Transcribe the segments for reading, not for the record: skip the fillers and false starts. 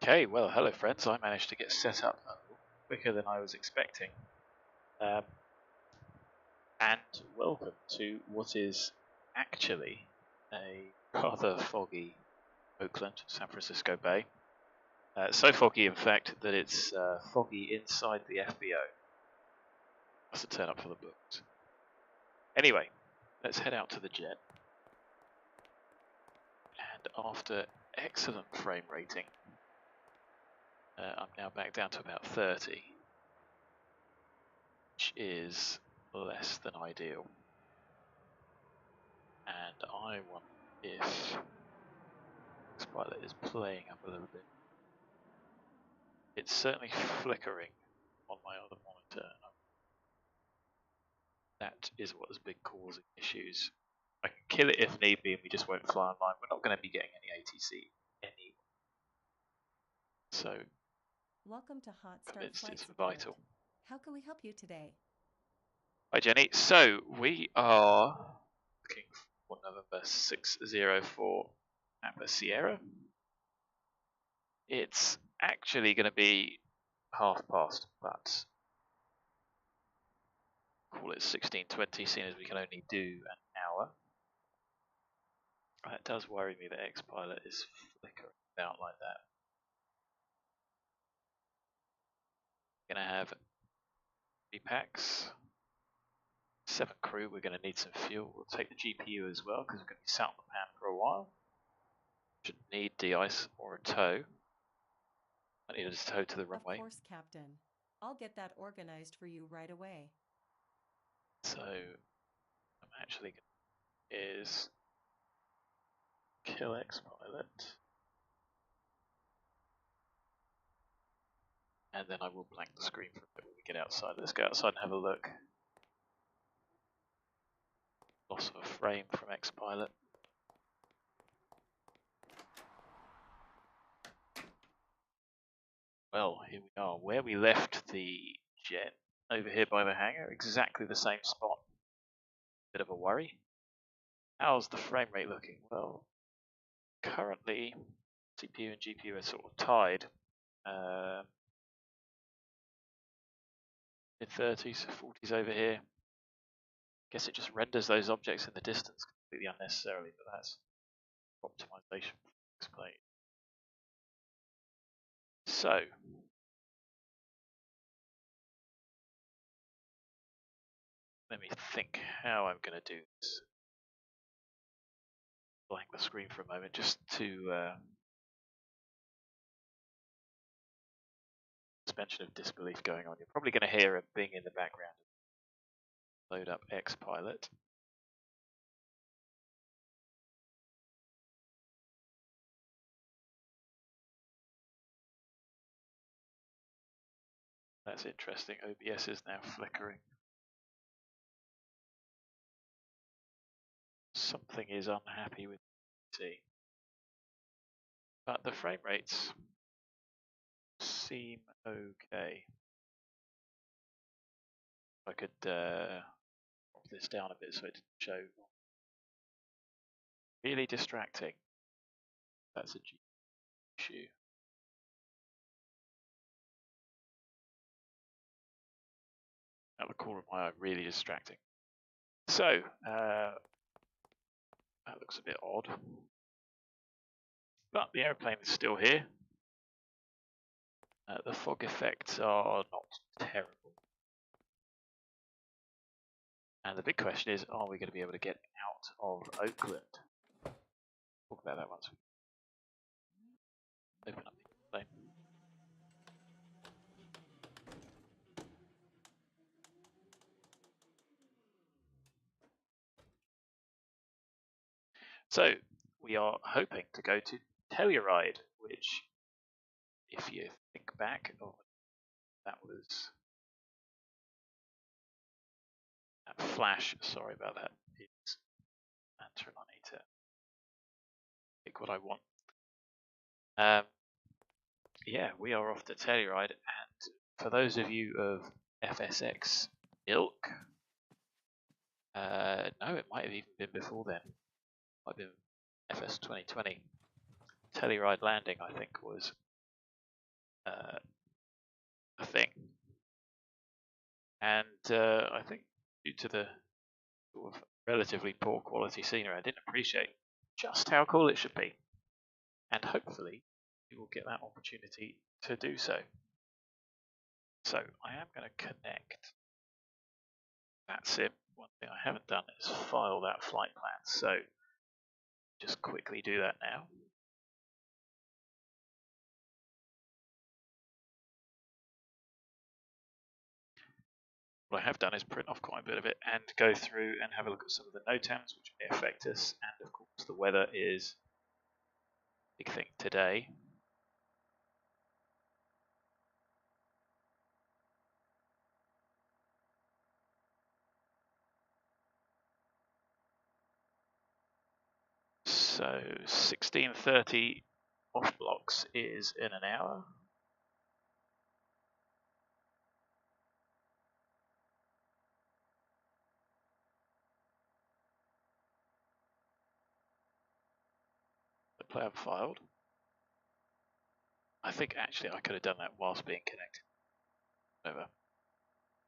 Okay, well, hello friends. I managed to get set up quicker than I was expecting. And welcome to what is actually a rather foggy Oakland, San Francisco Bay. So foggy, in fact, that it's foggy inside the FBO. That's a turn up for the books. Anyway, let's head out to the jet. And after excellent frame rating, I'm now back down to about 30, which is less than ideal. And I wonder if this pilot is playing up a little bit. It's certainly flickering on my other monitor. That is what has been causing issues. I can kill it if need be and we just won't fly online. We're not going to be getting any ATC anyway. So, welcome to Hot Start it's Flight Support. vital. How can we help you today? Hi Jenny. So, we are looking for November 604 Papa Sierra. It's actually going to be 1/2 past, but call it 16:20, seeing as we can only do an hour. It does worry me that X-Pilot is flickering out like that. We're going to have 3 packs, 7 crew. We're going to need some fuel. We'll take the GPU as well because we're going to be sat on the pan for a while. Shouldn't need de-ice or a tow. I need a tow to the runway. Of course, Captain. I'll get that organized for you right away. So I'm actually going to is kill X-Pilot. And then I will blank the screen for a bit when we get outside. Let's go outside and have a look. Loss of a frame from X-Pilot. Well, here we are, where we left the jet, over here by the hangar, exactly the same spot. Bit of a worry. How's the frame rate looking? Well, currently CPU and GPU are sort of tied. Mid-30s, 40s over here. Guess it just renders those objects in the distance completely unnecessarily, but that's optimization explained. So, let me think how I'm going to do this. Blank the screen for a moment just to suspension of disbelief going on. You're probably going to hear a bing in the background. Load up X-Pilot. That's interesting. OBS is now flickering. Something is unhappy with PC. But the frame rates seem okay. I could drop this down a bit so it didn't show. Really distracting. That's a G issue. Out the corner of my eye, really distracting. So, that looks a bit odd. But the airplane is still here. The fog effects are not terrible. And the big question is, are we going to be able to get out of Oakland? Talk about that once we open up the plane. So, we are hoping to go to Telluride, which, if you think back, that was that flash. Sorry about that. It's answer. I need to pick what I want. Yeah, we are off to Telluride, and for those of you of FSX ilk, no, it might have even been before then. Might have been FS 2020. Telluride landing, I think, was a thing. And I think due to the sort of relatively poor quality scenery, I didn't appreciate just how cool it should be. And hopefully you will get that opportunity to do so. So I am going to connect VATSIM. One thing I haven't done is file that flight plan, so just quickly do that now. What I have done is print off quite a bit of it and go through and have a look at some of the NOTAMs which may affect us, and of course the weather is a big thing today. So 16:30 off blocks is in an hour. The plan filed. I think actually I could have done that whilst being connected. Over.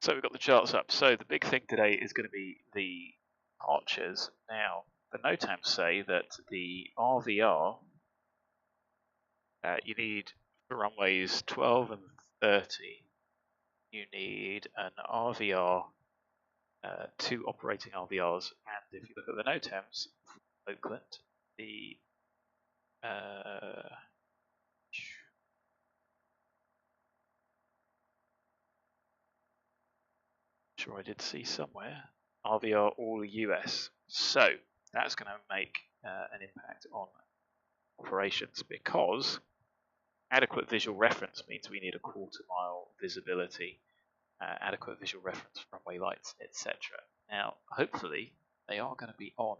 So we've got the charts up. So the big thing today is going to be the departures. Now, the NOTAMs say that the RVR, you need for runways 12 and 30, you need an RVR, 2 operating RVRs, and if you look at the NOTAMs, Oakland, the sure I did see somewhere, RVR all US. So that's going to make an impact on operations, because adequate visual reference means we need a quarter-mile visibility, adequate visual reference, runway lights, etc. Now, hopefully, they are going to be on.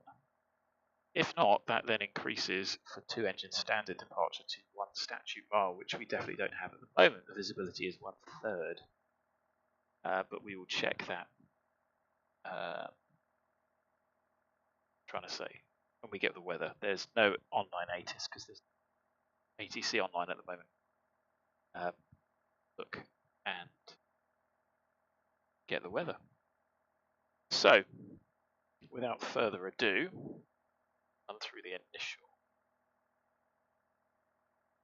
If not, that then increases for 2 engine standard departure to 1 statute bar, which we definitely don't have at the moment. The visibility is 1/3, but we will check that. Trying to say, when we get the weather, there's no online ATIS because there's ATC online at the moment. Look and get the weather. So, without further ado, run through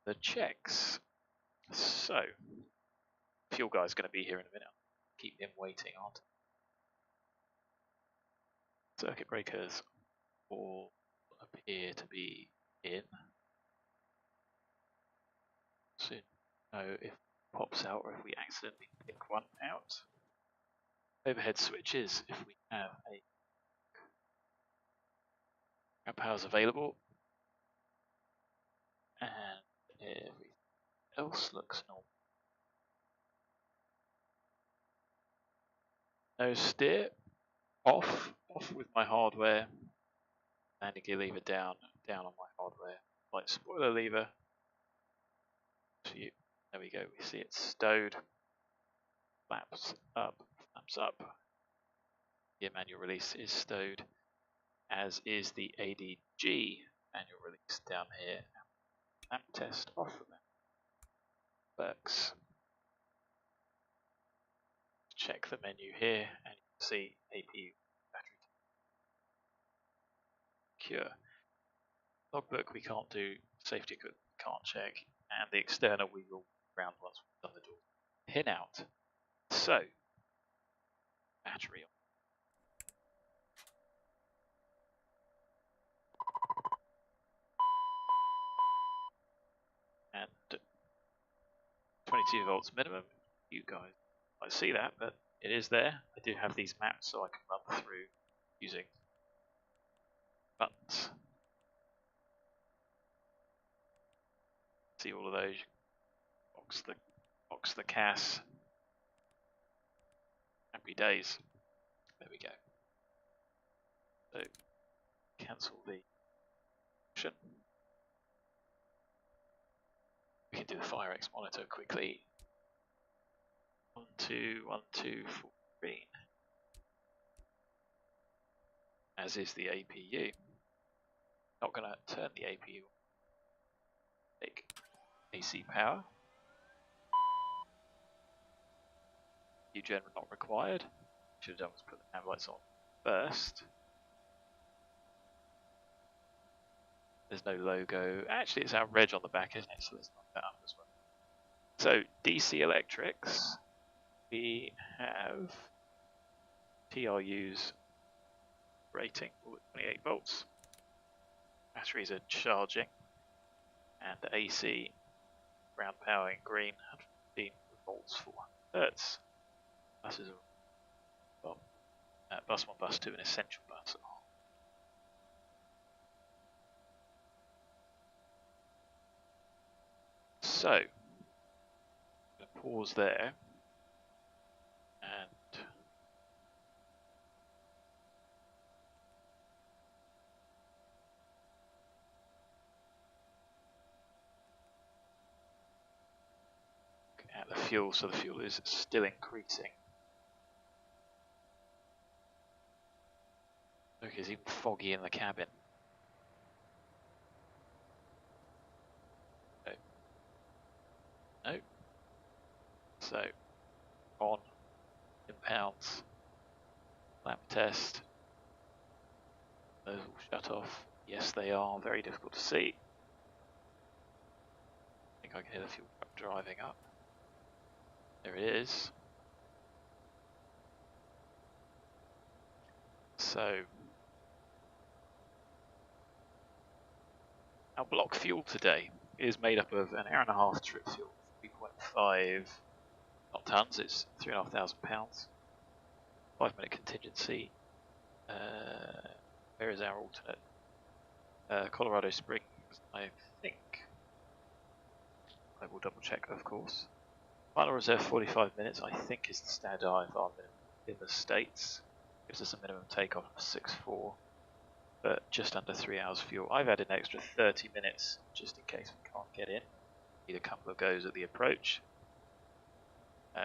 the checks. So, fuel guy's going to be here in a minute. Keep him waiting, aren't I? Circuit breakers all appear to be in. Soon know if it pops out or if we accidentally pick one out. Overhead switches, if we have a ground powers available, and everything else looks normal. No steer, off with my hardware, landing gear lever down on my hardware, light spoiler lever. There we go, we see it stowed, flaps up, Gear manual release is stowed, as is the ADG manual release down here. Clamp test off of that. Works. Check the menu here, and you can see APU battery cure. Logbook we can't do, safety equipment can't check, and the external we will round once we've done the door. Pin out. So, battery on. And 22 volts minimum. You guys might see that, but it is there. I do have these maps so I can run through using buttons. See all of those. Box the CAS. Happy days. There we go. So cancel the option. We can do the FireX monitor quickly. 1, 2, 1, 2, 4 green. As is the APU. Not going to turn the APU on. Take AC power. U-gen not required. Should have done was put the nav lights on first. There's no logo. Actually, it's our reg on the back, isn't it? So let's knock that up as well. So DC electrics, we have TRU's rating, 28 volts. Batteries are charging, and the AC ground power in green, 115 volts for 1 hertz. Buses are, well, bus 1, bus 2, an essential bus. So, I'm going to pause there and look at the fuel. So the fuel is still increasing. Look, it's even foggy in the cabin. No. So, on in pounds. Lamp test. Those will shut off. Yes, they are. Very difficult to see. I think I can hear the fuel truck driving up. There it is. So, our block fuel today is made up of an hour and a half trip fuel, 3.5 not tons, it's 3,500 pounds. 5-minute contingency. Where is our alternate? Colorado Springs, I think. I will double check, of course. Final reserve 45 minutes, I think, is the standard IFR minimum in the States. Gives us a minimum takeoff of 6.4, but just under 3 hours fuel. I've added an extra 30 minutes just in case we can't get in. Need a couple of goes at the approach.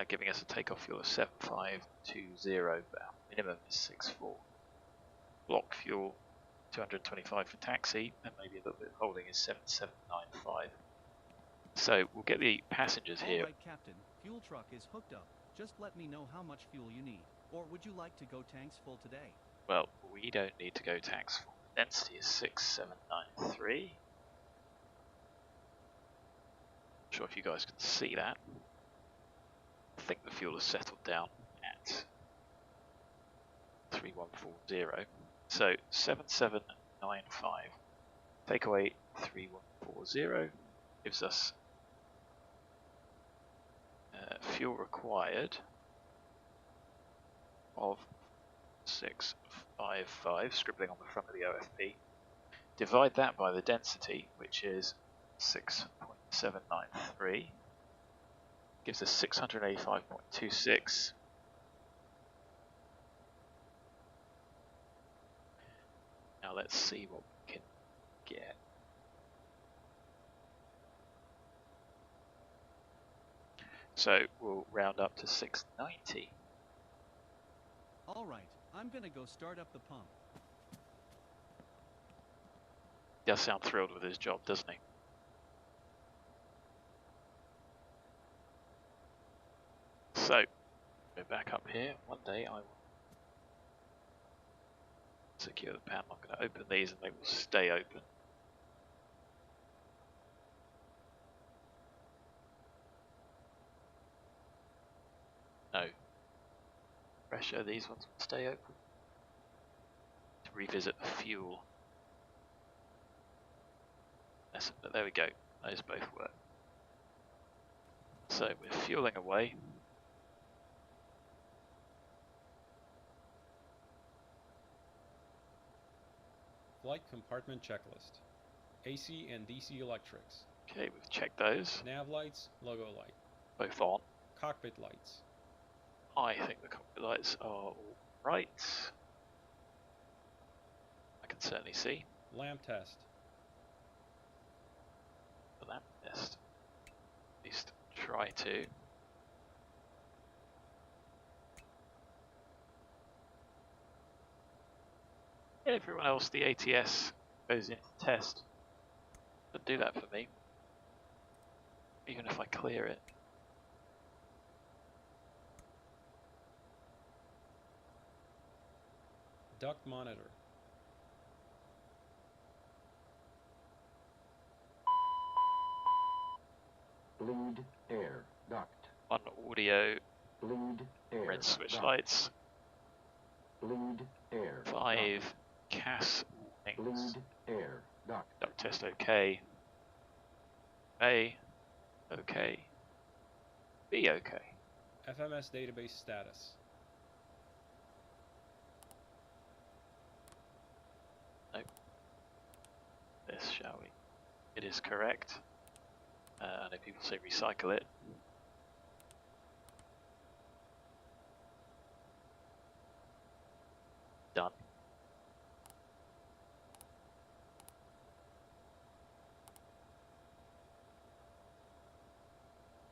Giving us a takeoff fuel of 7.520, but our minimum is 6.4. Block fuel 225 for taxi, and maybe a little bit of holding is 7.795. So we'll get the passengers here. All right, Captain. Fuel truck is hooked up. Just let me know how much fuel you need. Or would you like to go tanks full today? Well, we don't need to go tanks full. The density is 6.793. Not sure if you guys can see that. I think the fuel has settled down at 3.140. So 7.795. Take away 3.140 gives us fuel required of 655, scribbling on the front of the OFP. Divide that by the density, which is 6.793. Gives us 685.26. Now let's see what we can get. So we'll round up to 690. All right, I'm gonna go start up the pump. He does sound thrilled with his job, doesn't he? So, we're back up here. One day I will secure the panel. I'm going to open these and they will stay open. No. Pressure, these ones will stay open. To revisit the fuel. But there we go. Those both work. So we're fueling away. Flight compartment checklist. AC and DC electrics. Okay, we've checked those. Nav lights, logo light. Both on. Cockpit lights. I think the cockpit lights are all right. I can certainly see. Lamp test. The lamp test. At least try to. Everyone else, the ATS goes into test. Doesn't do that for me. Even if I clear it. Duct monitor. Bleed air duct. One audio, Bleed air red switch duct. lights, Bleed air 5 CAS duct. warnings, Bleed air duct. duct test OK, A, OK, B OK. FMS database status. This, shall we? It is correct. I know people say recycle it. Done.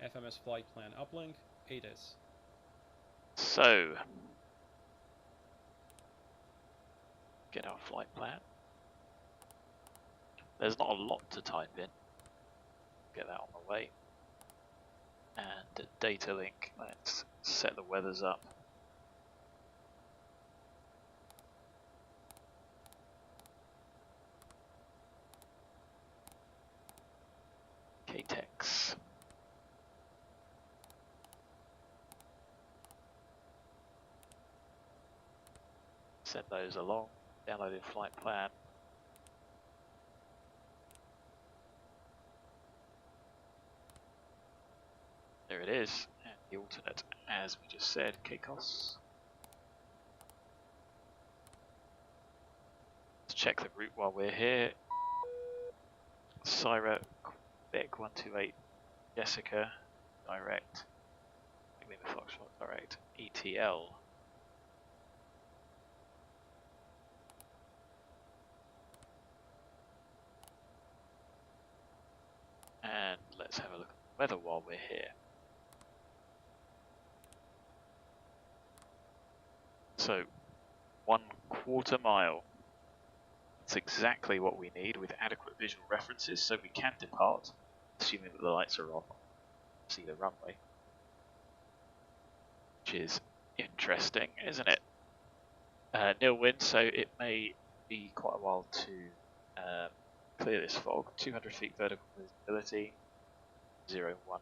FMS Flight Plan uplink. HOTAS. So, get our flight plan. There's not a lot to type in. Get that on the way. And data link, let's set the weathers up. OAK-TEX. Send those along. Downloaded flight plan. There it is, and the alternate, as we just said, Takeoff. Let's check the route while we're here. SYRAH, Quebec 128, JSICA, direct, Lima Foxtrot, direct, ETL. And let's have a look at the weather while we're here. So, 1/4 mile. That's exactly what we need with adequate visual references so we can depart, assuming that the lights are on. See the runway. Which is interesting, isn't it? Nil wind, so it may be quite a while to clear this fog. 200 feet vertical visibility, 011.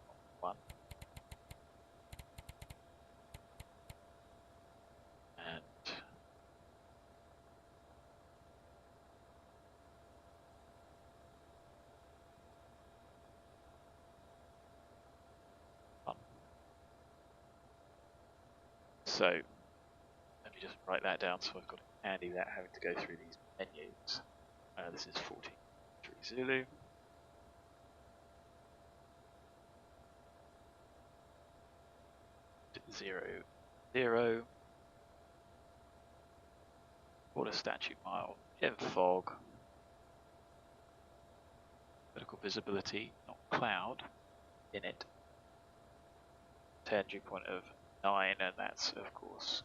And so let me just write that down so I've got it handy without having to go through these menus. This is 14.3 Zulu. Zero, zero. Quarter statute mile in fog. Vertical visibility, not cloud, in it. Turn dew point of 9, and that's of course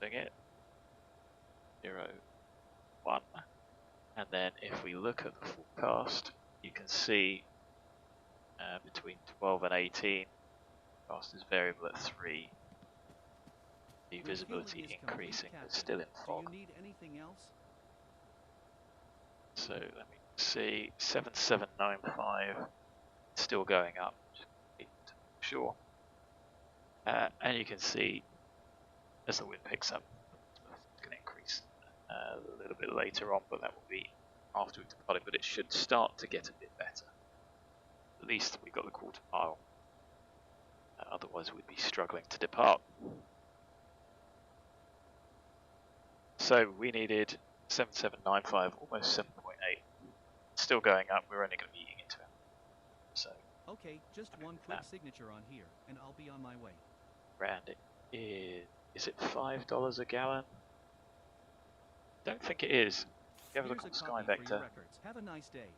doing it. 0, 1. And then if we look at the forecast, you can see between 12 and 18, forecast is variable at 3. The visibility increasing, but still in fog. Do you need anything else? So let me see, 7795, still going up, just to be sure. And you can see as the wind picks up, it's going to increase a little bit later on, but that will be after we've departed, but it should start to get a bit better. At least we've got the 1/4 mile, otherwise we'd be struggling to depart. So we needed 7795, almost 7.8. Still going up, we're only going to be eating into it. So Okay, just one quick signature on here, and I'll be on my way. round it is it $5 a gallon? Don't think it is. If you have a look on Here's a copy for your SkyVector, records. Have a nice day.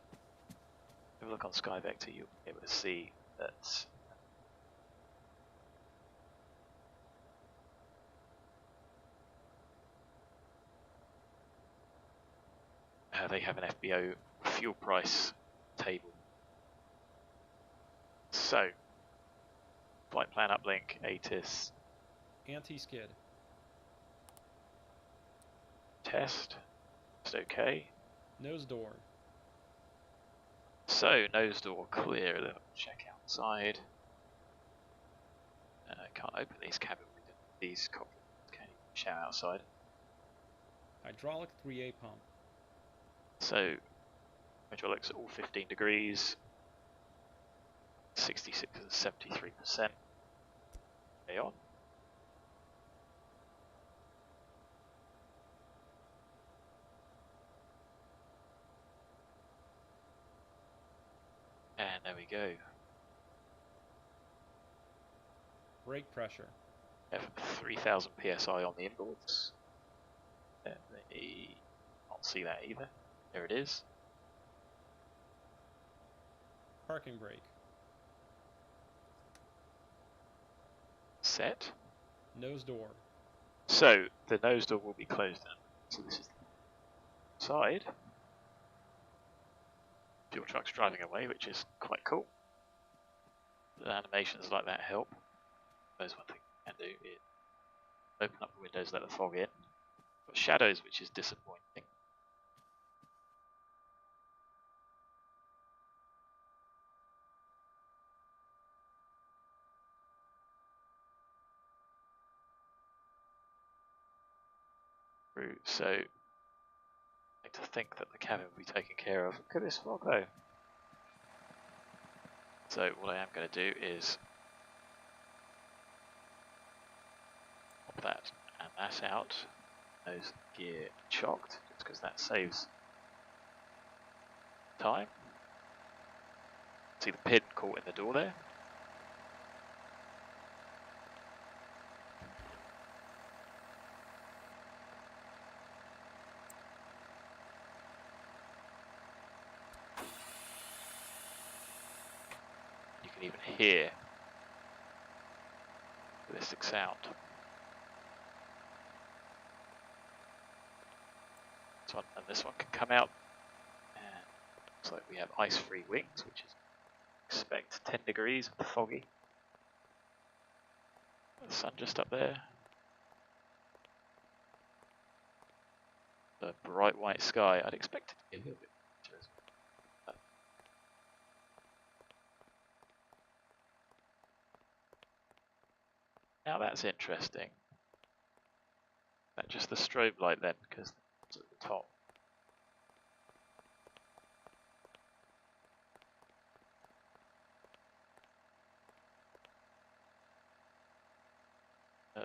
have a look on SkyVector, you'll be able to see that they have an FBO fuel price table. So, flight plan uplink, ATIS, Anti-skid. Test. Just okay. Nose door. So, nose door clear. Then check outside. Can't open these cabin windows. These cockpits can't even shout outside. Hydraulic 3A pump. So, hydraulics at all 15 degrees. 66 and 73%. Okay, on. And there we go. Brake pressure. We have 3000 psi on the inboards. Let me not see that either. There it is. Parking brake. Set. Nose door. So the nose door will be closed then. So this is the side. Fuel truck's driving away, which is quite cool. The animations like that help. There's one thing you can do is open up the windows, let the fog in. Got shadows, which is disappointing. So, I like to think that the cabin will be taken care of. Look at this fog though. So what I am going to do is pop that and that out. Nose gear chocked, just because that saves time. See the pin caught in the door there. You can even hear the ballistic sound. This one and this one can come out, and looks like we have ice-free wings, which is expect 10 degrees and foggy. The sun just up there. The bright white sky. I'd expect it to be a little bit better as well. Now that's interesting. That's just the strobe light then, because it's at the top.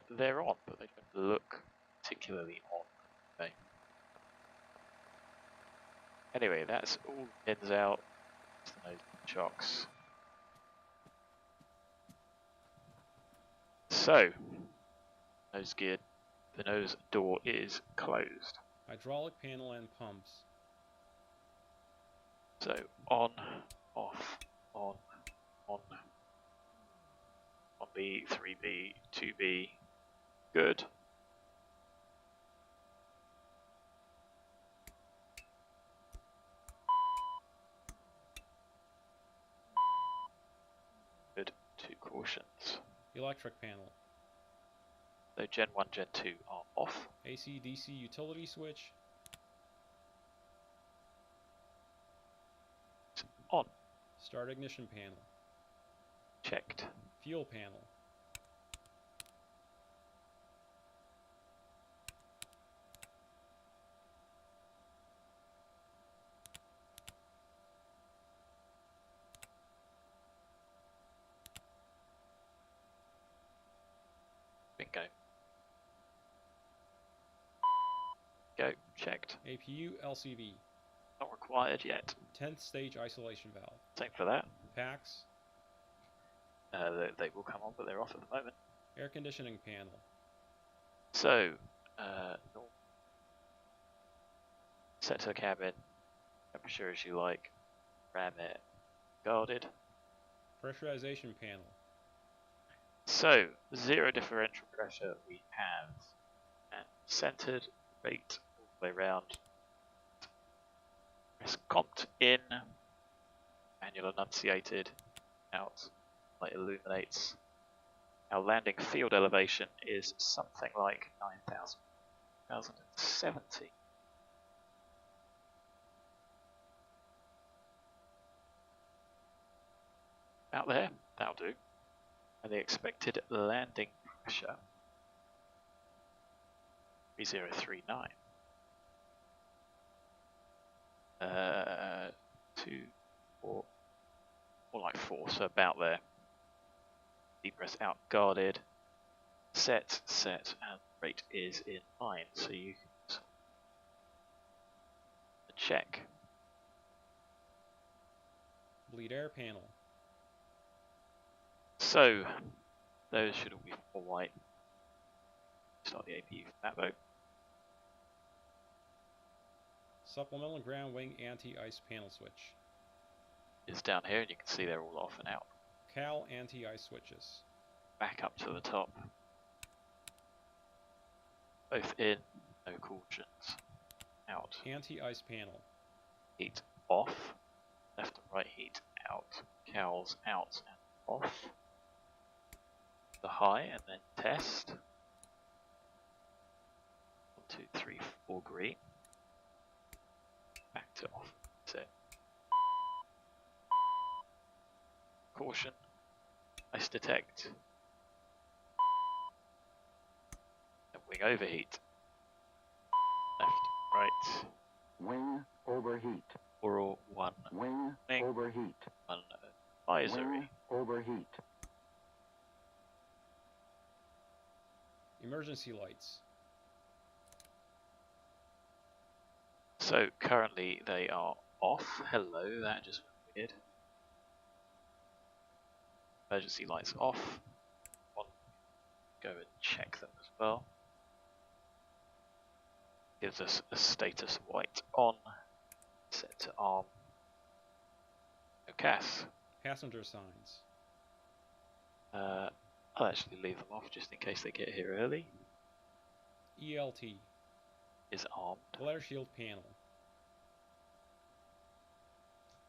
They're on, but they don't look particularly on. Okay. Anyway, that's all pins out. It's the nose chocks. So, nose gear, the nose door is closed. Hydraulic panel and pumps. So, on, off, on, on. 1B, 3B, 2B, good. Good, 2 cautions. Electric panel. So Gen 1, Gen 2 are off. AC DC utility switch. It's on, Start ignition panel. checked. Fuel panel. Bingo. Go, checked. APU LCV. Not required yet. 10th stage isolation valve. Same for that. Packs. They will come on, but they're off at the moment. Air conditioning panel. So, set to the cabin, temperature as you like, ram it, guarded. Pressurization panel. So, 0 differential pressure we have, and centered, rate all the way around. Press comped in, manual enunciated, out, light illuminates. Our landing field elevation is something like 9,000. 2070. Out there, that'll do. And the expected landing pressure 3039. 2, 4, more like 4, so about there. Deep press out, guarded, set, and rate is in line, so you can check. Bleed air panel. So, those should all be all white. Start the APU for that though. Supplemental ground wing anti-ice panel switch. It's down here and you can see they're all off and out. Cal anti-ice switches. Back up to the top. Both in, no cautions. Out. Anti-ice panel. Heat off. Left and right heat out. Cowls out and off. The high and then test. 1, 2, 3, 4 green. Back to off. Set. Caution. Ice detect. And wing overheat. Left, right. Wing overheat. Oral 1. Wing Wing. overheat. 1 advisory. Wing overheat. Emergency lights. So currently they are off. Hello, that just went weird. Emergency lights off. Go and check them as well. Gives us a status white on. Set to arm. No CAS. Passenger signs. I'll actually leave them off just in case they get here early. ELT. Is armed. Glare shield panel.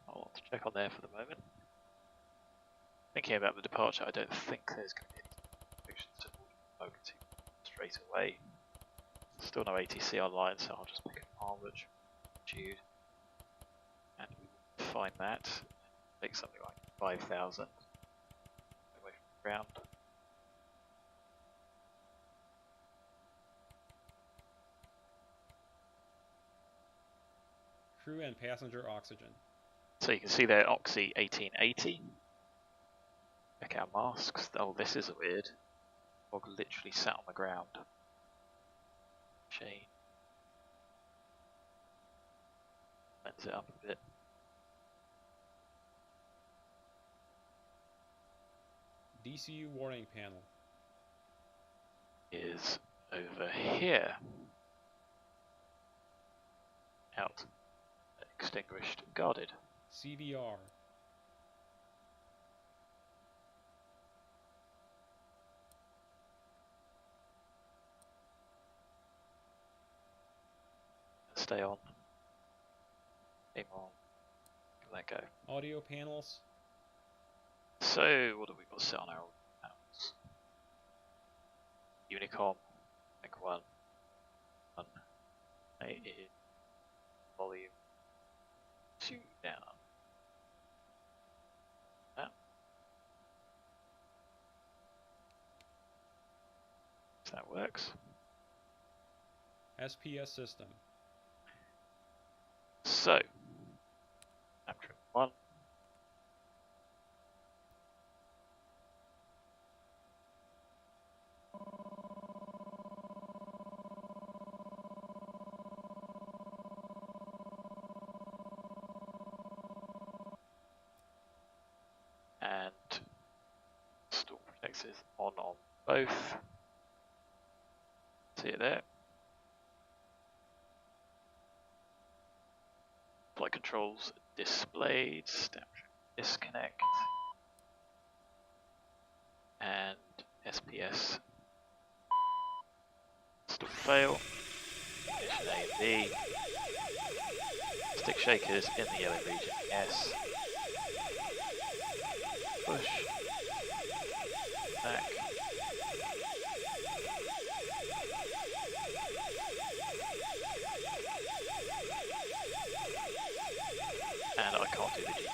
I'll want to check on there for the moment. Thinking about the departure, I don't think there's going to be any restrictions to OAK-TEX straight away. Still no ATC online, so I'll just pick an armored Jude. And we will find that. Take something like 5,000 away from the ground. Crew and passenger oxygen. So you can see there Oxy 1880. Check our masks. Oh, this is weird. Fog literally sat on the ground. Shade. Lens it up a bit. DCU warning panel. Is over here. Out. Extinguished, guarded. CVR. Stay on. Aim on. Let go. Audio panels. So, what have we got set on our panels? Unicom, Mic 1. Volume 2 down. That. So that works. SPS system. So, Chapter 1. And Storm Protects is on both. See it there. Flight controls displayed, snapshot disconnect, and SPS still fail. Mission A and B. Stick shakers in the yellow region, yes. Push. Back.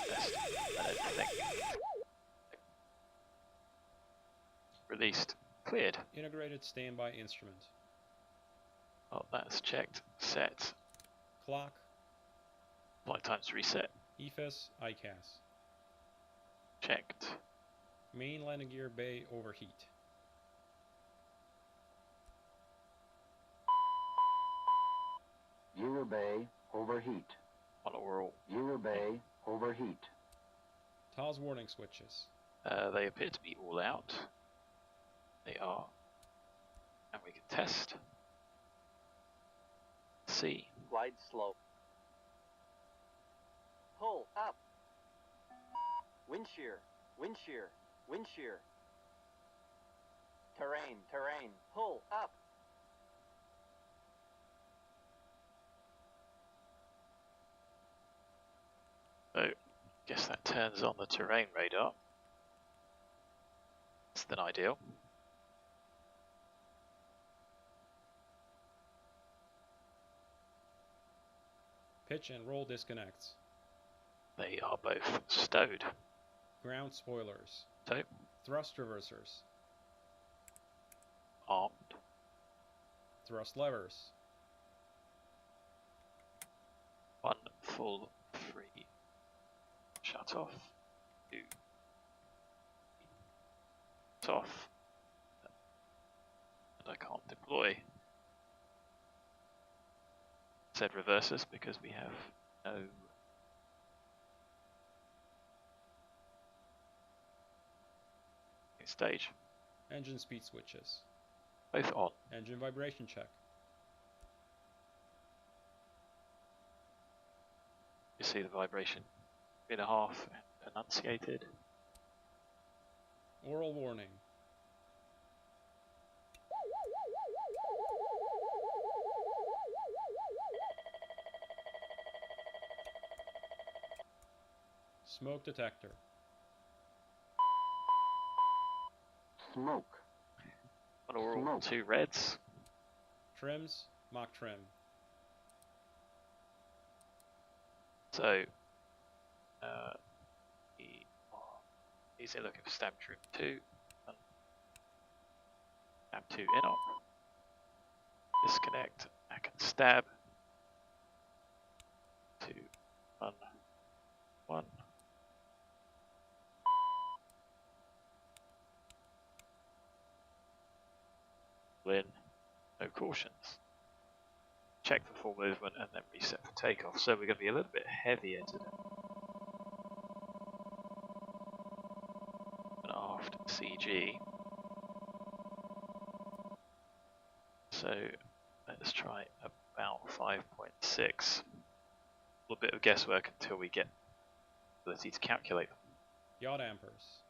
test. I don't think. Released. Cleared. Integrated standby instrument. Oh, that's checked. Set. Clock. Flight times reset. EFIS, ICAS. Checked. Main landing gear bay overheat. Gear bay overheat. On oral. Gear bay overheat. TOS warning switches. They appear to be all out. They are. And we can test. See. Glide slope. Pull up. Wind shear. Wind shear. Wind shear. Terrain. Terrain. Pull up. So, guess that turns on the terrain radar. Less than ideal. Pitch and roll disconnects. They are both stowed. Ground spoilers. So, Thrust reversers. armed. Thrust levers. One full free. Shut off. Two. Shut off. And I can't deploy said reversers because we have no stage. Engine speed switches. Both on. Engine vibration check. You see the vibration 3.5 enunciated. Oral warning. Smoke detector. Smoke. One oral, Smoke. 2 reds. Trims. Mach trim. So, easy looking for stab trim 2. Stab 2 in op. Disconnect. I can stab. 2, 1, 1. In, no cautions. Check for full movement and then reset for takeoff. So we're going to be a little bit heavier today. An aft CG. So let's try about 5.6. A little bit of guesswork until we get the ability to calculate them. Yacht ampers.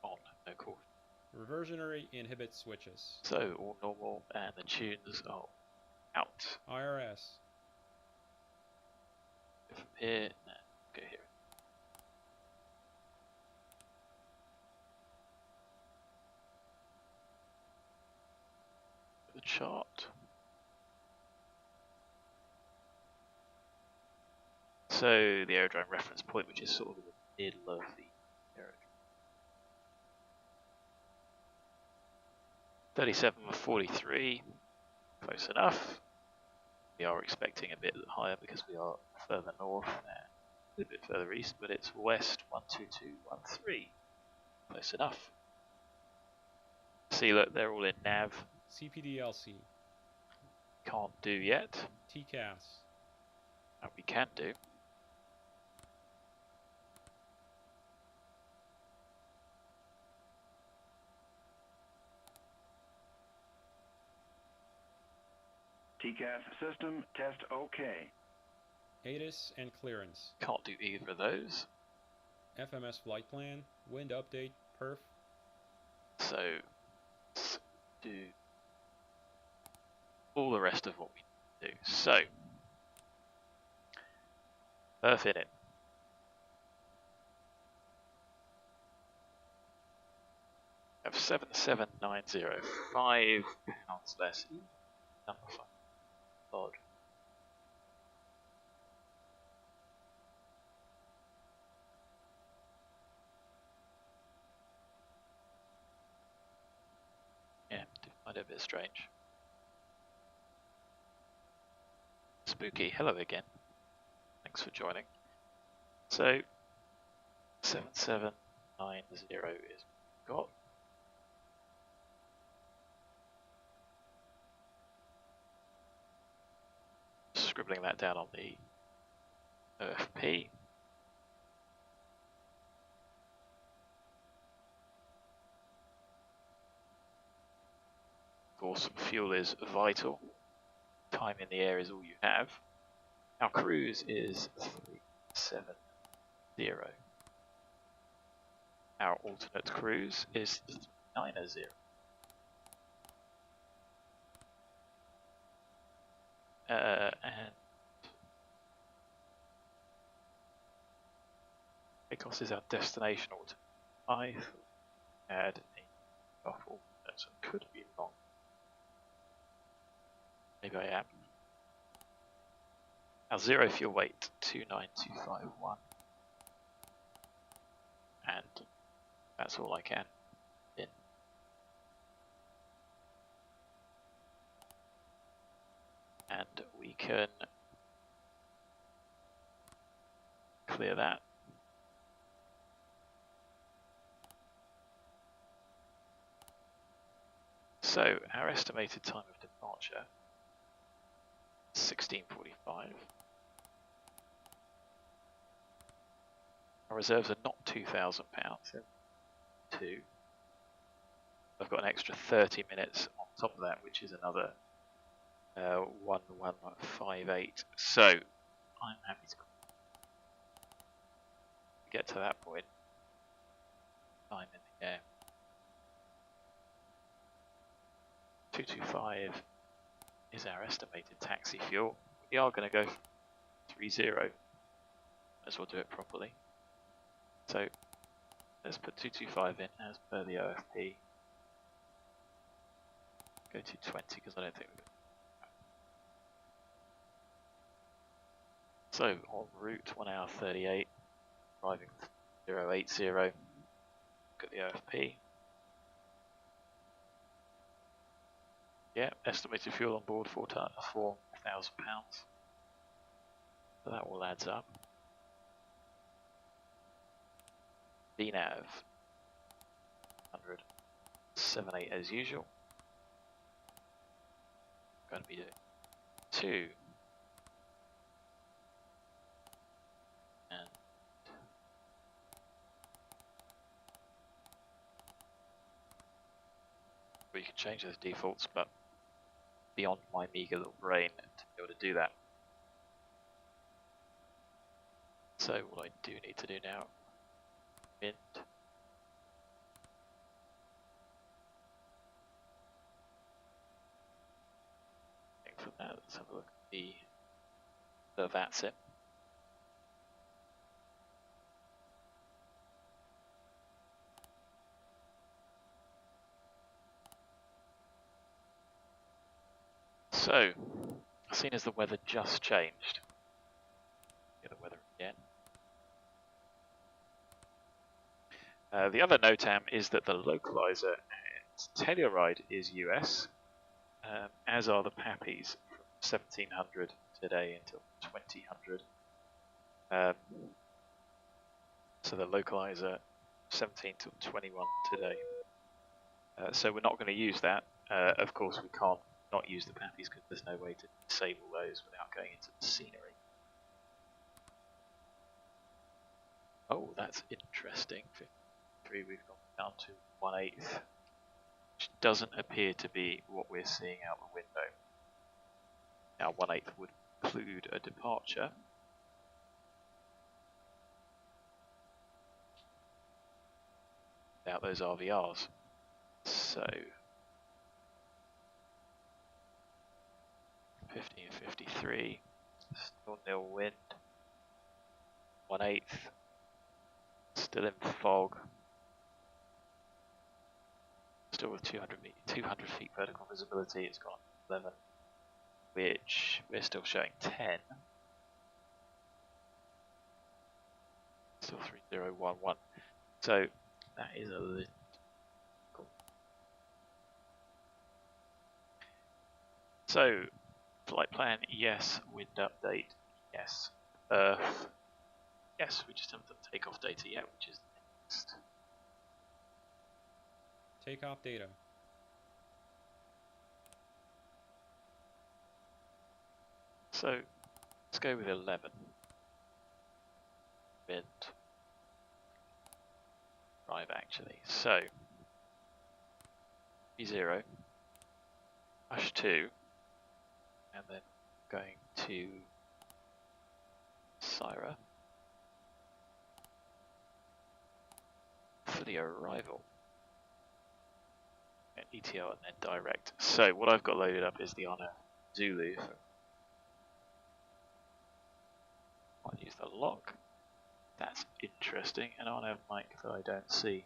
On, no caution. Reversionary inhibit switches. So all normal and the tunes are out. IRS. Go from here, no, go here. The chart. So the aerodrome reference point, which is sort of in the middle of the aerodrome. 37.43, close enough. We are expecting a bit higher because we are further north and a little bit further east, but it's west 12213. Close enough. See, look, they're all in nav. CPDLC. Can't do yet. TCAS. And we can do. TCAS system test OK. ATIS and clearance. Can't do either of those. FMS flight plan. Wind update. Perf. So let's do all the rest of what we do. So perf in it. Have 7790, £5 less. Number 5. Odd. Find it a bit strange. Spooky, hello again. Thanks for joining. So 7790 is got. Scribbling that down on the OFP. Of course, fuel is vital. Time in the air is all you have. Our cruise is 370. Our alternate cruise is 390. And Takeoff is our destination alternate. I had a off alternates and could be wrong. Maybe I am. Our zero fuel weight 29251. And that's all I can in. And we can clear that. So our estimated time of departure 16:45. Our reserves are not £2,000. Two. I've got an extra 30 minutes on top of that, which is another 1158. So I'm happy to get to that point. Time in the air. 225 is our estimated taxi fuel. We are going to go 30. Might as well do it properly. So let's put 225 in as per the OFP. Go to 20 because I don't think we're going to. So en route 1 hour 38, arriving 080. Look at the OFP. Yeah, estimated fuel on board £4,000. So that all adds up. DNAV 100.78 as usual. Going to be doing 2. And we can change those defaults, but beyond my meager little brain to be able to do that. So what I do need to do now, mint. For that, let's have a look at the VATSIM. So, seeing as the weather just changed, get the weather again. The other NOTAM is that the localizer at Telluride is US, as are the PAPIs from 1700 today until 2000. So the localizer 17 till 21 today. So we're not going to use that. Of course, we can't not use the PAPIs because there's no way to disable those without going into the scenery. Oh, that's interesting. 53, we've gone down to 1/8, which doesn't appear to be what we're seeing out the window. Now, 1/8 would include a departure. Without those RVRs. So 15:53, still nil wind. 1/8, still in fog. Still with 200 feet vertical visibility. It's got 11, which we're still showing 10. Still 3011. So that is a little. So, flight plan, yes. Wind update, yes. Earth, yes. We just haven't done takeoff data yet, which is next. Takeoff data. So, let's go with 11. Wind. Drive actually. So, V0, Hush 2, and then going to SYRAH for the arrival. And ETL and then direct. So what I've got loaded up is the Honor Zulu. I'll use the lock. That's interesting, and on a mic that I don't see.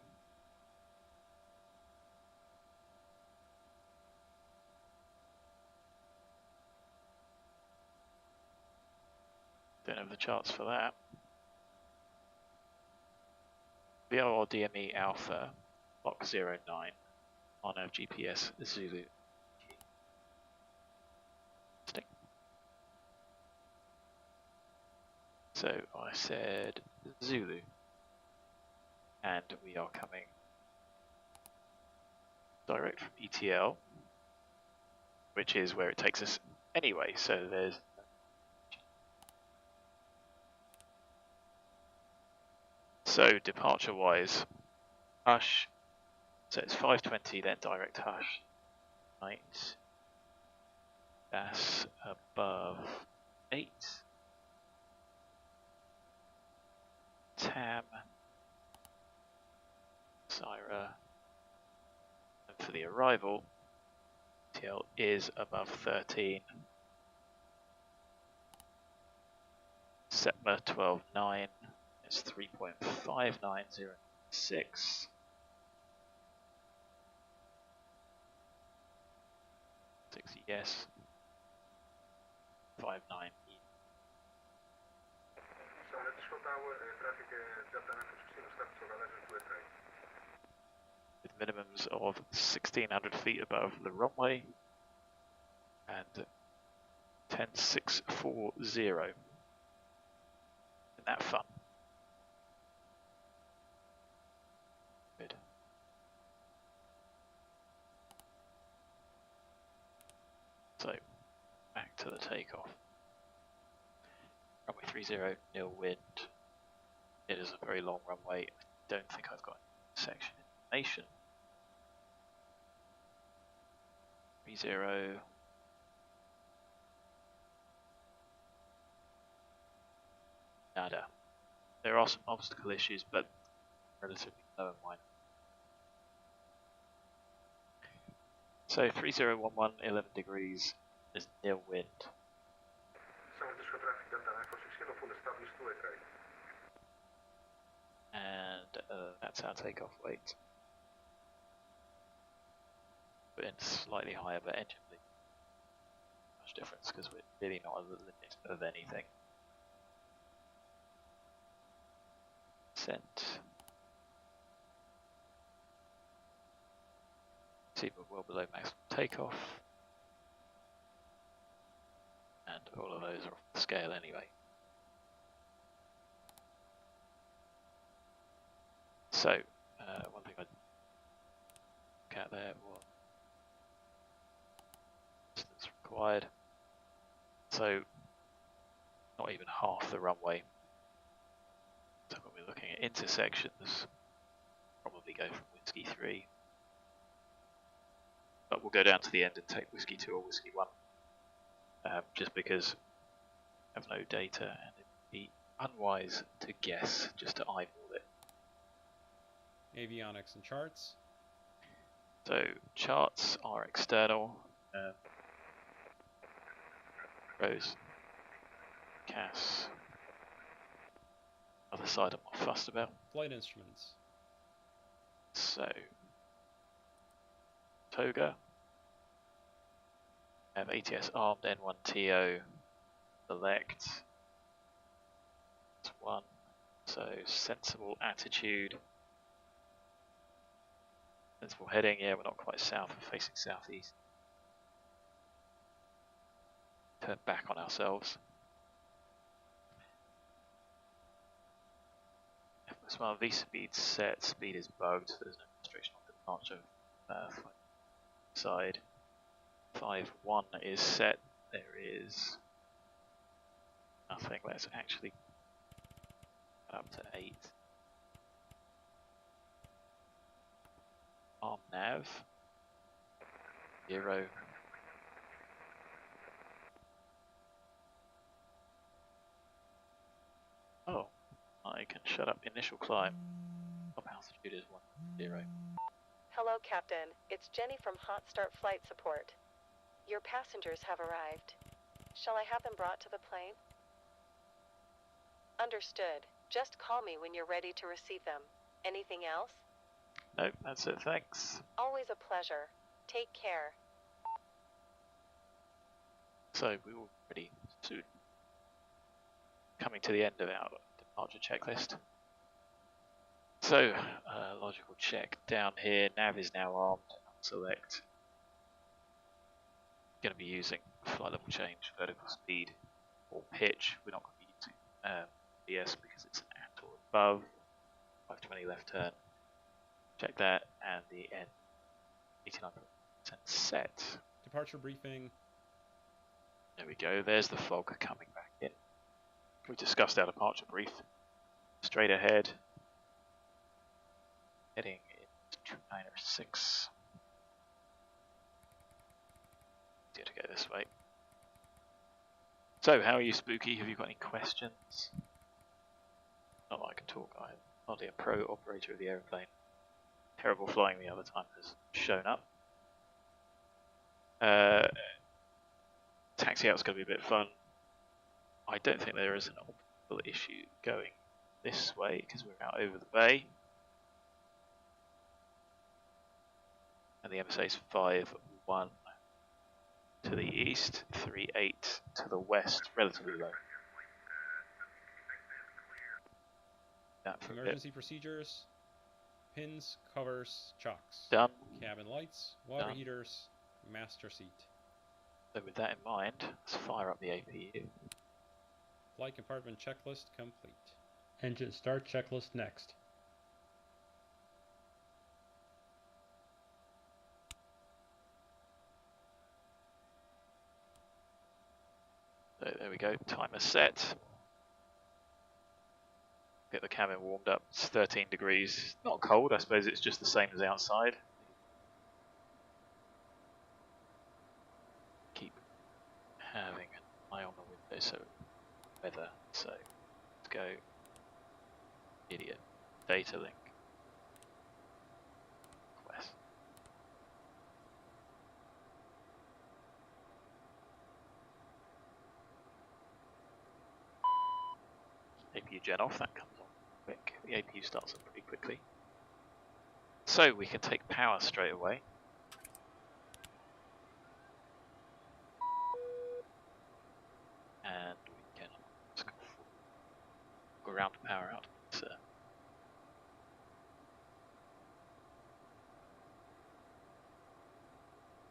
Don't have the charts for that. VRR DME Alpha, lock 09, on a GPS Zulu. Stick. So I said Zulu, and we are coming direct from ETL, which is where it takes us anyway, so there's so departure wise, Hush, so it's 520, then direct Hush, right, that's above 8, TAM, SYRAH, and for the arrival, TL is above 13, SETMA 12.9, it's 3.59006. 60 yes. 59 with minimums of 1600 feet above the runway and 10640. Isn't that fun? Good. So back to the takeoff. Runway 30, nil wind. It is a very long runway. I don't think I've got section information. 30. Nada. There are some obstacle issues, but relatively low in mine. So 3011, 11 degrees, there's nil wind. And that's our takeoff weight. Put in slightly higher, but engine bleed. Much difference because we're really not at the limit of anything. Descent. See, we're well below maximum takeoff. And all of those are off the scale anyway. So, one thing I'd look at there was distance required. So, not even half the runway. So when we're looking at intersections, probably go from Whiskey 3. But we'll go down to the end and take Whiskey 2 or Whiskey 1. Just because I have no data and it would be unwise to guess, just to eyeball it. Avionics and Charts. So charts are external. Rose, CAS. Other side I'm not fussed about. Flight instruments. So Toga. I have ATS armed N1TO. Select. That's 1. So sensible attitude. Sensible heading, yeah, we're not quite south, we're facing southeast. turn back on ourselves. As well, V speed set, speed is bugged, so there's no restriction on departure side. 5.1 is set, there is nothing. Let's actually up to 8. Arm nav 0. Oh, I can shut up. Initial climb. Top altitude is 10. Hello, Captain. It's Jenny from Hot Start Flight Support. Your passengers have arrived. Shall I have them brought to the plane? Understood. Just call me when you're ready to receive them. Anything else? Nope, that's it, thanks. Always a pleasure. Take care. So we will be ready soon. Coming to the end of our departure checklist. So, logical check down here. Nav is now armed. Select. Going to be using flight level change, vertical speed, or pitch. We're not going to be using BS because it's at or above. 520 left turn. Check that, and the end 89% set. Departure briefing. There we go. There's the fog coming back in. We discussed our departure brief. Straight ahead. Heading into 906. Easier to go this way. So, how are you, Spooky? Have you got any questions? Not that I can talk. I'm hardly a pro operator of the aeroplane. Terrible flying the other time has shown up. Taxi out's going to be a bit fun. I don't think there is an optical issue going this way because we're out over the bay. And the MSA is 5.1 to the east, 3.8 to the west, relatively low. That for Emergency procedures. Pins, covers, chocks. done. Cabin lights, water Done. heaters, master seat. So with that in mind, let's fire up the APU. Flight compartment checklist complete. Engine start checklist next. So there we go, timer set. Get the cabin warmed up. It's 13 degrees. Not cold, I suppose it's just the same as outside. Keep having an eye on the window, so weather. So let's go. Idiot. Data link. West. APU gen off, that comes on quick. The APU starts up pretty quickly. So we can take power straight away. And we can just go around to power out.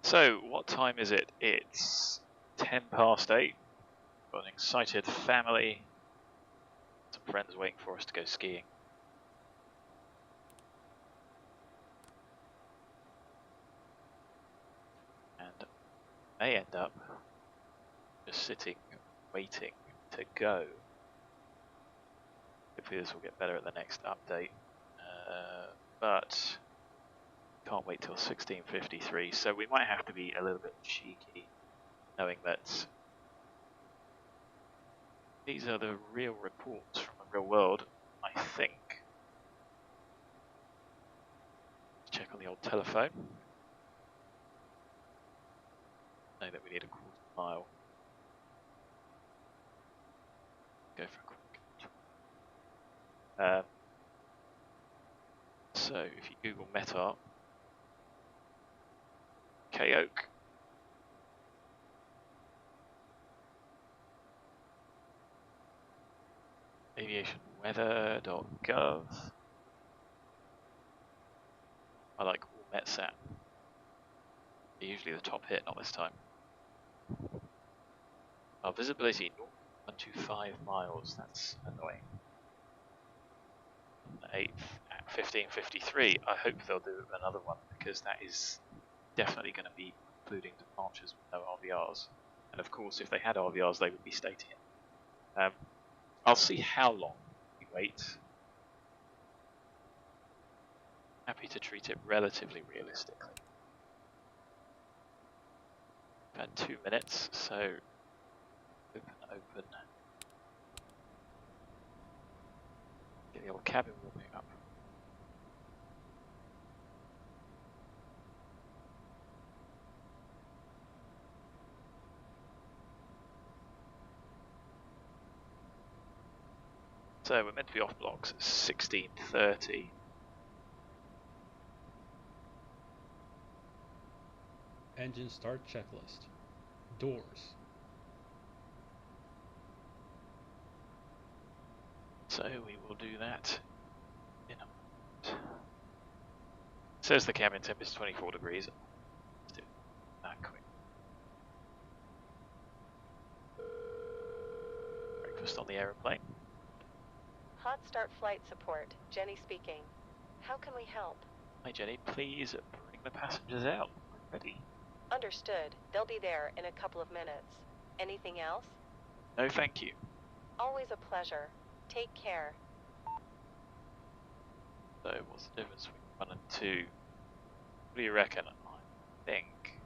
So what time is it? It's 8:10. Got an excited family. Some friends waiting for us to go skiing. And may end up just sitting, waiting to go. Hopefully this will get better at the next update. But can't wait till 16:53, so we might have to be a little bit cheeky, knowing that these are the real reports from the real world, I think. Let's check on the old telephone. Know that we need a quarter-mile. Go for a quick. So if you Google METAR, K-Oak. Aviationweather.gov. I like all METSAT. They're usually the top hit, not this time. Our visibility 125 miles. That's annoying. 8th at 15:53. I hope they'll do another one because that is definitely going to be including departures with no RVRs. And of course, if they had RVRs, they would be stating it. I'll see how long we wait. Happy to treat it relatively realistically. We've had 2 minutes, so open. Get the old cabin warming up. So we're meant to be off blocks at 16:30. Engine start checklist. Doors. So we will do that in a moment. Says the cabin temp is 24 degrees. Let's do that quick. Breakfast on the aeroplane. Hot start flight support. Jenny speaking. How can we help? Hi Jenny, please bring the passengers out. We're ready. Understood. They'll be there in a couple of minutes. Anything else? No, thank you. Always a pleasure. Take care. So what's the difference between 1 and 2? What do you reckon? I think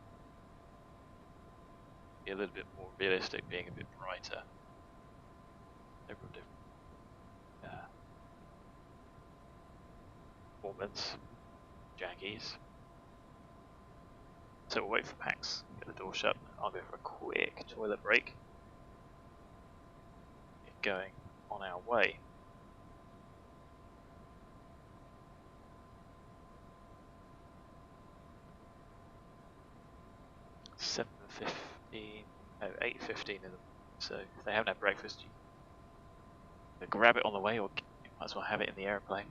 be a little bit more realistic, being a bit brighter. Several different performance, jaggies. So we'll wait for Pax, get the door shut. I'll go for a quick toilet break. Get going on our way. No, 8:15 in the morning. So if they haven't had breakfast, you can grab it on the way, or you might as well have it in the airplane.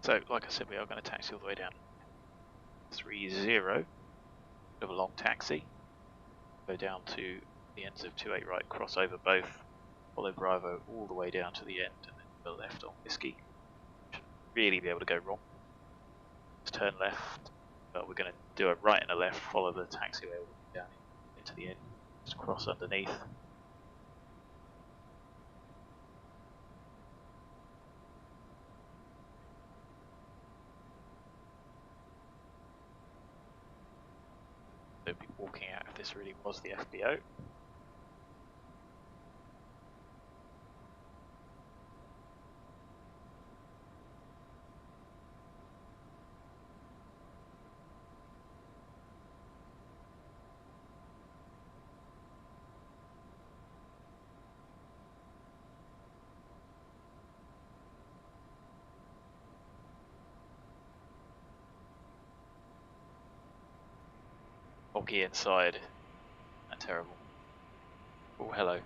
So, like I said, we are going to taxi all the way down 30, bit of a long taxi, go down to the ends of 28 right, cross over both, follow Bravo all the way down to the end, and then go left on Whiskey. Shouldn't really be able to go wrong. Just turn left, but we're going to do a right and a left, follow the taxiway all the way down into the end, just cross underneath. They'd be walking out if this really was the FBO. Foggy inside and terrible. Oh, hello.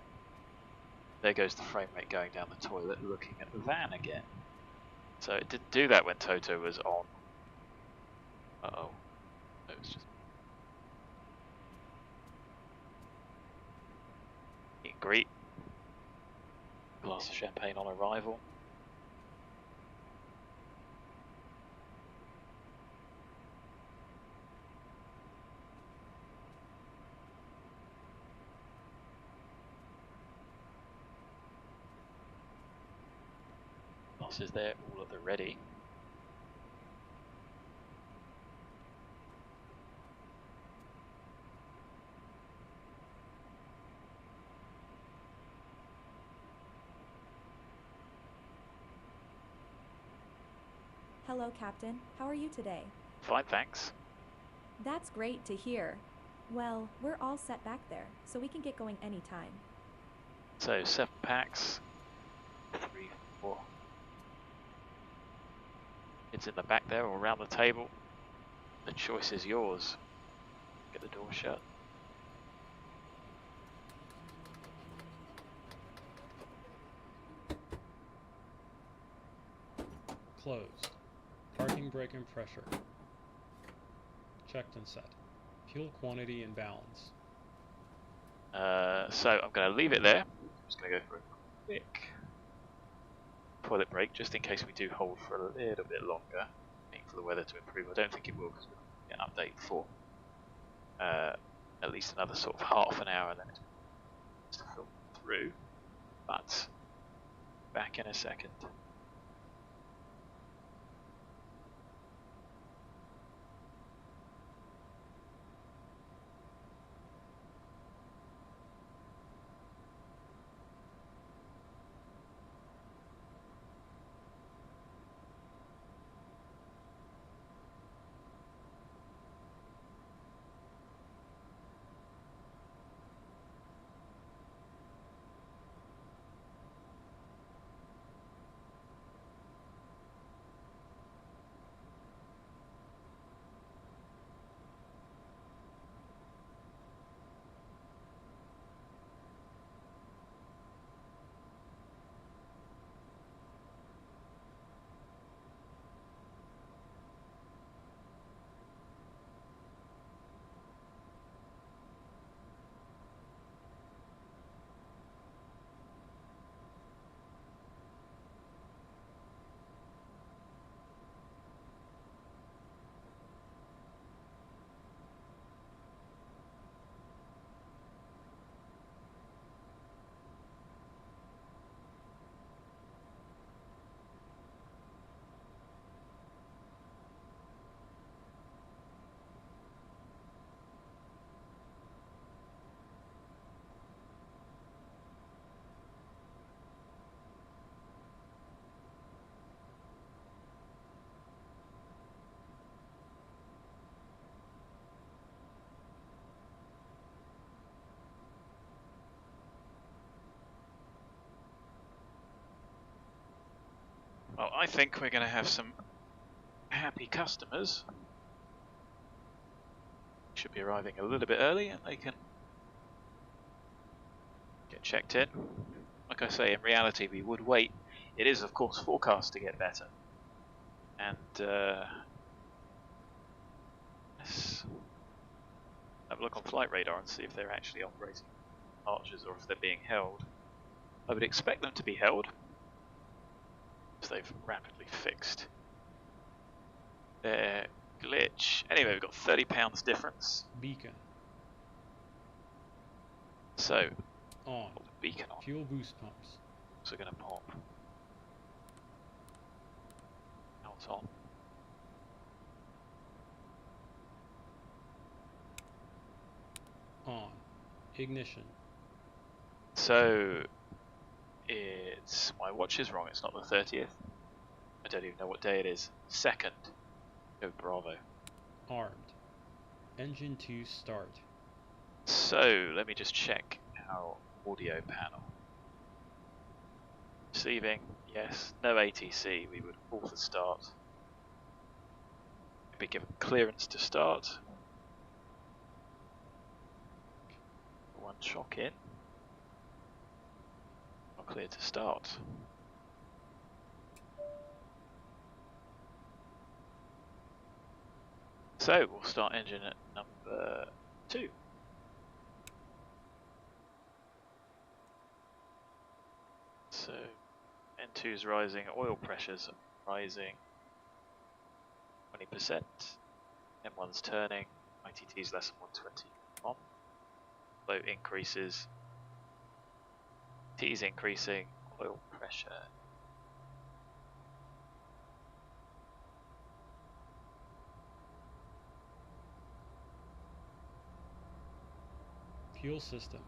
There goes the frame rate going down the toilet, looking at the van again. So it didn't do that when Toto was on. Uh-oh. It was just... meet and greet. Glass of champagne on arrival. Is there all at the ready. Hello, Captain. How are you today? Fine, thanks. That's great to hear. Well, we're all set back there, so we can get going anytime. So 7 packs, 3, 4. It's in the back there or around the table. The choice is yours. Get the door shut. Closed. Parking brake and pressure. Checked and set. Fuel quantity and balance. So I'm going to leave it there. I'm just going to go for a quick toilet break, just in case we do hold for a little bit longer, waiting for the weather to improve. I don't think it will, because we'll get an update for at least another sort of half an hour, and then it's to film through. But back in a second. Well, I think we're going to have some happy customers. Should be arriving a little bit early, and they can get checked in. Like I say, in reality we would wait. It is of course forecast to get better. And let's have a look on flight radar and see if they're actually operating arches or if they're being held. I would expect them to be held, as they've rapidly fixed their glitch. Anyway, we've got £30 difference. Beacon. So, On. put the beacon on. Fuel boost pumps. So we're going to pop out on. On. Ignition. So, it's, my watch is wrong, it's not the 30th. I don't even know what day it is. 2nd. Go Bravo. Armed. Engine 2 start. So, let me just check our audio panel. Receiving, yes. No ATC, we would call for start. Be given clearance to start. One shock in. Clear to start. So we'll start engine at number 2. So N2 is rising, oil pressures are rising 20%. M1's turning, ITT is less than 120 on. Flow increases. T is increasing, oil pressure. Fuel system.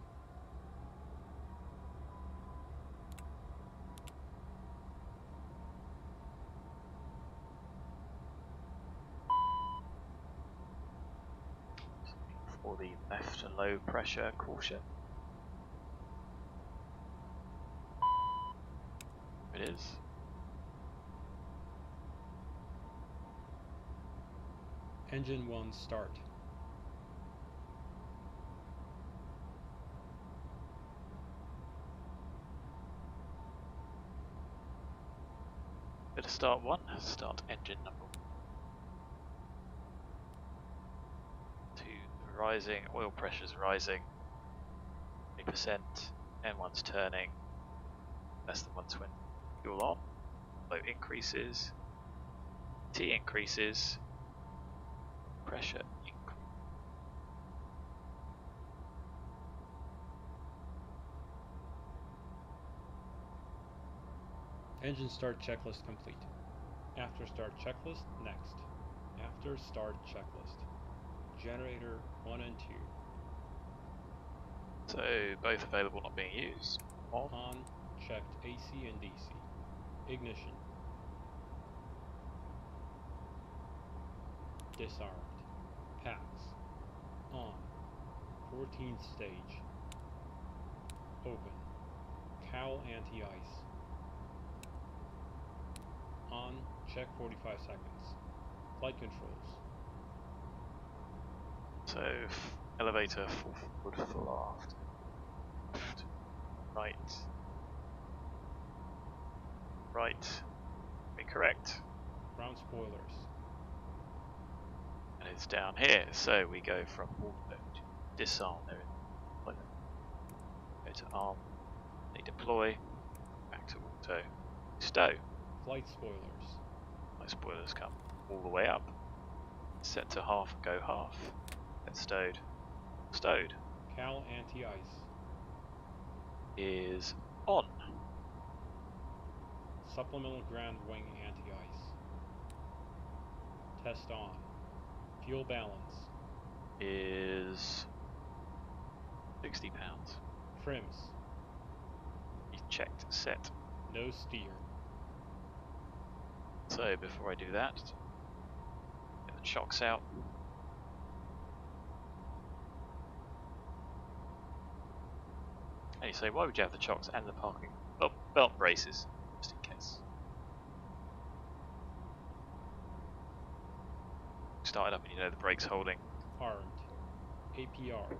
For the left and low pressure caution. It is. Engine 1 start. Good. to start one. Start engine number 2 rising, oil pressure's rising, 3%, N1's turning, less than 120, fuel on, flow increases, T increases, pressure increases. Engine start checklist complete. After start checklist, next. After start checklist. Generator 1 and 2. So both available, not being used. On, checked AC and DC. Ignition. Disarmed. Pass. On. 14th stage. Open. Cowl anti-ice. On, check 45 seconds. Flight controls. So elevator full forward, full aft. Left, right. Right. Be correct. Ground spoilers. And it's down here. So we go from auto to disarm there. Go to arm. They deploy. Back to auto. Stow. Flight spoilers. My spoilers come all the way up. Set to half, go half. Get stowed. Stowed. Cowl anti-ice. Is on. Supplemental ground wing anti-ice. Test on. Fuel balance. Is £60. Trims. He's checked, set. No steer. So before I do that, get the chocks out. And you say, why would you have the chocks and the parking? Oh, belt braces, just in case. Start it up and you know the brake's holding. Armed. APR.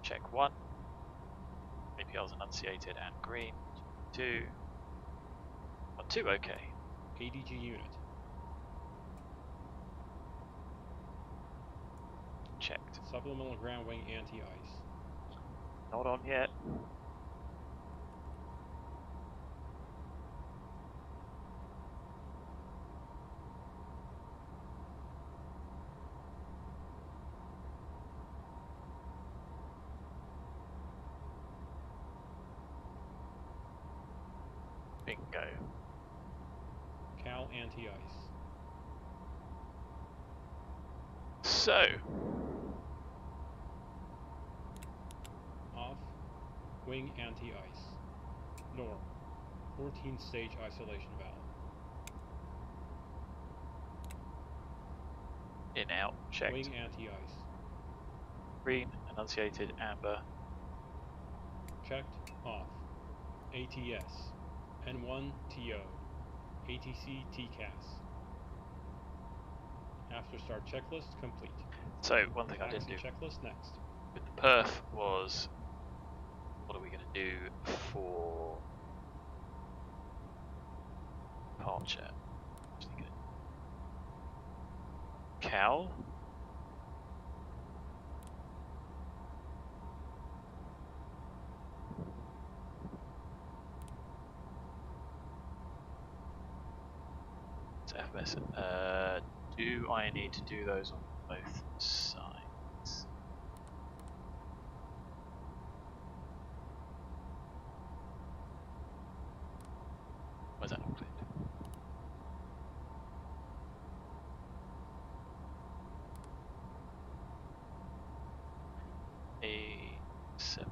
Check 1. APR's enunciated and green. 2. 1, 2, okay. ADG unit. Checked. Supplemental ground wing anti-ice. Not on yet. Bingo. Cowl anti-ice. So, Off. Wing anti-ice. Norm. 14th stage isolation valve. in, out, checked. Wing anti-ice. Green, enunciated, amber. Checked. Off. ATS. N1 TO. ATC TCAS. After start checklist complete. So, one thing I didn't Taxi do checklist next. with the perf was, what are we going to do for departure? Cal. It's FMS. Do I need to do those on both sides? Where's that not cleared? A7.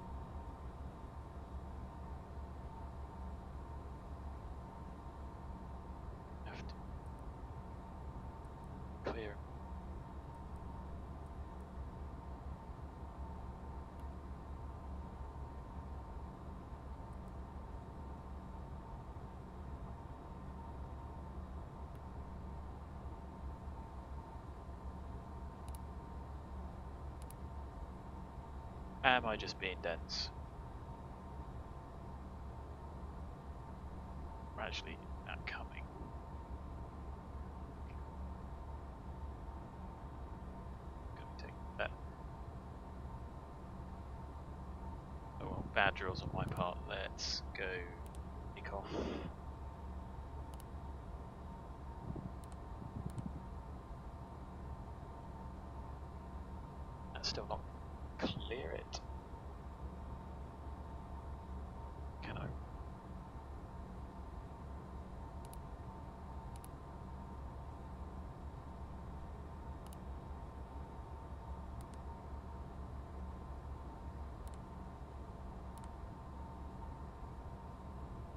Have to clear. Am I just being dense? gradually not coming. Gonna take that. Oh well, bad drills on my part. Let's go Takeoff. And still not clear it. Can I?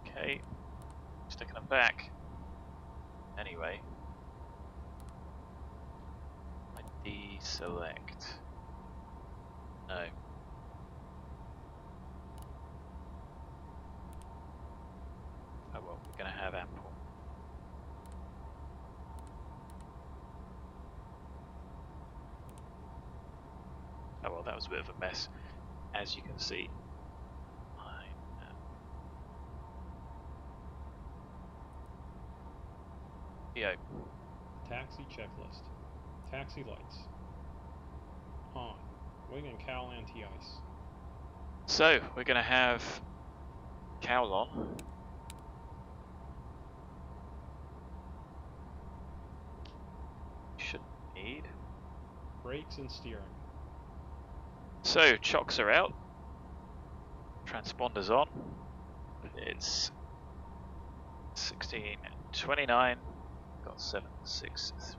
Okay, sticking them back. Anyway, I deselect. No. Oh well, we're going to have ample. Oh well, that was a bit of a mess, as you can see. Yo. Taxi checklist. Taxi lights. On. Wing and cowl anti-ice. So, we're going to have cowl on. Shouldn't need. Brakes and steering. So, chocks are out. Transponders on. It's 16:29. Got 760.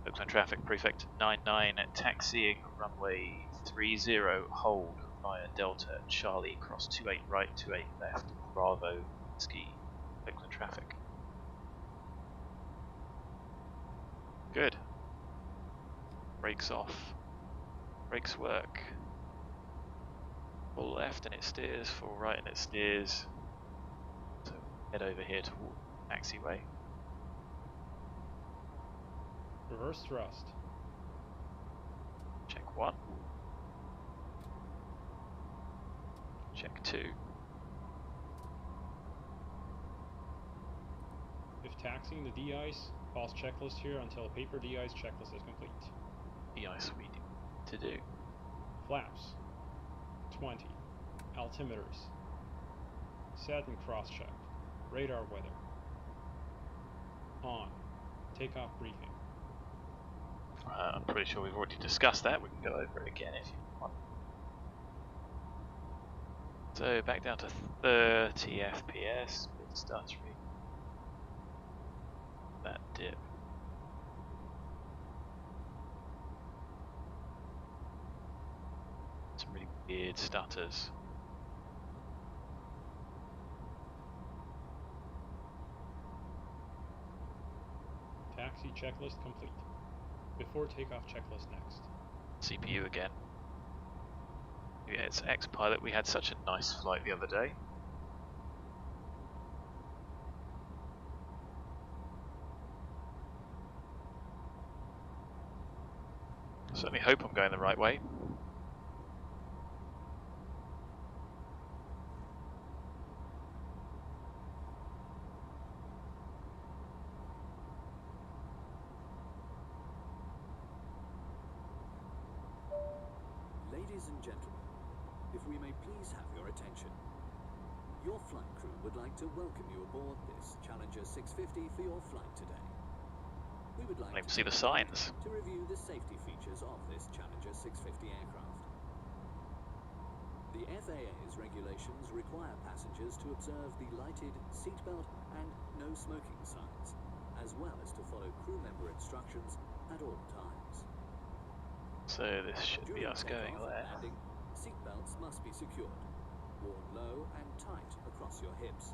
Oakland traffic prefect 99 taxiing runway 30 hold via Delta Charlie cross 28 right 28 left Bravo ski Oakland traffic. Good. Brakes off. Brakes work. Full left and it steers, full right and it steers. So head over here toward taxiway. Reverse thrust. Check 1. Check 2. If taxiing the de-ice, pause checklist here until paper de-ice checklist is complete. De-ice we need to do. Flaps. 20. Altimeters. Set and cross-check. Radar weather. On. Takeoff briefing. I'm pretty sure we've already discussed that. We can go over it again if you want. So back down to 30 FPS. It starts reading that dip. Some really weird stutters. Taxi checklist complete. Before takeoff checklist next. CPU again. Yeah, it's X-Pilot. We had such a nice flight the other day. Certainly hope I'm going the right way. Ladies and gentlemen, if we may please have your attention. Your flight crew would like to welcome you aboard this Challenger 650 for your flight today. We would like to see the signs. To review the safety features of this Challenger 650 aircraft. The FAA's regulations require passengers to observe the lighted seatbelt and no smoking signs, as well as to follow crew member instructions at all times. So this should be us going there. Landing, seatbelts must be secured, worn low and tight across your hips.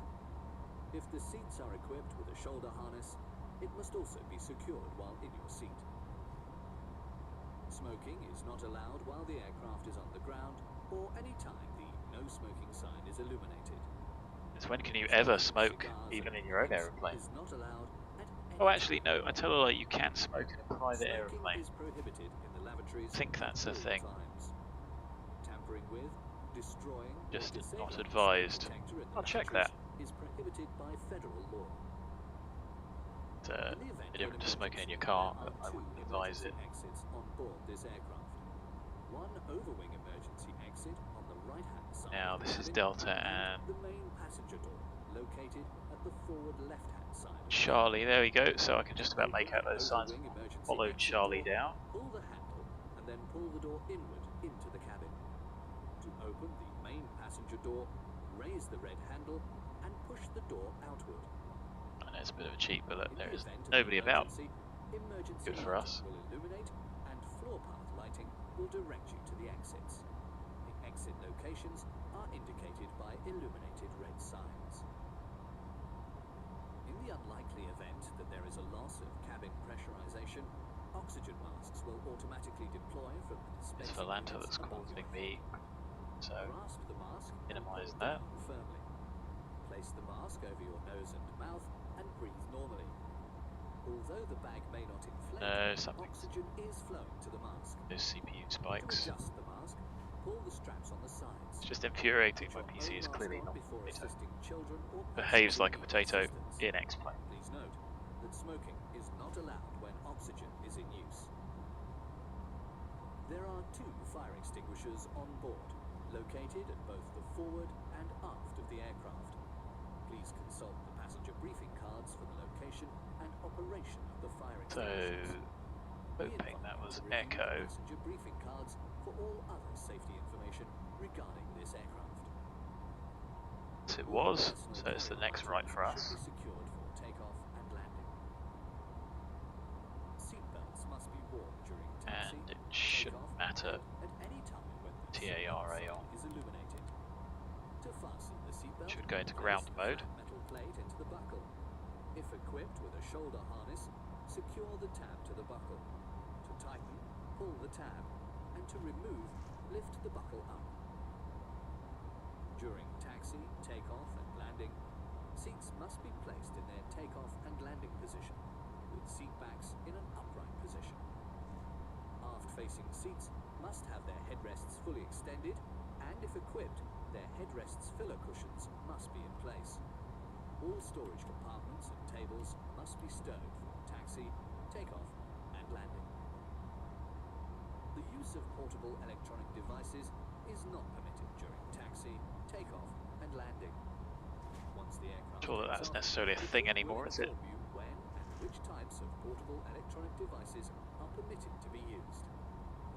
If the seats are equipped with a shoulder harness, it must also be secured while in your seat. Smoking is not allowed while the aircraft is on the ground or any time the no smoking sign is illuminated. It's when can you ever smoke, even in your own aeroplane? Is not allowed at any Oh, actually, no, I tell a lie, you can smoke in a private Smoking aeroplane. is prohibited in the lavatories I think that's a at all thing. times. Tampering with, destroying, or Just disabling not the smoke advised. detector in the I'll check lavatories that. is prohibited by federal law. It's In the event a bit of different an to smoking in emergency, your car, there but are I two wouldn't advise emergency it. exits on board this aircraft. One overwing emergency exit on the right-hand side Now of the this is cabin, Delta and and the main passenger door, located at the forward left-hand side of the Charlie. There we go. So I can just about make out those signs. overwing emergency Followed exit Charlie door, down. pull the handle, and then pull the door inward into the cabin. To open the main passenger door, raise the red handle and push the door outward. I know it's a bit of a cheat, but look, In there the is event of nobody an about. emergency Good for lighting us. will illuminate, and floor path lighting will direct you to the exits. The exit locations are indicated by illuminated red signs. In the unlikely event that there is a loss of cabin pressurization, oxygen masks will automatically deploy from the It's dispensing Volanta units that's above causing your me. head. So Grasp the mask and minimise pull that. down firmly. Place the mask over your nose and mouth and breathe normally. Although the bag may not inflate, No, something. oxygen is flowing to the mask. Those CPU To spikes. adjust the mask, pull the straps on the sides. It's just infuriating. My Put your PC own is mask clearly on not a before potato. assisting children or Behaves persons like a who need potato assistance. in X-Plane. Please note that smoking is not allowed when oxygen is in use. There are two fire extinguishers on board, located at both the forward and aft of the aircraft. Please consult the passenger briefing cards for the location and operation of the fire So extinguishers. Be hoping that advised was to review Echo. the passenger briefing cards for all other safety information regarding this aircraft. It All was. personal So it's the carry-on next right items for should us. be secured for takeoff and landing. Seatbelts must be worn during taxi, And it shouldn't takeoff, matter. and at any time when the TARA seatbelt on. sign is illuminated. To fasten the seatbelt, Should go into place ground the mode. flat metal plate into the buckle. If equipped with a shoulder harness, secure the tab to the buckle. To tighten, pull the tab, and to remove, lift the buckle up. During taxi, takeoff, and landing, seats must be placed in their takeoff and landing position, with seat backs in an upright position. Aft-facing seats must have their headrests fully extended, and if equipped, their headrests filler cushions must be in place. All storage compartments and tables must be stowed for taxi, takeoff, and landing. The use of portable electronic devices is not permitted during taxi, takeoff, and landing. Once the aircraft Sure that takes that's off, necessarily a the thing crew anymore, will is it? inform you when and which types of portable electronic devices are permitted to be used.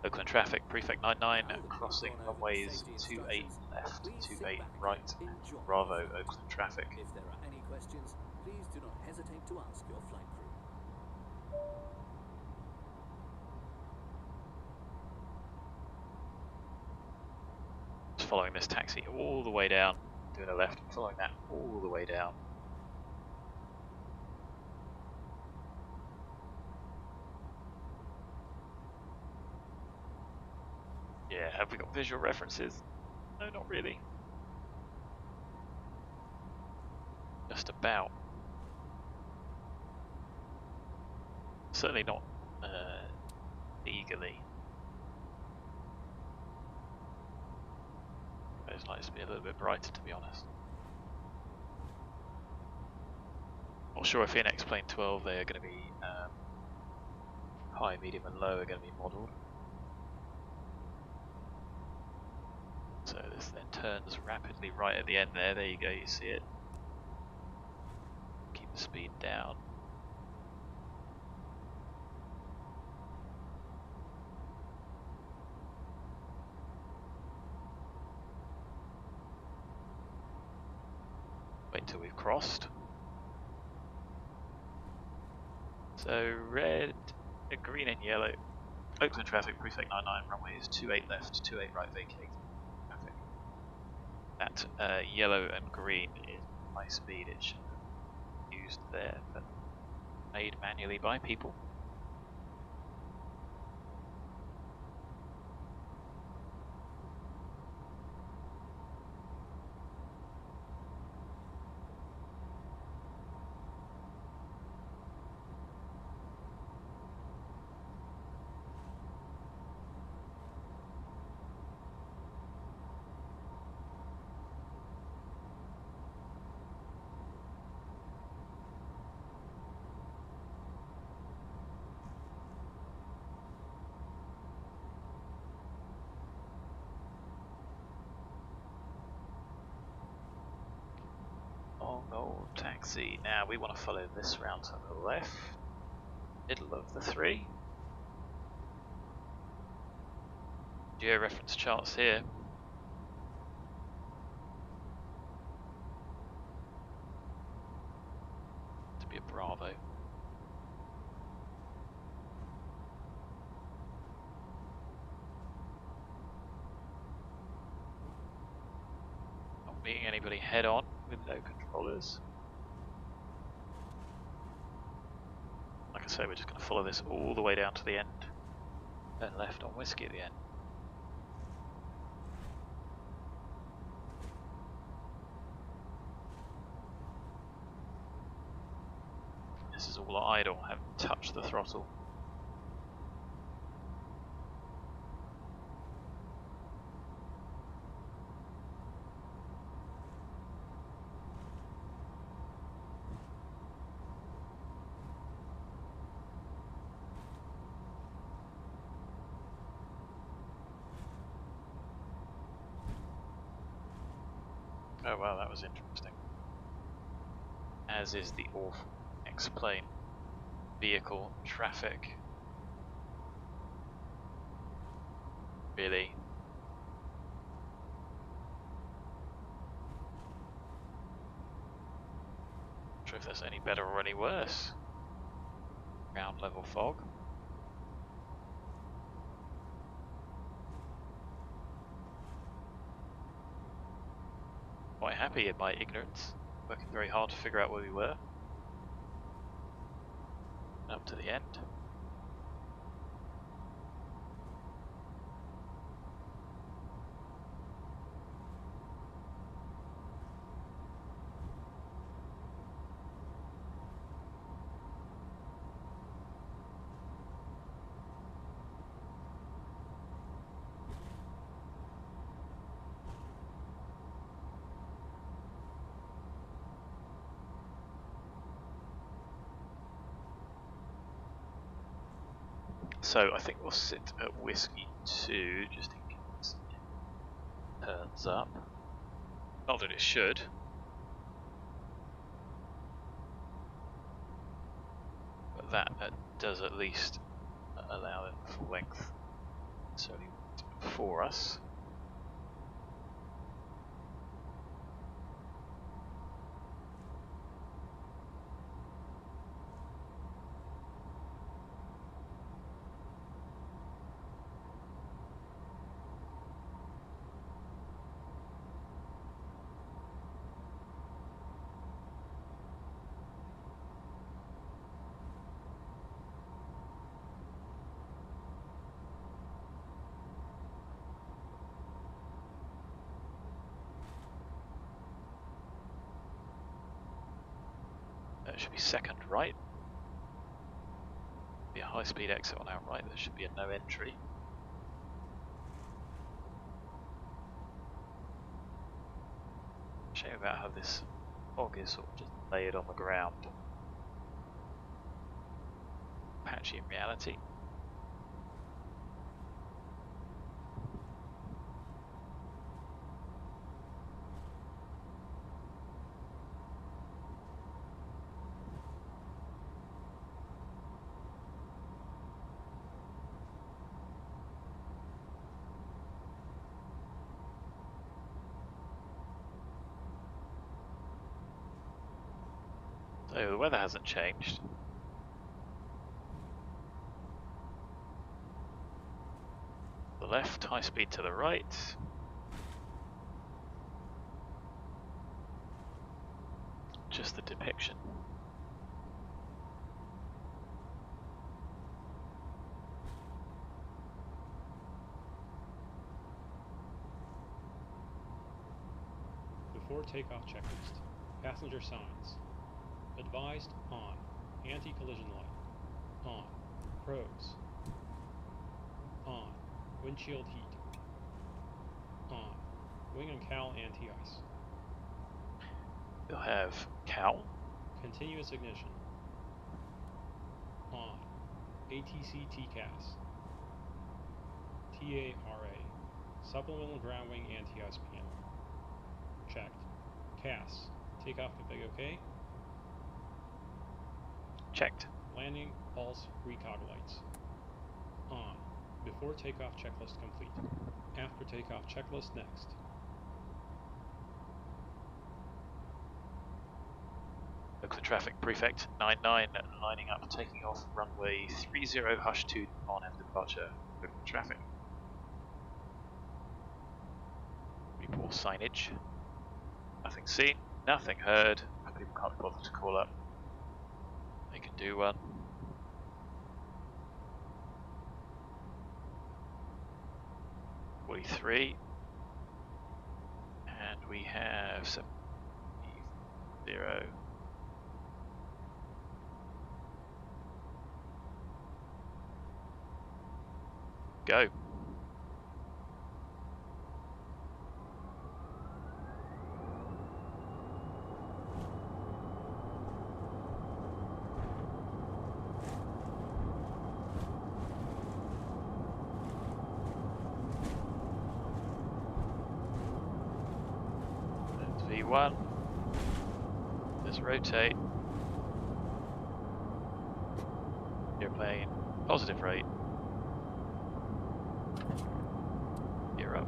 Oakland traffic, prefect 99, Now that we've crossing gone over the runways safety 28 instructions, left, please sit 28 back right, and enjoy Bravo, your flight. Oakland traffic. If there are any questions, please do not hesitate to ask your flight crew. Just following this taxi all the way down, doing a left, following that all the way down. Yeah, have we got visual references? No, not really. Just about. Certainly not eagerly. Those lights to be a little bit brighter, to be honest. Not sure if in X-Plane 12 they are going to be high, medium and low are going to be modelled. So this then turns rapidly right at the end there, you go, you see it. Keep the speed down. Wait till we've crossed. So red, green and yellow. Oakland traffic, prefect 99, runway is 28 left, 28 right vacate. Traffic. That yellow and green is high speed, it should be used there, but made manually by people. long old taxi. Now we want to follow this round to the left, middle of the three. Geo-reference charts here. To be a Bravo. Not meeting anybody head on with no controllers. Like I say, we're just going to follow this all the way down to the end. Turn left on Whiskey at the end. This is all idle, haven't touched the throttle. Oh wow, that was interesting. As is the awful X-plane vehicle traffic. Really? Not sure if that's any better or any worse. Ground level fog. Quite happy in my ignorance, working very hard to figure out where we were. Up to the end. So I think we'll sit at Whiskey 2 just in case it turns up. Not that it should. But that does at least allow them full length certainly for us. That should be second right. Be a high speed exit on our right, there should be a no entry. Shame about how this fog is sort of just layered on the ground. Patchy in reality. So the weather hasn't changed. The left, high speed to the right. Just the depiction. Before takeoff checklist. Passenger signs. Advised on. Anti-collision light. On. Pros. On. Windshield heat. On. Wing and cowl anti-ice. You'll have cowl. Continuous ignition. On. ATC TCAS. TARA. Supplemental ground wing anti-ice panel. Checked. CAS. Takeoff config OK. Checked. Landing pulse recog lights. On. Before takeoff checklist complete. After takeoff checklist next. Oakland traffic prefect 99 lining up, taking off runway 30 hush 2 on after departure. Oakland traffic. Report signage. Nothing seen, nothing heard. People can't be bothered to call up. They can do one. .3 and we have 70. Go. That's V1. Let's rotate. Airplane, positive rate. Gear up.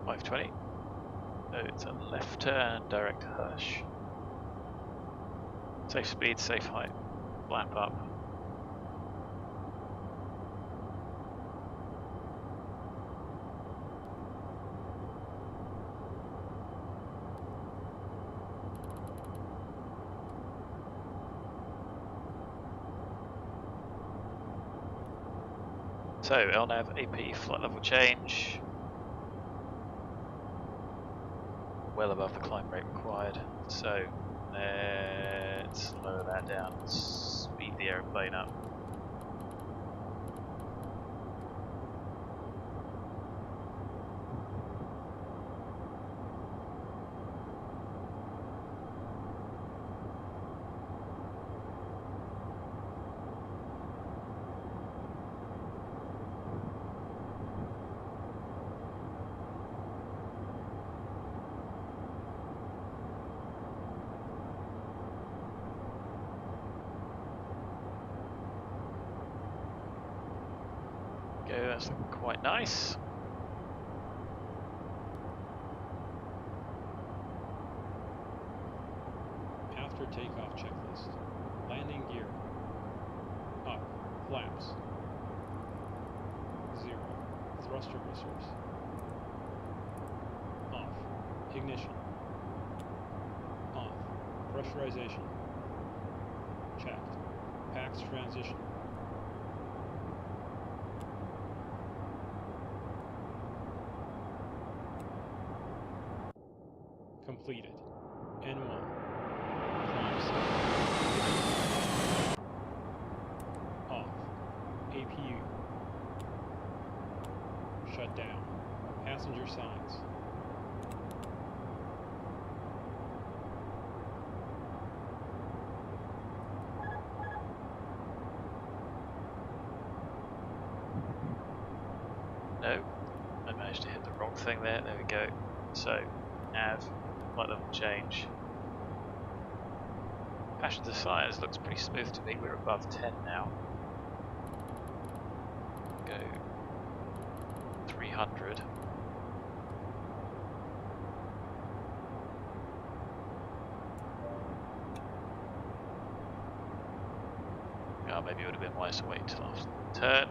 .520. So it's a left turn, direct hush. Safe speed, safe height. Flap up. So LNAV AP flight level change. Well above the climb rate required. So let's lower that down. Speed the aeroplane up. Go, that's looking quite nice. After takeoff checklist. Landing gear. Up. Flaps. 0. Thruster resource. Off. Ignition. Off. Pressurization. Checked. PAX transition. Completed. N1. Climb set. Off. APU. Shutdown. Passenger signs. No, I managed to hit the wrong thing there. There we go. So, nav, flight level change. Passenger signs looks pretty smooth to me. We're above 10 now. Go 300. Oh, maybe it would have been wise to wait until after the turn.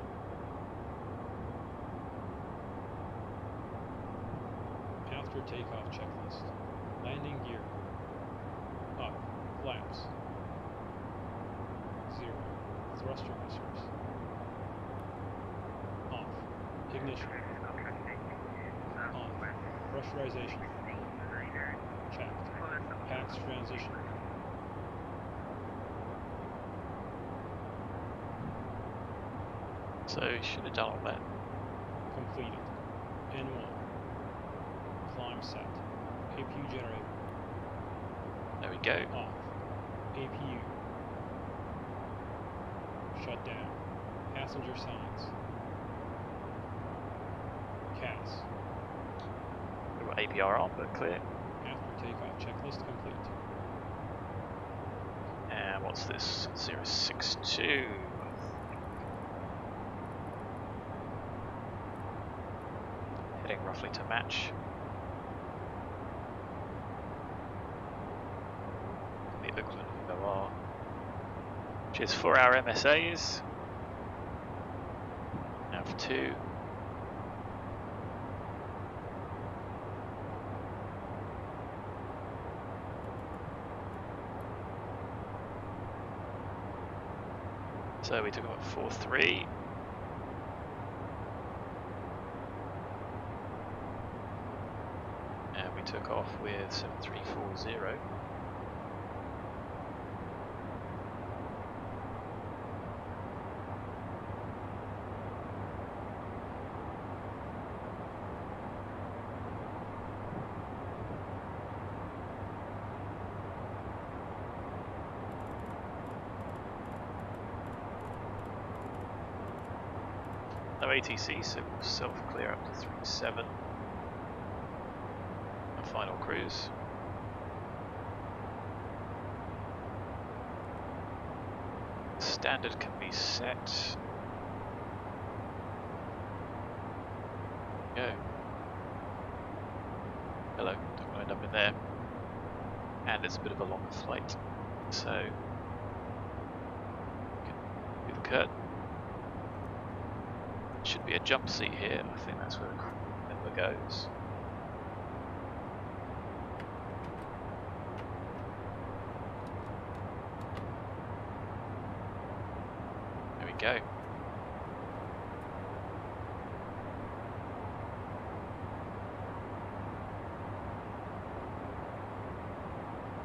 After takeoff checklist. Landing gear. Up. Flaps. 0. Thruster resource. Off. Ignition. On. Pressurization. Checked. PAX transition. So you should have done all that. Completed. N1. Climb set. APU generator. There we go. Off. APU. Shutdown. Passenger signs. CAS. We've got APR on, but clear. After takeoff checklist complete. And what's this? 062. Heading roughly to match. The Oakland VOR. Which is for our MSAs. Now for 2. So we took off 4-3. And we took off with 7340. No ATC, so we'll self-clear up to 37. And final cruise. Standard can be set. Go. Hello, don't want to end up in there. And it's a bit of a longer flight, so we can do the curtain. Should be a jump seat here. I think that's where the crew member goes. There we go.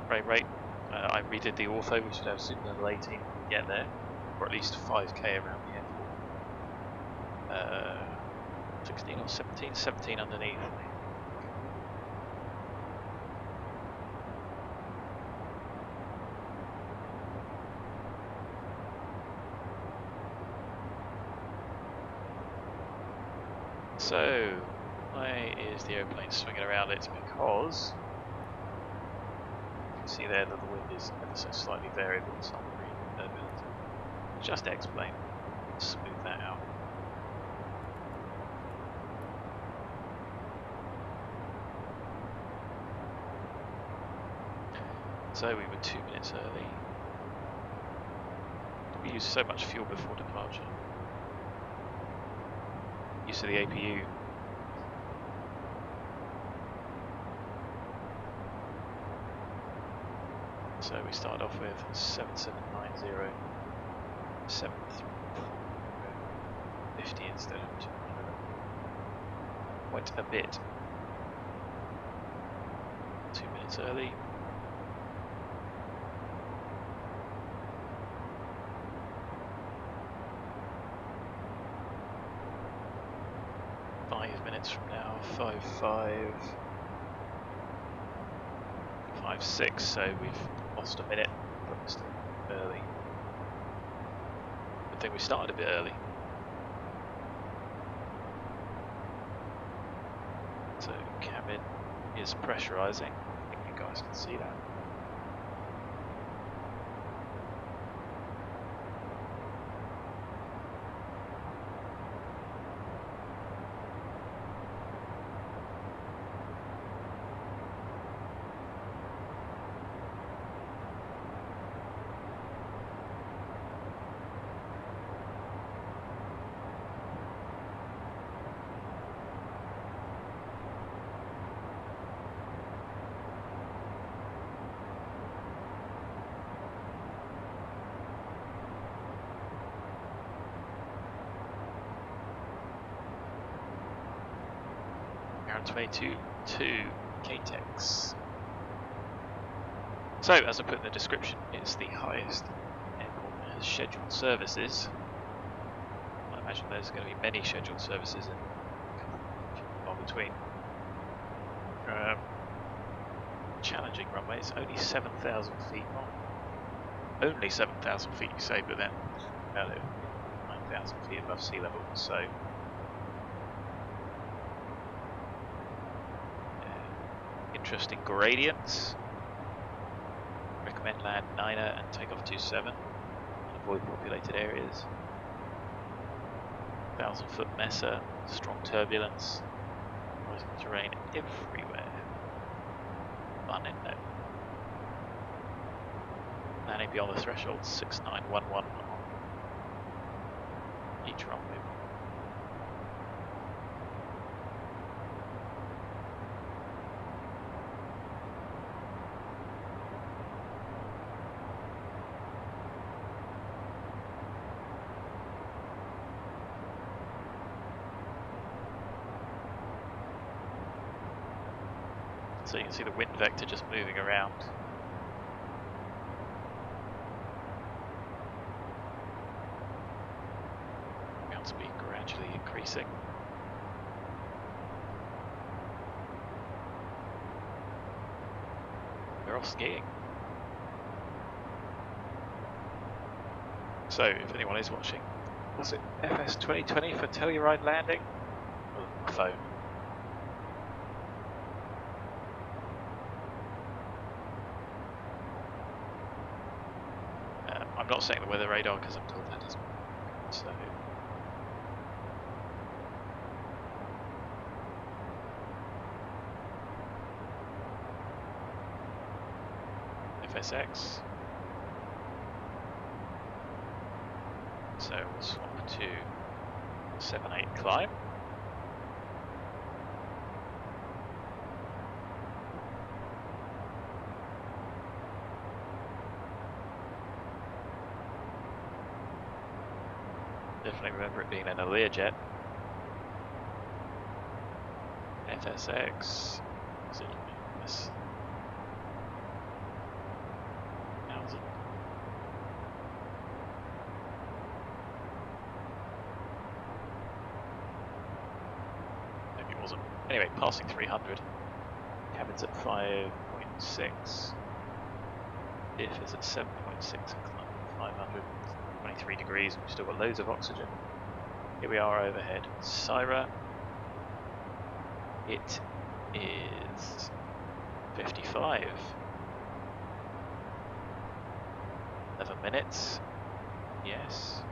Frame rate. I redid the Ortho. We should have super level 18 when we get there, or at least 5k around the airport. 16 or 17, 17 underneath. So, why is the airplane swinging around? It's because you can see there that the wind is ever so slightly variable. It's not really just X-plane. Smooth that out. So we were 2 minutes early. We used so much fuel before departure. Use of the APU. So we started off with 7790, 50 instead of 200. Quite a bit. 2 minutes early. From now, 5.5, 5.6, so we've lost a minute, but we're still early. Good thing we started a bit early. So cabin is pressurizing. I think you guys can see that. Runway 22 KTEX. So, as I put in the description, it's the highest airport that has scheduled services. I imagine there's going to be many scheduled services in between. Challenging runways, only 7,000 feet long. Only 7,000 feet, you say, but then about it, 9,000 feet above sea level, so interesting gradients. Recommend land 9er and take off 27 and avoid populated areas. 1,000-foot Mesa, strong turbulence, rising terrain everywhere. Fun, isn't it? Landing beyond the threshold 6911 on each runway. So you can see the wind vector just moving around. Ground speed gradually increasing. We're off skiing. So if anyone is watching, was it FS 2020 for Telluride landing? Oh, phone. I'm not saying the weather radar because I'm told that doesn't work. So FSX. So we'll swap to 7-8 climb. Definitely remember it being an Learjet. FSX. Is it this? 1000. Maybe it wasn't. Anyway, passing 300. Cabin's at 5.6. Diff is at 7.6 and climb at 500. 23 degrees, we've still got loads of oxygen. Here we are overhead. SYRAH. It is 55. 11 minutes. Yes.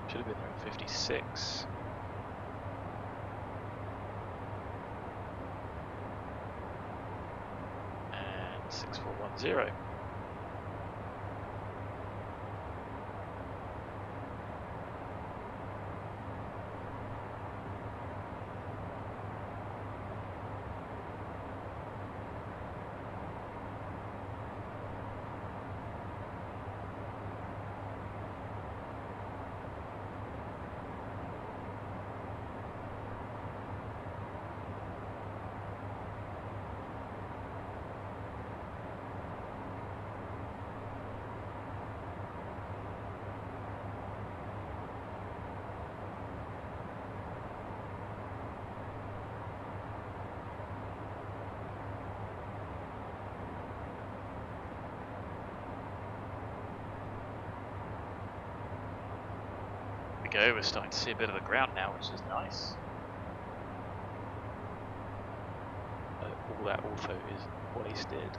Should have been there at 56. And 6410. Go, we're starting to see a bit of the ground now, which is nice. All that Ortho is wasted.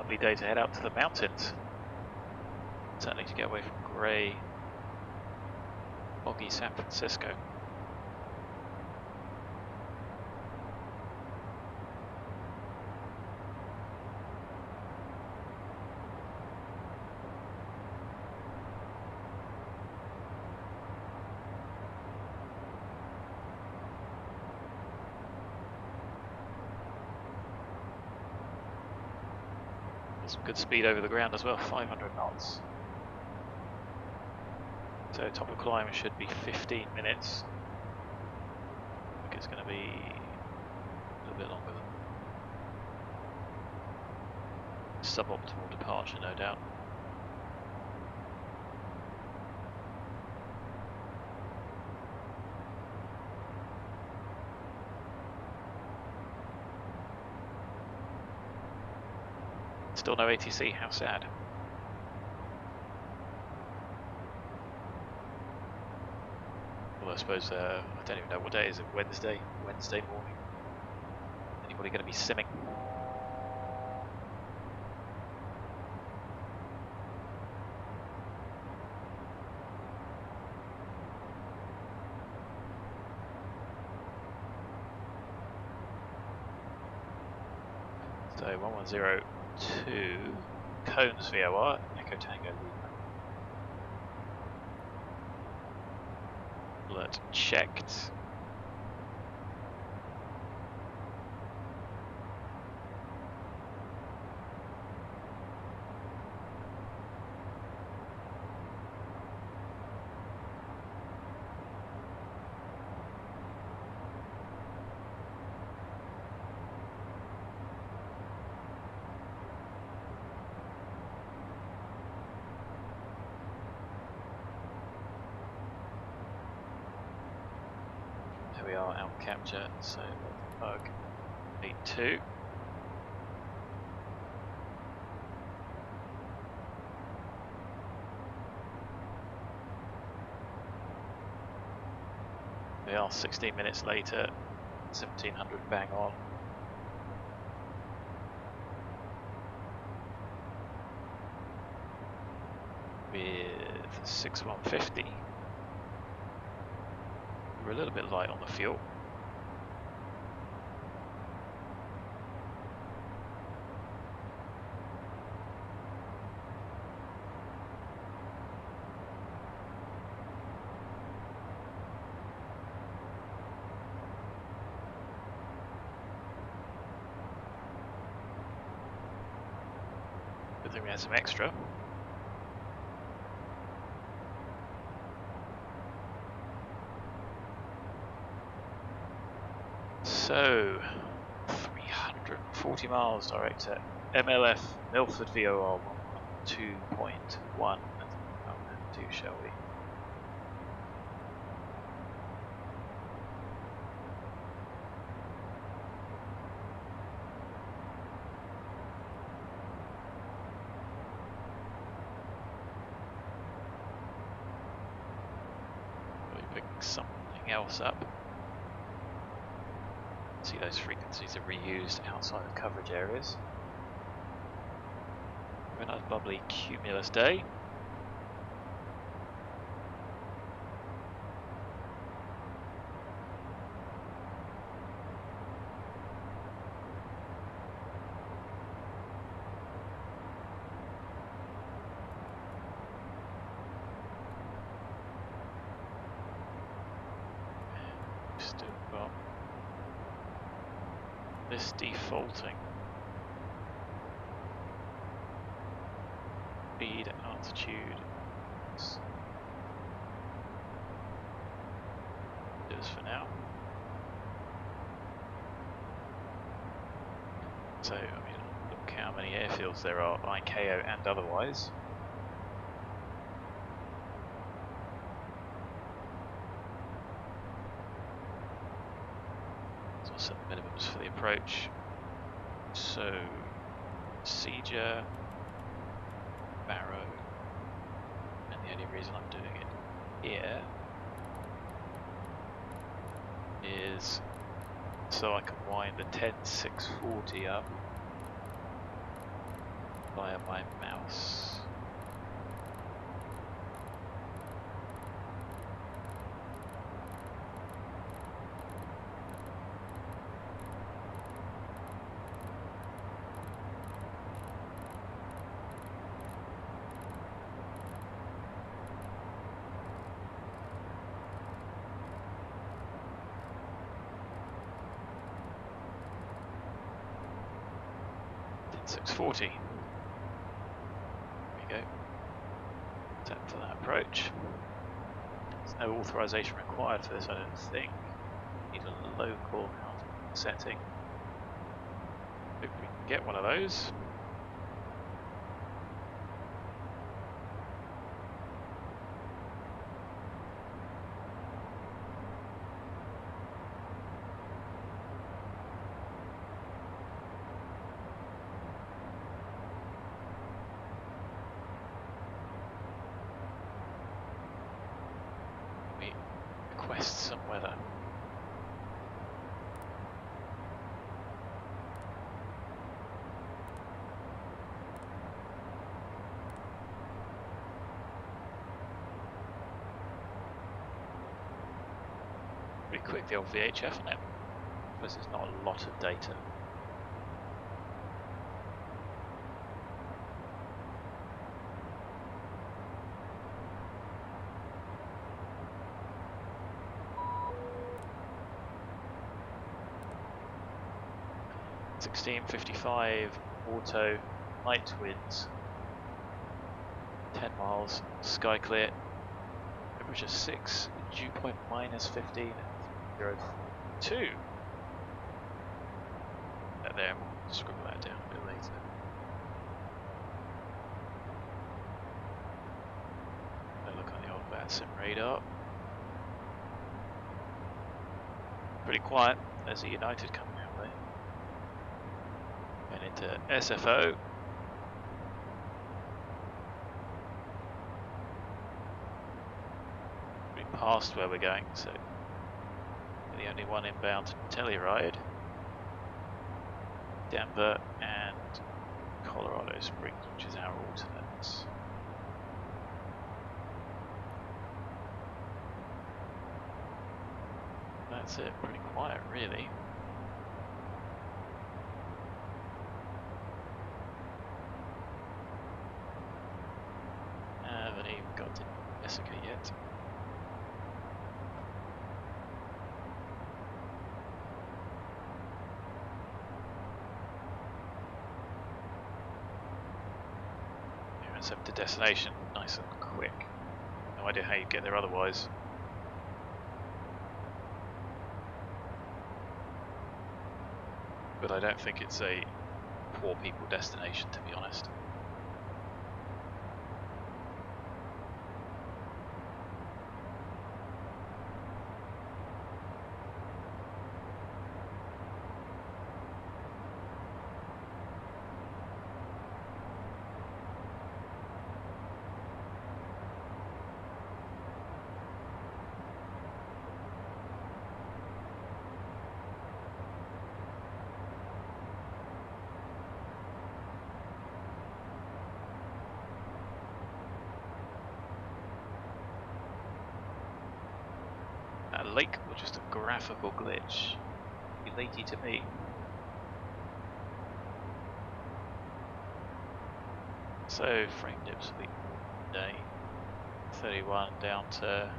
lovely day to head out to the mountains. Certainly to get away from grey, foggy San Francisco. Some good speed over the ground as well, 500 knots. So top of climb should be 15 minutes. I think it's going to be a little bit longer than suboptimal departure, no doubt. Still no ATC, how sad. Well, I suppose, I don't even know what day is it, Wednesday morning. Anybody going to be simming? So 1102, Cones VOR, Echo Tango Lima. Alert checked. We are out capture, so bug 82. We are 16 minutes later, 1700 bang on. With 6150. We're a little bit light on the fuel. Good thing we had some extra. So, 340 miles direct to MLF Milford VOR 112.1. Do shall we? We'll pick something else up. See those frequencies are reused outside of coverage areas. A nice bubbly cumulus day. Still got this defaulting speed altitude is for now. So I mean, look how many airfields there are, ICAO and otherwise. Set minimums for the approach. So Seeger, Barrow, and the only reason I'm doing it here is so I can wind the 10640 up via my mouse. .640. There we go. Tap for that approach. There's no authorization required for this, I don't think. Need a local setting. Hope we can get one of those. Some weather. Pretty quick, the old VHF on it, because there's not a lot of data. .55 auto, light winds, 10 miles, sky clear, temperature 6, dew point -15, 0.2. There, we'll scribble that down a bit later. A look on the old VATSIM radar. Pretty quiet. There's a United coming out there. And into SFO. Pretty past where we're going, so we're the only one inbound Telluride. Denver and Colorado Springs, which is our alternates. That's it, pretty quiet really. Haven't even got to JSICA yet. It's up to destination, nice and quick. No idea how you get there otherwise. But I don't think it's a poor people destination, to be honest. A lake or just a graphical glitch? Be lakey to me. So frame dips for the day. 31 down to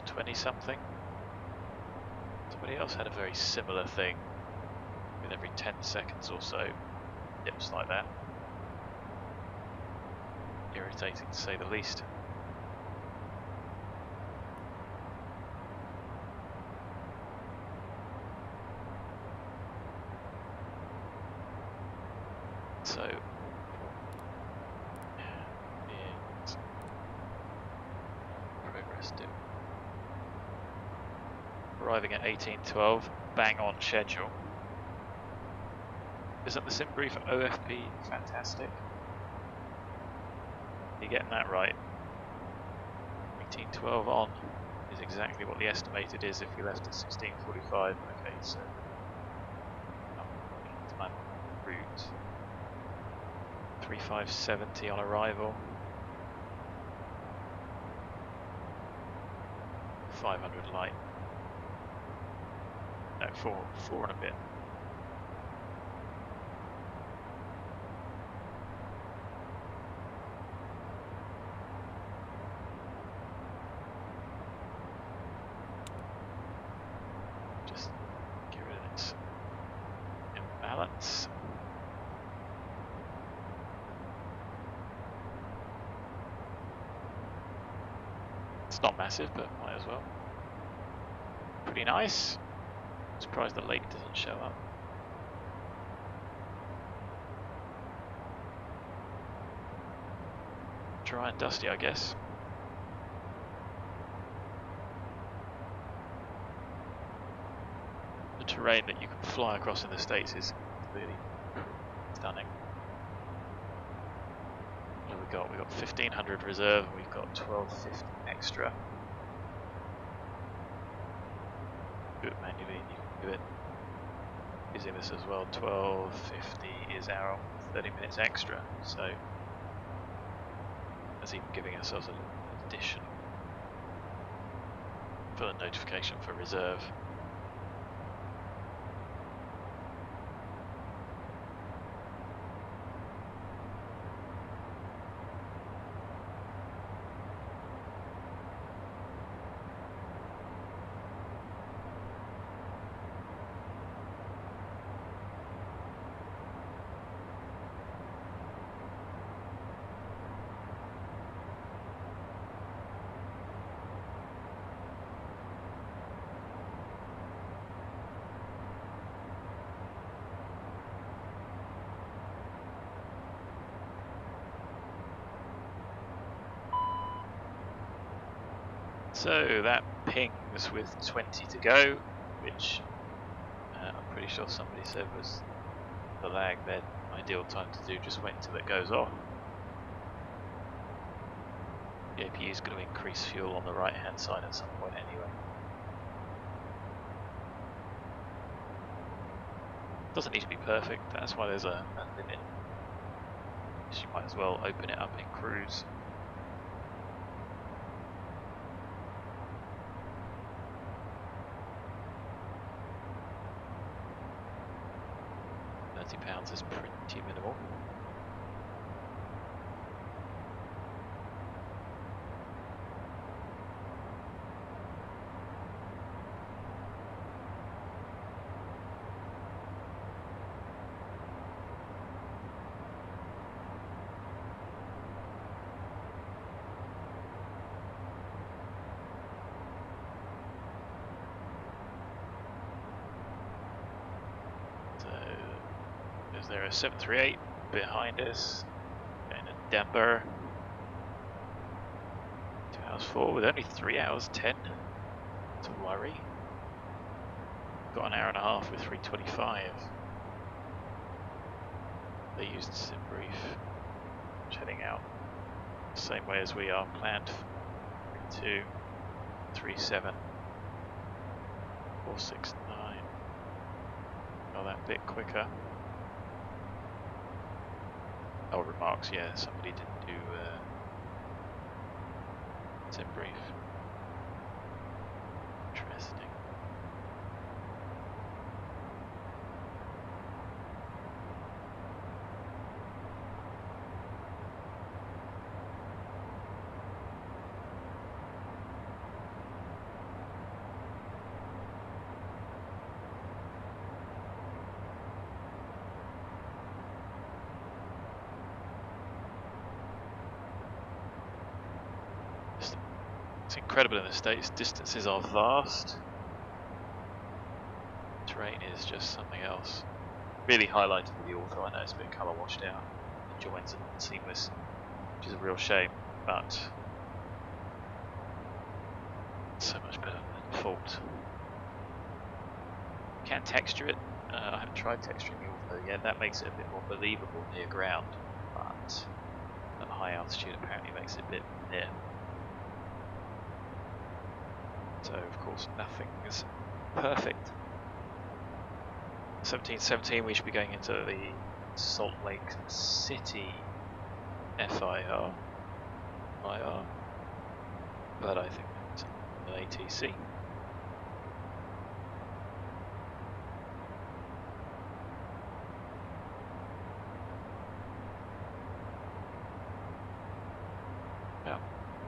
20 something. Somebody else had a very similar thing with every 10 seconds or so dips like that. Irritating to say the least. So, it's progress due. Arriving at 18:12, bang on schedule. Isn't the sim brief OFP fantastic? You're getting that right. 18:12 on is exactly what the estimated is if you left at 16:45. Okay, so 3570 on arrival. 500 light. No, four and a bit. Just get rid of its imbalance. It's not massive, but might as well. Pretty nice. Surprised the lake doesn't show up. Dry and dusty, I guess. The terrain that you can fly across in the States is really stunning. What have we got? We've got 1500 reserve and we've got 1250 extra. Do it manually, you can do it using this as well. 1250 is our 30 minutes extra, so that's even giving ourselves an additional for the notification for reserve. So that pings with 20 to go, which I'm pretty sure somebody said was the lag their ideal time to do. Just wait until it goes off. The APU is going to increase fuel on the right hand side at some point anyway. Doesn't need to be perfect, that's why there's a limit. So you might as well open it up in cruise. £30 is pretty minimal. There a 738 behind us, and a damper. 2 hours 4 with only 3 hours 10 to worry. Got an hour and a half with 325. They used sim brief, heading out the same way as we are planned. 32, 37, 469. Got that bit quicker. Oh, remarks, yeah, somebody didn't do sim brief. Interesting. It's incredible in the States, distances are vast. Terrain is just something else. Really highlighted with the Ortho. I know it's a bit colour washed out. The joins are seamless, which is a real shame, but it's so much better than the default. You can texture it. I haven't tried texturing the Ortho yet. That makes it a bit more believable near ground, but at high altitude apparently makes it a bit near. So of course nothing is perfect. 1717 we should be going into the Salt Lake City FIR, IR, but I think it's an ATC. Yeah,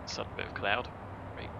sudden bit of cloud. Great.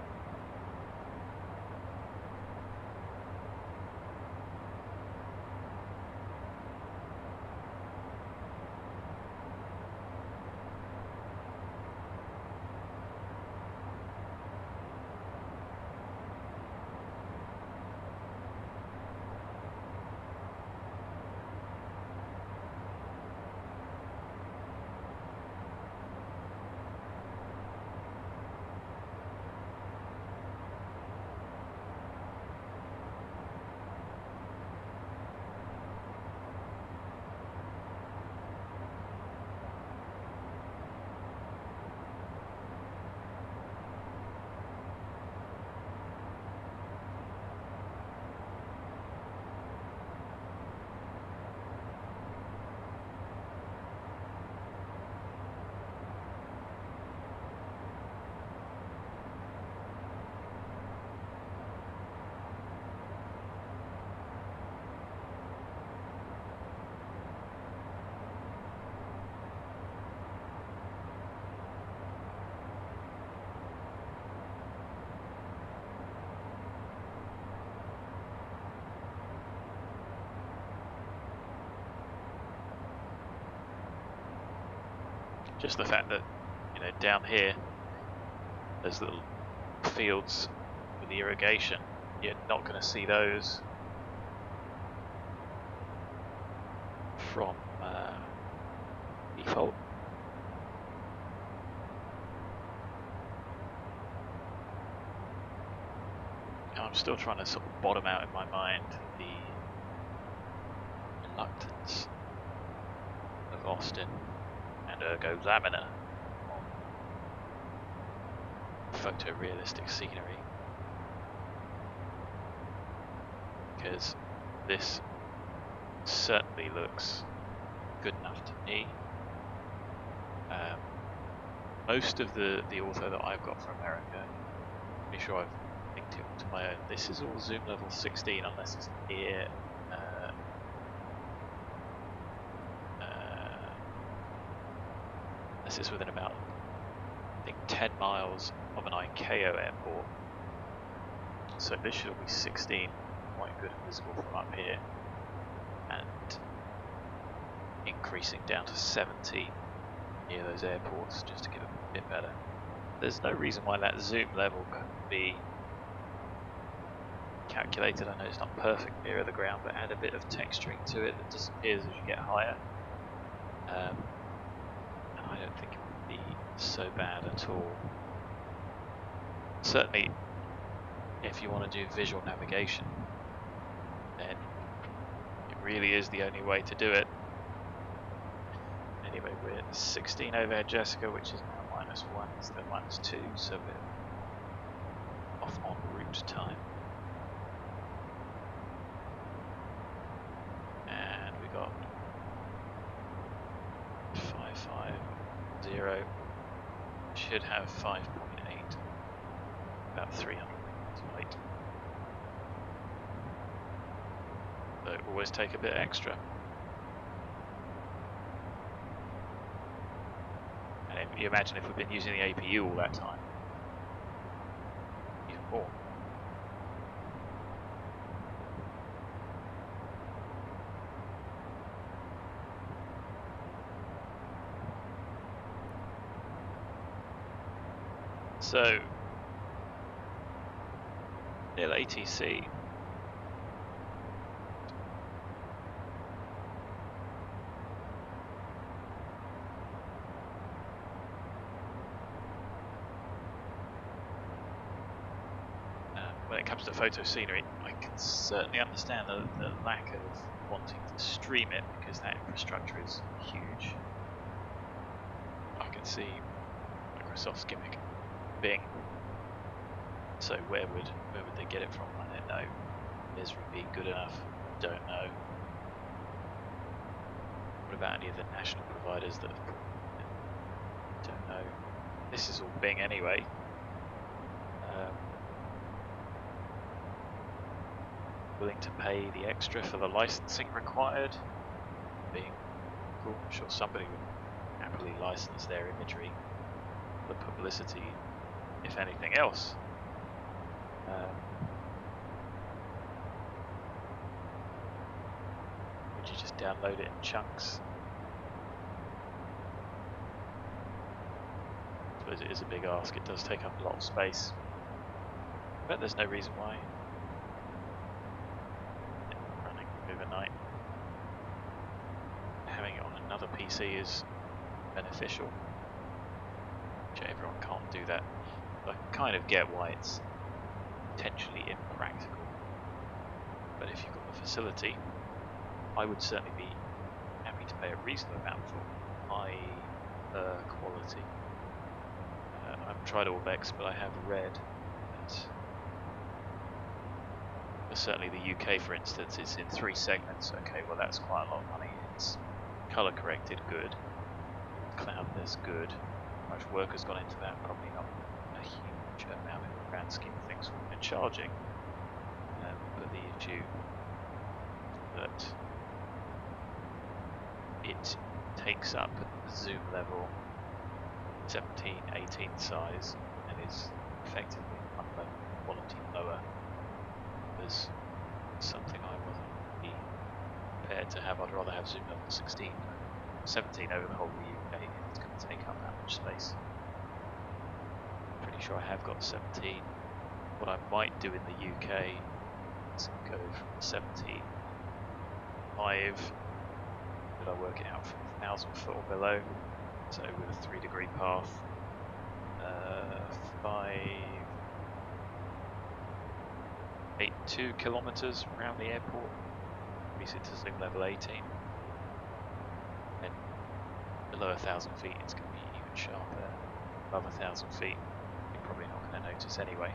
Just the fact that, you know, down here, there's little fields with the irrigation, you're not going to see those from default. I'm still trying to sort of bottom out in my mind the reluctance of Austin and ergo Lamina on photorealistic scenery, because this certainly looks good enough to me. Most of the Ortho that I've got from America, I'm pretty sure I've linked it to my own. This is all zoom level 16 unless it's near this is within about, I think, 10 miles of an ICAO airport. So this should be 16, quite good and visible from up here, and increasing down to 70 near those airports just to get a bit better. There's no reason why that zoom level couldn't be calculated. I know it's not perfect near the ground, but add a bit of texturing to it that disappears as you get higher. I don't think it would be so bad at all. Certainly, if you want to do visual navigation, then it really is the only way to do it. Anyway, we're at 16 overhead JSICA, which is now -1 instead of -2, so we're off en route time. And we got 550, should have 5.8, about 300 meters weight. So always take a bit extra. And if you imagine if we've been using the APU all that time, even more. So, near ATC, when it comes to photo scenery, I can certainly understand the lack of wanting to stream it because that infrastructure is huge. I can see Microsoft's gimmick. Bing. So where would they get it from? I don't know. Is Ruby good enough? Don't know. What about any of the national providers that have put it? this is all Bing anyway. Willing to pay the extra for the licensing required. Being cool, I'm sure somebody would happily license their imagery for the publicity, if anything else. Would you just download it in chunks? I suppose it is a big ask, it does take up a lot of space. But there's no reason why. Running overnight. Having it on another PC is beneficial. Which everyone can't do that. I can kind of get why it's potentially impractical. But if you've got the facility, I would certainly be happy to pay a reasonable amount for high quality. I haven't tried OAK-TEX, but I have read that certainly the UK, for instance, is in 3 segments. Okay, well that's quite a lot of money. It's color corrected, good. Cloudless, good. How much work has gone into that? Probably not a huge amount in the grand scheme of things we're charging. But the issue that it takes up at the zoom level 17, 18 size and is effectively quality lower. There's something I wasn't really prepared to have. I'd rather have zoom level 16, 17 over the whole of the UK. It's going to take up that much space. Pretty sure I have got 17. What I might do in the UK is go from 17, 5. Did I work it out from 1,000 foot or below? So with a 3-degree path, 82 kilometers around the airport, increase it to zoom level 18. And below 1,000 feet, it's going to be even sharper. Above 1,000 feet, you're probably not going to notice anyway.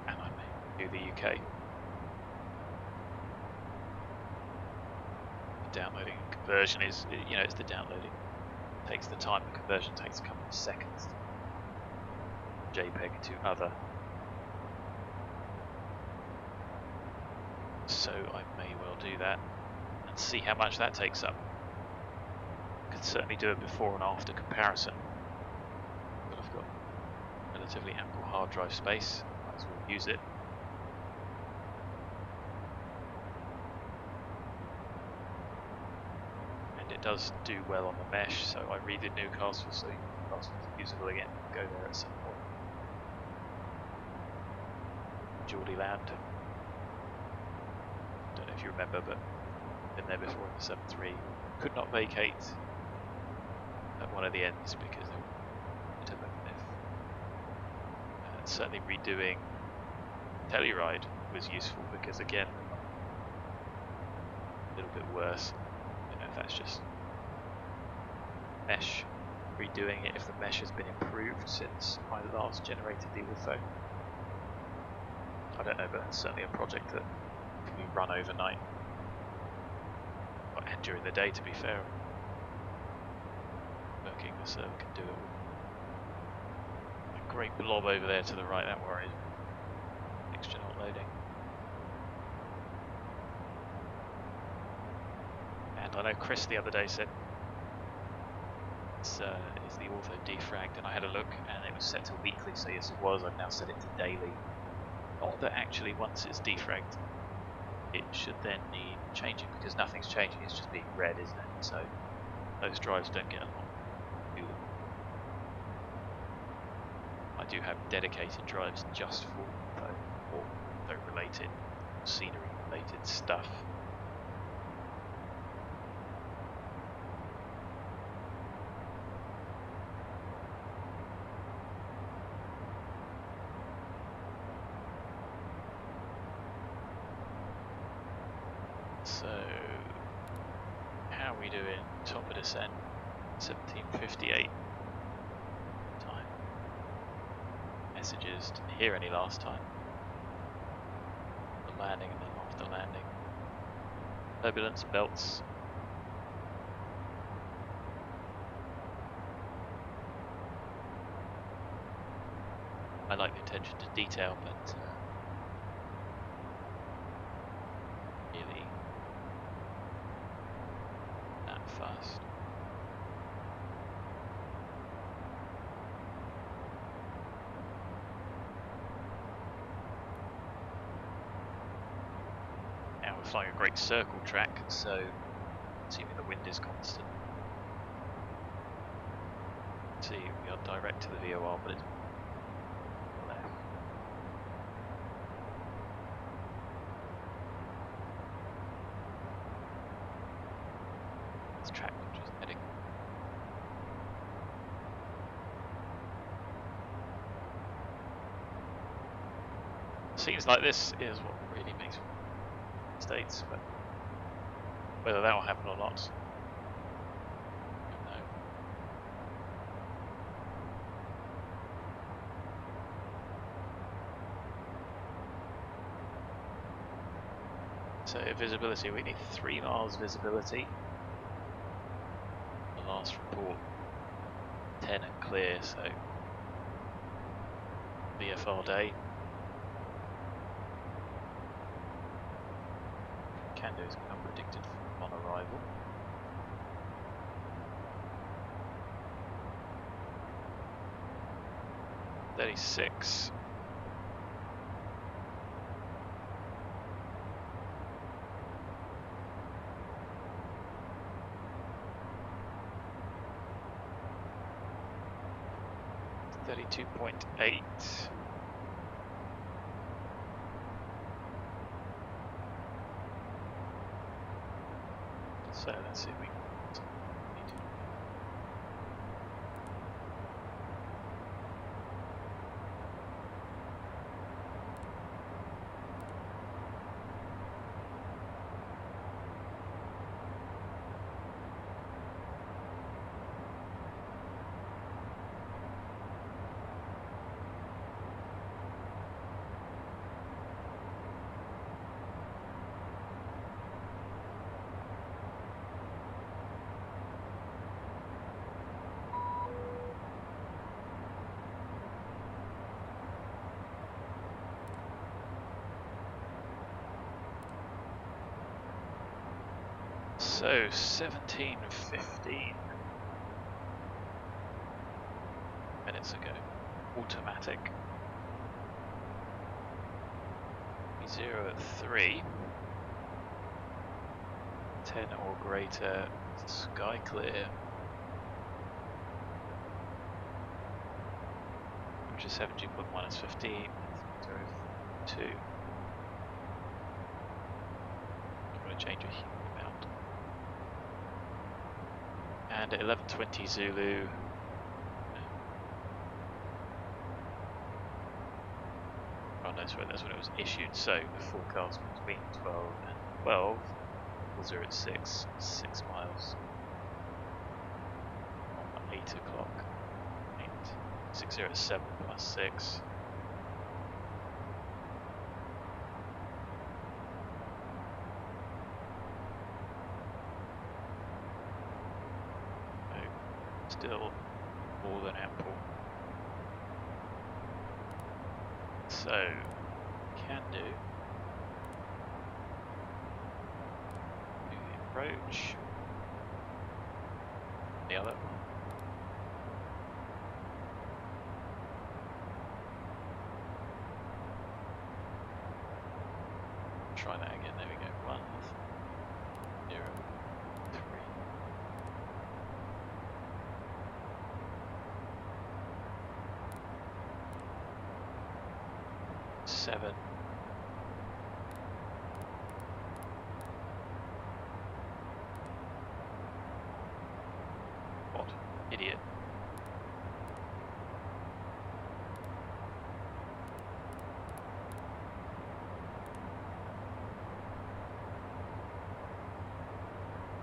And I may do the UK. Downloading and conversion is, you know, it's the downloading. It takes the time, the conversion takes a couple of seconds. JPEG to other. So I may well do that and see how much that takes up. Could certainly do a before and after comparison. But I've got relatively ample hard drive space, might as well use it. It does do well on the mesh, so I redid Newcastle, so Newcastle is usable again. Go there at some point. Geordie Land. Don't know if you remember, but been there before in the 7.3. Could not vacate at one of the ends because there was a bit of a cliff. Certainly redoing Telluride was useful because again, a little bit worse. That's just mesh, redoing it if the mesh has been improved since I last generated the Ortho. I don't know, but that's certainly a project that can be run overnight and during the day, to be fair. Working the server can do it. A great blob over there to the right, that worries me. Mixture not loading. I know Chris the other day said, is the Ortho defragged? And I had a look and it was set to weekly, so yes it was. I've now set it to daily. Not that actually once it's defragged, it should then need changing because nothing's changing, it's just being read, isn't it? So those drives don't get a lot to them. I do have dedicated drives just for Ortho related, scenery related stuff. So, how are we doing? Top of descent, 17:58 time. Messages, didn't hear any last time. The landing and then after landing. Turbulence belts. I like the attention to detail, but really that fast. Now we're flying a great circle track, so assuming the wind is constant. See, we are direct to the VOR, but it's left. This track just heading. Scenes like this is what really makes mistakes, but whether that will happen or not, so visibility, we need 3 miles visibility. The last report 10 and clear, so VFR day. Can do is unpredicted on arrival. .36. .8. So let's see if we can So 17:15 minutes ago, automatic. 0 at 3, 10 or greater, sky clear. Which is 17 minus 15, 2. I'm going to change a huge amount. And at 11:20 Zulu, oh no, sorry, that's when it was issued. So the forecast between 12 and 12 was 0 at 6 miles on 8 o'clock. 60 at 7 plus 6. Still more than ample. So, can do. Do the approach. The other one. Try that again. There we go. 1, 0, 3. 7. What? Idiot.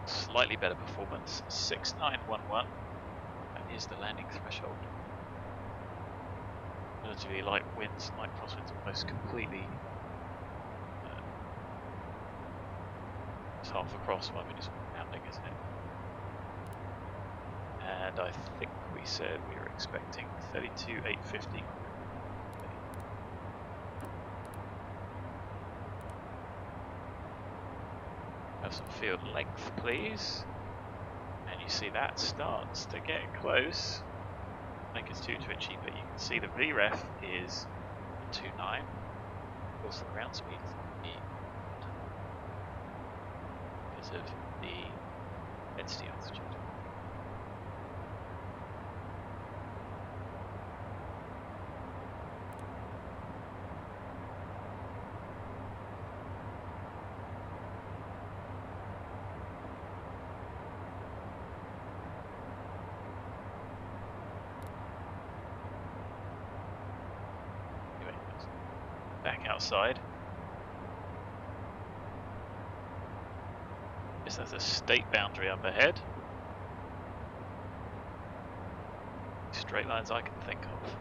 Slightly better performance. 6911. That is the landing threshold. Relatively light winds, light crosswinds, almost completely. It's half across, might be just landing, isn't it? And I think we said we were expecting 32,850. some field length, please. And you see that starts to get close. I think it's too twitchy, but you can see the VREF is 129. Of course, the ground speed is 8 because of the density altitude. Back outside. Yes, there's a state boundary up ahead. Straight lines I can think of.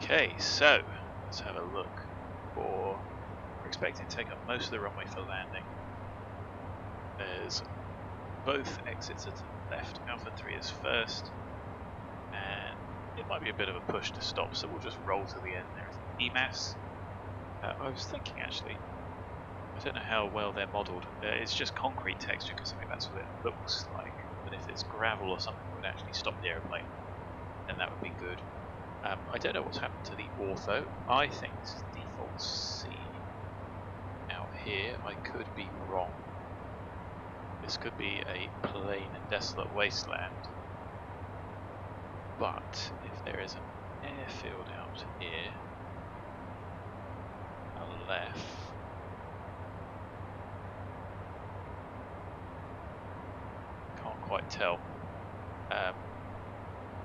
Okay, so let's have a look for. We're expecting to take up most of the runway for landing. There's both exits are to the left. Alpha 3 is first, and it might be a bit of a push to stop, so we'll just roll to the end. There's EMAS. I was thinking actually, I don't know how well they're modelled. It's just concrete texture because I think that's what it looks like. But if it's gravel or something that would actually stop the aeroplane, then that would be good. I don't know what's happened to the Ortho. I think this is default C. Out here, I could be wrong. This could be a plain and desolate wasteland. But if there is an airfield out here, a left, can't quite tell.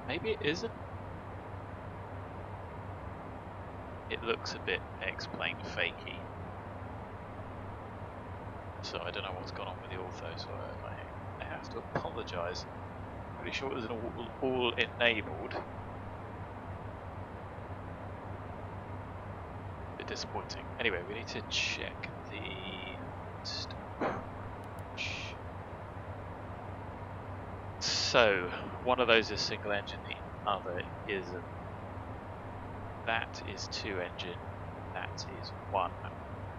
Maybe it isn't. It looks a bit X-plane fakey. So I don't know what's gone on with the Ortho, so I have to apologise. Pretty sure it was an all enabled. A bit disappointing. Anyway, we need to check the So one of those is single engine, the other isn't. That is 2 engine, that is 1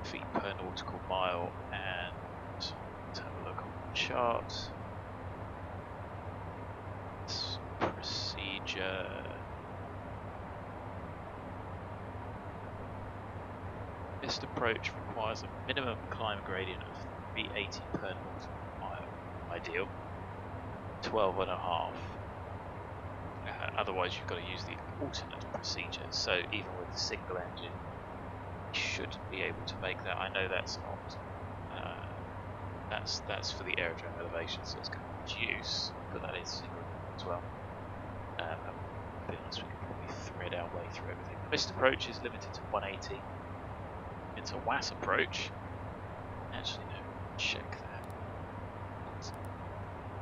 feet per nautical mile, and let's have a look on the chart. Procedure. This approach requires a minimum climb gradient of 380 per nautical mile. Ideal. 12.5. Otherwise you've got to use the alternate procedure, so even with the single engine you should be able to make that. I know that's not that's for the aerodrome elevation, so it's going to reduce, but that is single as well. To be honest, we can probably thread our way through everything. The missed approach is limited to 180. It's a WAS approach. Actually no, check that. It's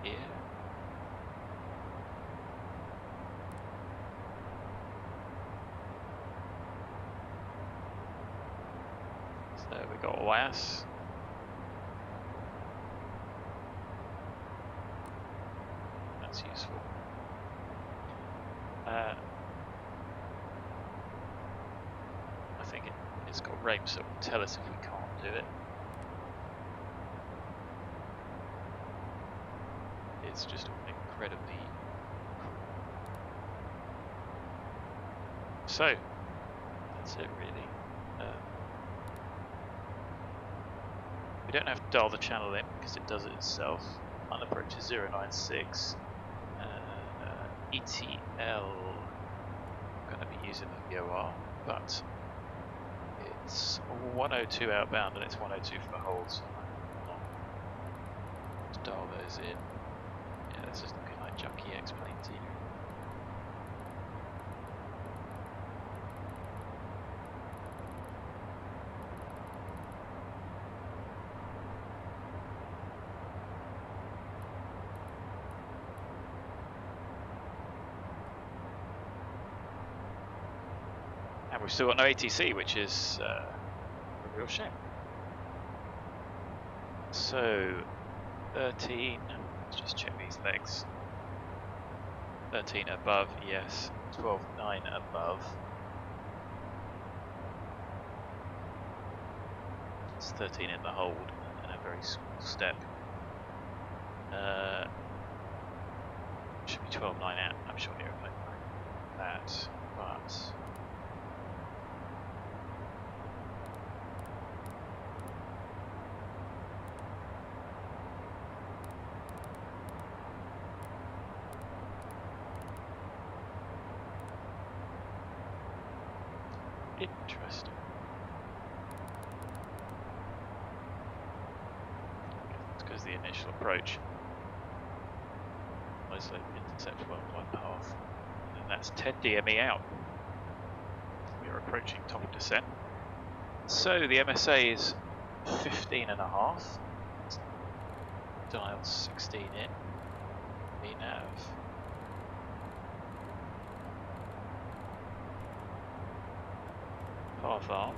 here. So we got WAS. That's useful. I think it's got range, so it will tell us if we can't do it. It's just incredibly cool. So that's it really. We don't have to dial the channel in because it does it itself. On approach is 096. ETL, I'm going to be using the VOR, but it's 102 outbound and it's 102 for the hold, so I'm not to dial those in. Yeah, this is looking like junky X-planes here. And we've still got no ATC, which is a real shame. So, 13, let's just check these legs. 13 above, yes. 12.9 above. It's 13 in the hold, and a very small step. Should be 12.9 out. I'm sure the airplane like that, but interesting. It's because the initial approach. Mostly intercept 1.5, and that's 10 DME out. We are approaching top of descent. So the MSA is 15.5. Dial 16 in. VNav. path armed.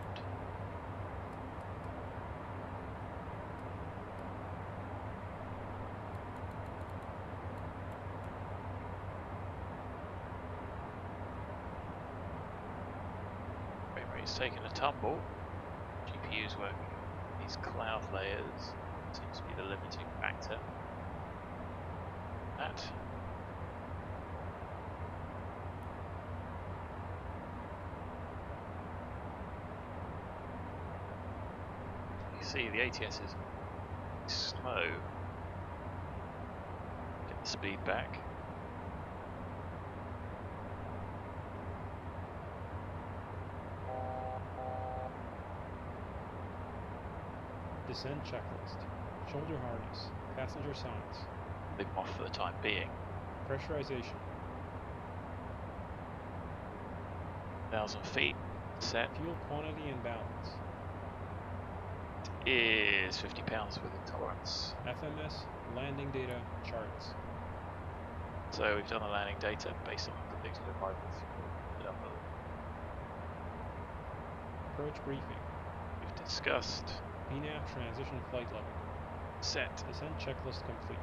Frame rate's taking a tumble. GPU's working on these cloud layers. Seems to be the limiting factor. That. You see the ATS is slow. Get the speed back. Descent checklist. Shoulder harness. Passenger signs. Leave them off for the time being. Pressurization. 1,000 feet set Fuel quantity and balance. is 50 pounds with intolerance. FMS landing data charts. So we've done the landing data based on the predicted arrival fuel. Approach briefing. We've discussed VNAV transition flight level. set, Descent checklist complete.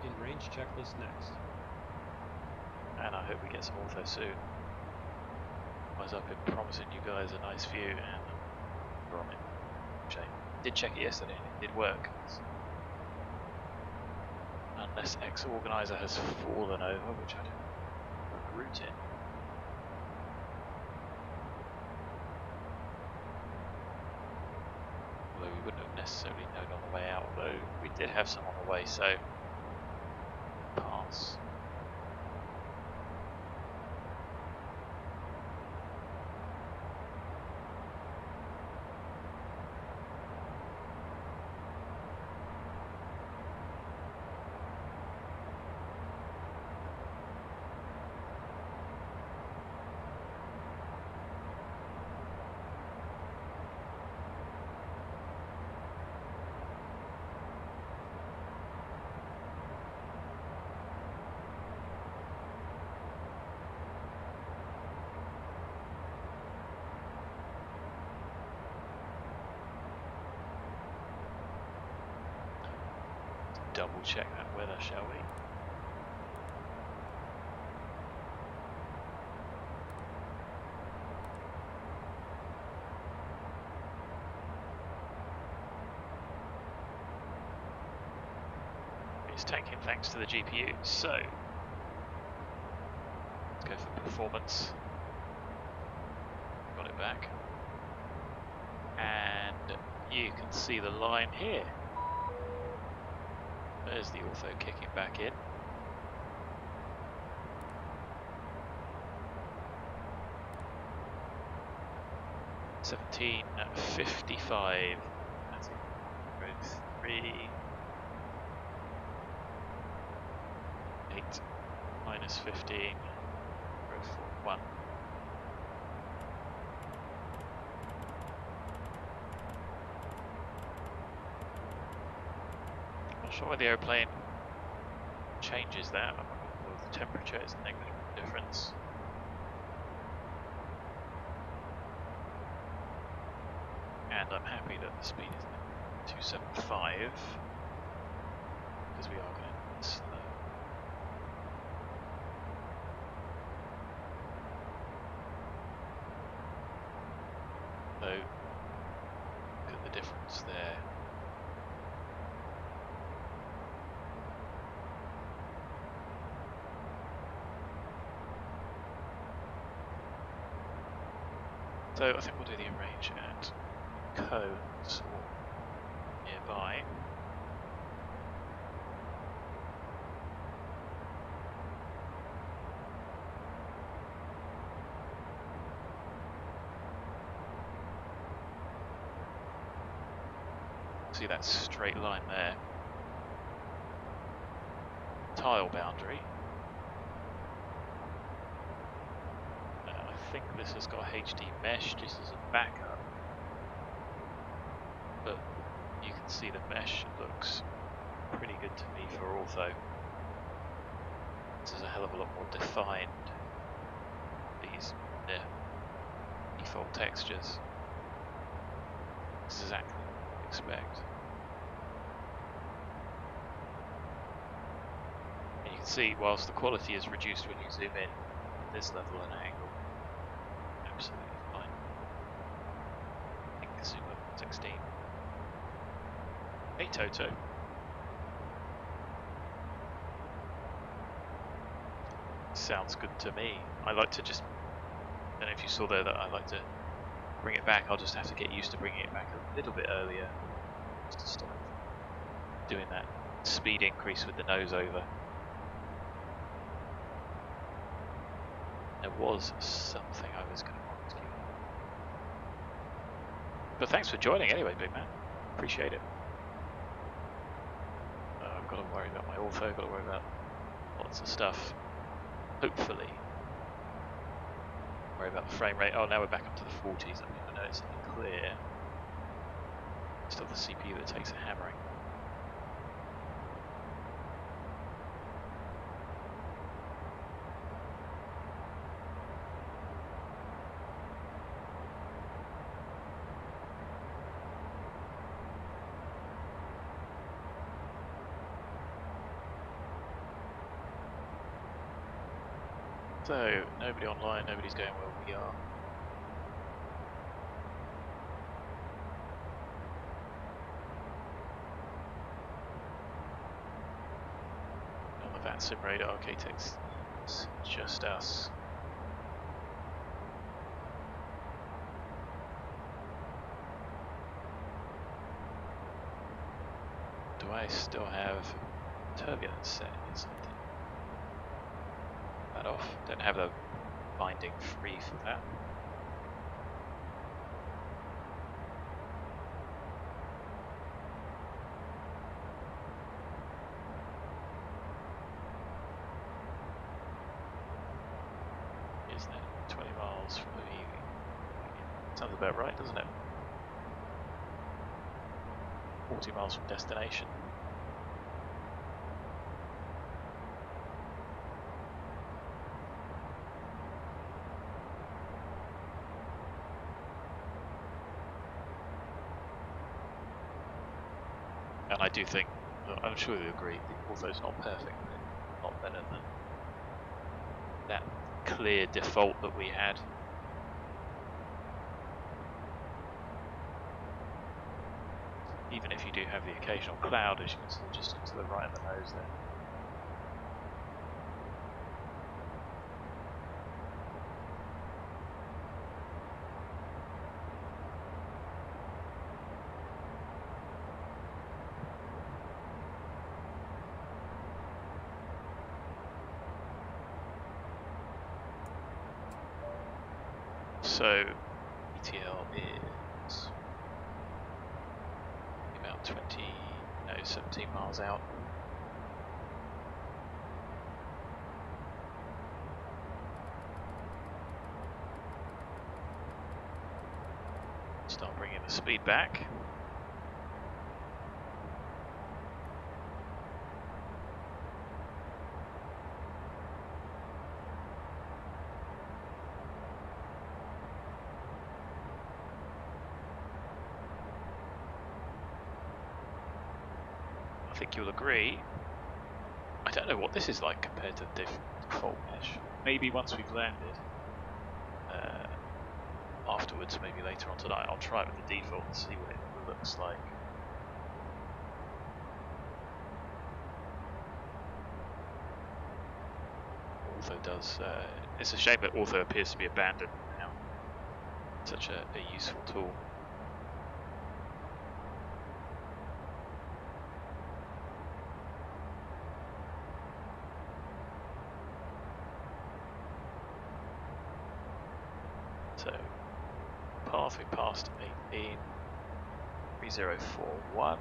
In range checklist next. and I hope we get some Ortho soon. Otherwise I've been promising you guys a nice view and we're on it. Shame. Did check it yesterday and it did work. Unless X-Organizer has fallen over, which I don't route in. Although we wouldn't have necessarily known on the way out, although we did have some on the way, so pass. Double check that weather, shall we? It's tanking thanks to the GPU, so let's go for performance. Got it back. And you can see the line here. There's the Ortho kicking back in. $17.55. That's it. Growth 3. 8 minus 15. Growth 1. Not sure why the airplane changes that. I'm not sure if the temperature is a negligible difference. And I'm happy that the speed is 275 because we are going slow. So look at the difference there. So I think we'll do the range at cones or nearby. See that straight line there. Tile boundary. I think this has got HD mesh just as a backup, but you can see the mesh looks pretty good to me for Ortho. This is a hell of a lot more defined. These default textures. Exactly what you expect. And you can see, whilst the quality is reduced when you zoom in at this level and angle, absolutely fine. I think zoom up 16. Hey Toto. Sounds good to me. I like to just, I don't know if you saw there that I like to bring it back. I'll just have to get used to bringing it back a little bit earlier just to stop doing that speed increase with the nose over. There was something I was going to ask you. But thanks for joining anyway, big man. Appreciate it. I've got to worry about my ortho, got to worry about lots of stuff. Hopefully. Worry about the frame rate. Oh, now we're back up to the 40s. I know it's clear. Still the CPU that takes a hammering. So, nobody online, nobody's going where we are. On the VATSIM radar, OAK-TEX, it's just us. Do I still have turbulence set? Yes, I do. That off. Don't have the binding free for that. Isn't it 20 miles from the EVGA? Sounds about right, doesn't it? 40 miles from destination. And I do think, I'm sure you agree, the Ortho's not perfect, but it's not better than that clear default that we had. Even if you do have the occasional cloud, as you can see just to the right of the nose there. So, ETL is about 17 miles out. Start bringing the speed back. I think you'll agree. I don't know what this is like compared to the default mesh. Maybe once we've landed, afterwards, maybe later on tonight, I'll try it with the default and see what it looks like. Ortho does. It's a shame that Ortho appears to be abandoned now. Such a useful tool. So, path we passed 18, 3041.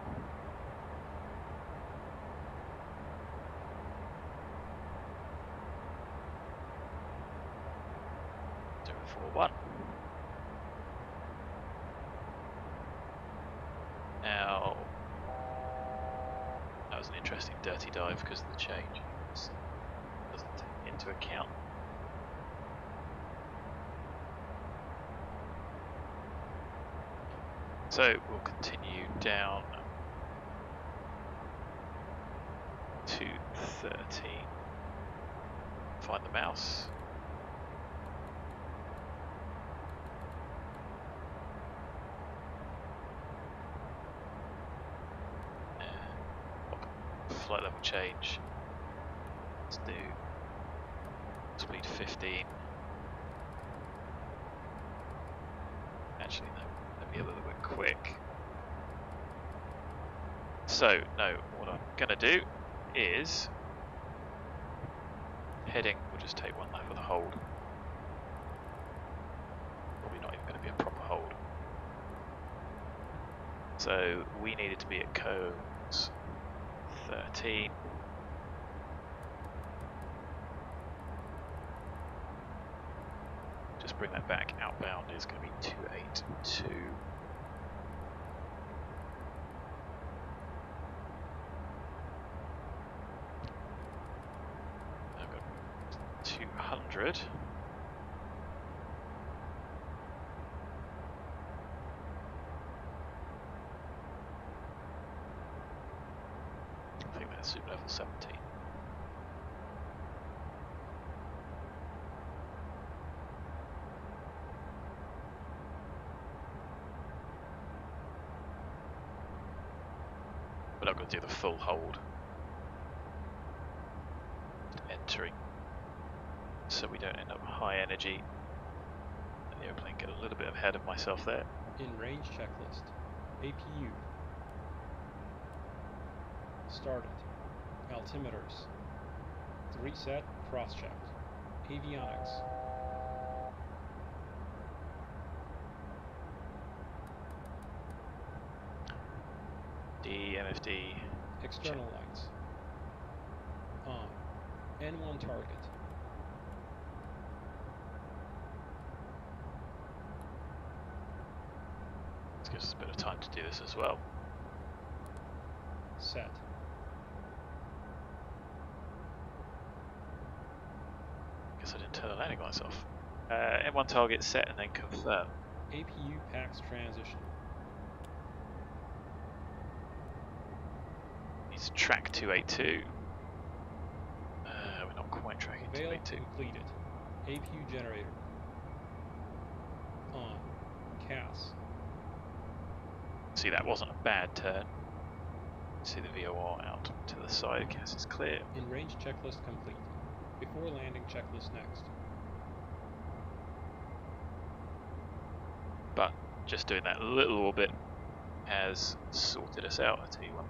Now, that was an interesting dirty dive because of the change. It doesn't take into account So we'll continue down to 13. Find the mouse. Flight level change. Let's do speed 15. Actually, no, let me be a little bit quick. So, no, what I'm going to do is heading, we'll just take one lap of the hold. Probably not even going to be a proper hold. So, we needed to be at codes 13. Just bring that back. Outbound is going to be 282. I've got 200. I think that's super level 17. But I've got to do the full hold. Just entering, so we don't end up high energy. Let the airplane get a little bit ahead of myself there. In range checklist. APU. Started. Altimeters. 3 set cross-checked. Avionics. MFD. External lights. On. N1 target. This gives us a bit of time to do this as well. Set. Guess I didn't turn the landing lights off. M1 target set and then confirm. APU PAX transition. Needs track 282. We're not quite tracking Veil 282. completed. APU generator. On. CAS. See, that wasn't a bad turn. See the VOR out to the side. CAS is clear. In range checklist complete. Before landing checklist next. But just doing that little bit has sorted us out, I tell you what.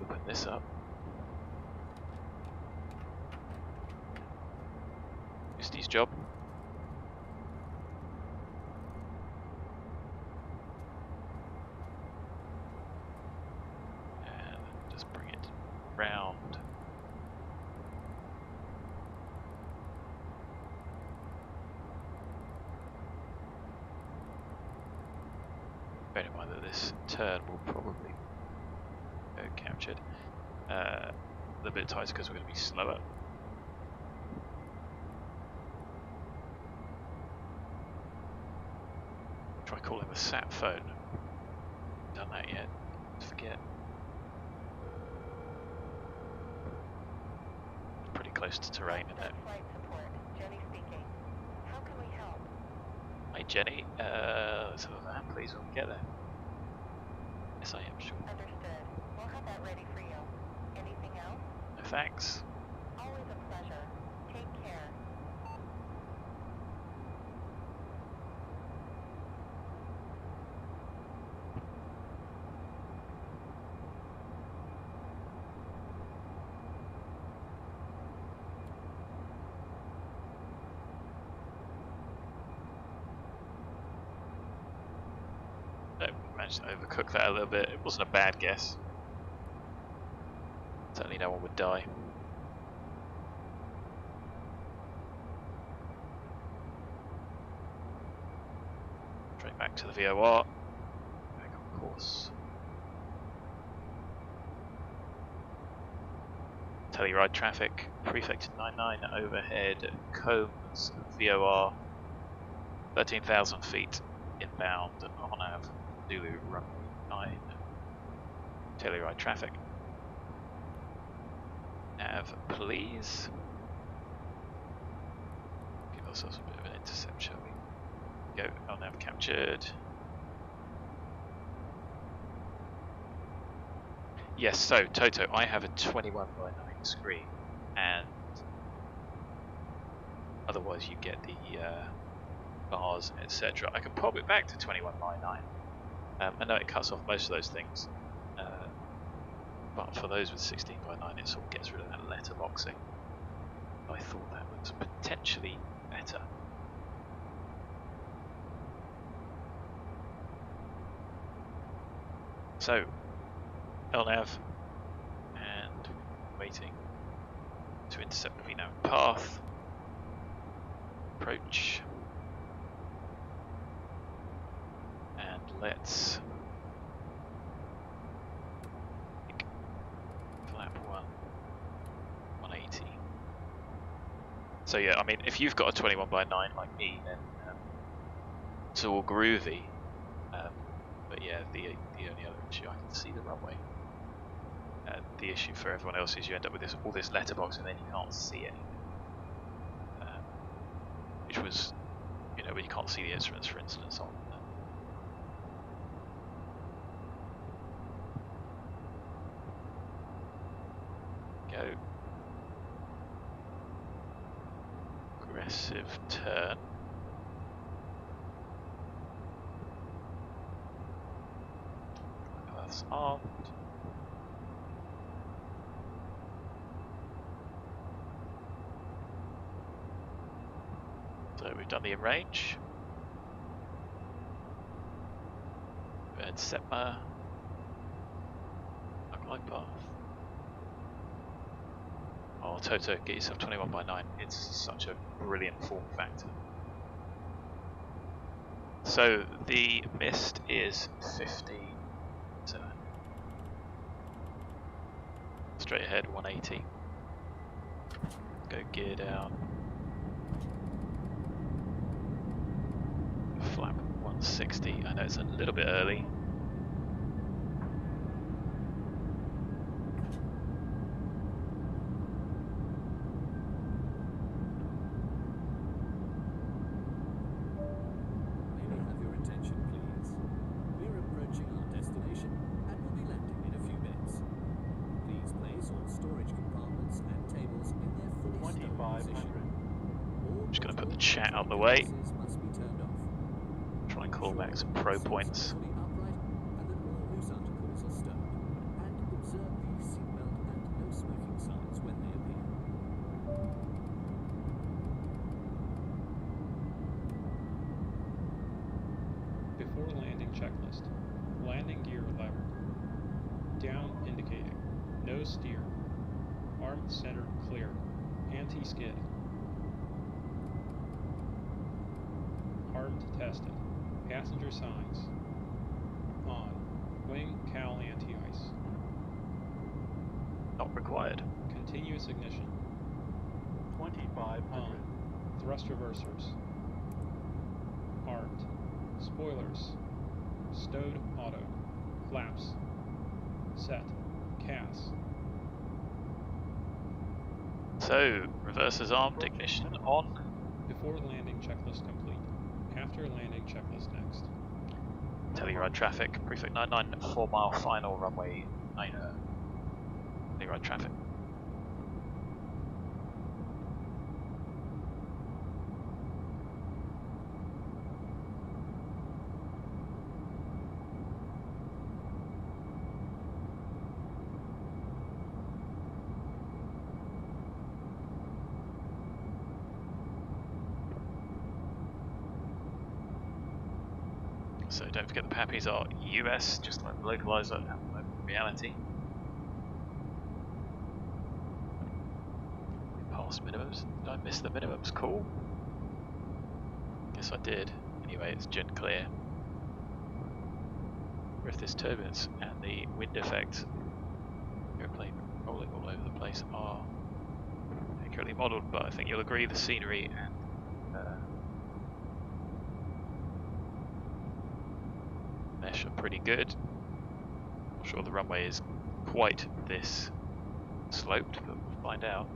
Open this up. Misty's job. And just bring it round. Bear in mind that this turn will probably go captured. A little bit tighter because we're going to be slower. Try calling the sat phone. Done that yet? Forget. Pretty close to terrain, isn't it? Flight support. Jenny speaking. How can we help? Hey Jenny, let's have a van please when we get there. Yes I am, sure. Understood. We'll have that ready for you. Anything else? No thanks. Always a pleasure. Take care. No, managed to overcook that a little bit. It wasn't a bad guess. Certainly no one would die. Straight back to the VOR. Back on course. Telluride traffic, prefect 99 overhead, Combs, VOR, 13,000 feet. inbound on our Zulu runway 9, Telluride traffic. Nav, please. Give ourselves a bit of an intercept, shall we? Go, LNAV captured. Yes, so Toto, I have a 21 by 9 screen, and otherwise you get the bars, etc. I can pop it back to 21 by 9. I know it cuts off most of those things, but for those with 16 by 9 it sort of gets rid of that letterboxing. I thought that was potentially better. So, LNAV, and waiting to intercept the VNAV path. Approach. And let's pick flap 180. So yeah, I mean, if you've got a 21 by 9 like me, then it's all groovy. But yeah, the only other issue, I can see the runway. The issue for everyone else is you end up with all this letterbox and then you can't see anything. Which was, you know, when you can't see the instruments, for instance, on go. Aggressive turn. That's armed. So we've done the in-range. And set my glide path. Oh, Toto, get yourself 21 by 9. It's such a brilliant form factor. So the mist is 57. Straight ahead, 180. Go gear down. Flap 160. I know it's a little bit early. May we have your attention, please? We're approaching our destination and will be landing in a few minutes. Please place all storage compartments and tables in their fully stowed position. All Just going to put the portable chat out the way. devices must be turned off. Try and call back some pro points. Fully upright and that all loose articles are stowed. And observe the seatbelt and no smoking signs when they appear. Before landing checklist. Landing gear lever. Down indicating. No steer. Arm center clear. Anti-skid. Armed tested. Passenger signs. On. Wing cowl anti-ice. Not required. Continuous ignition. 2500. On. Thrust reversers. Armed. Spoilers. Stowed auto. Flaps. Set. CAS. So, reverses armed, ignition on. Before landing checklist complete. After landing checklist next. Telluride traffic, prefix 99, 4 mile final runway 9. Telluride traffic. So don't forget the Pappies are US, just like the localizer and local reality. Past minimums. Did I miss the minimums? Cool. Guess I did. Anyway, it's jet clear. With this turbulence and the wind effect, airplane rolling all over the place are accurately modelled, but I think you'll agree the scenery and mesh are pretty good. Not sure the runway is quite this sloped, but we'll find out.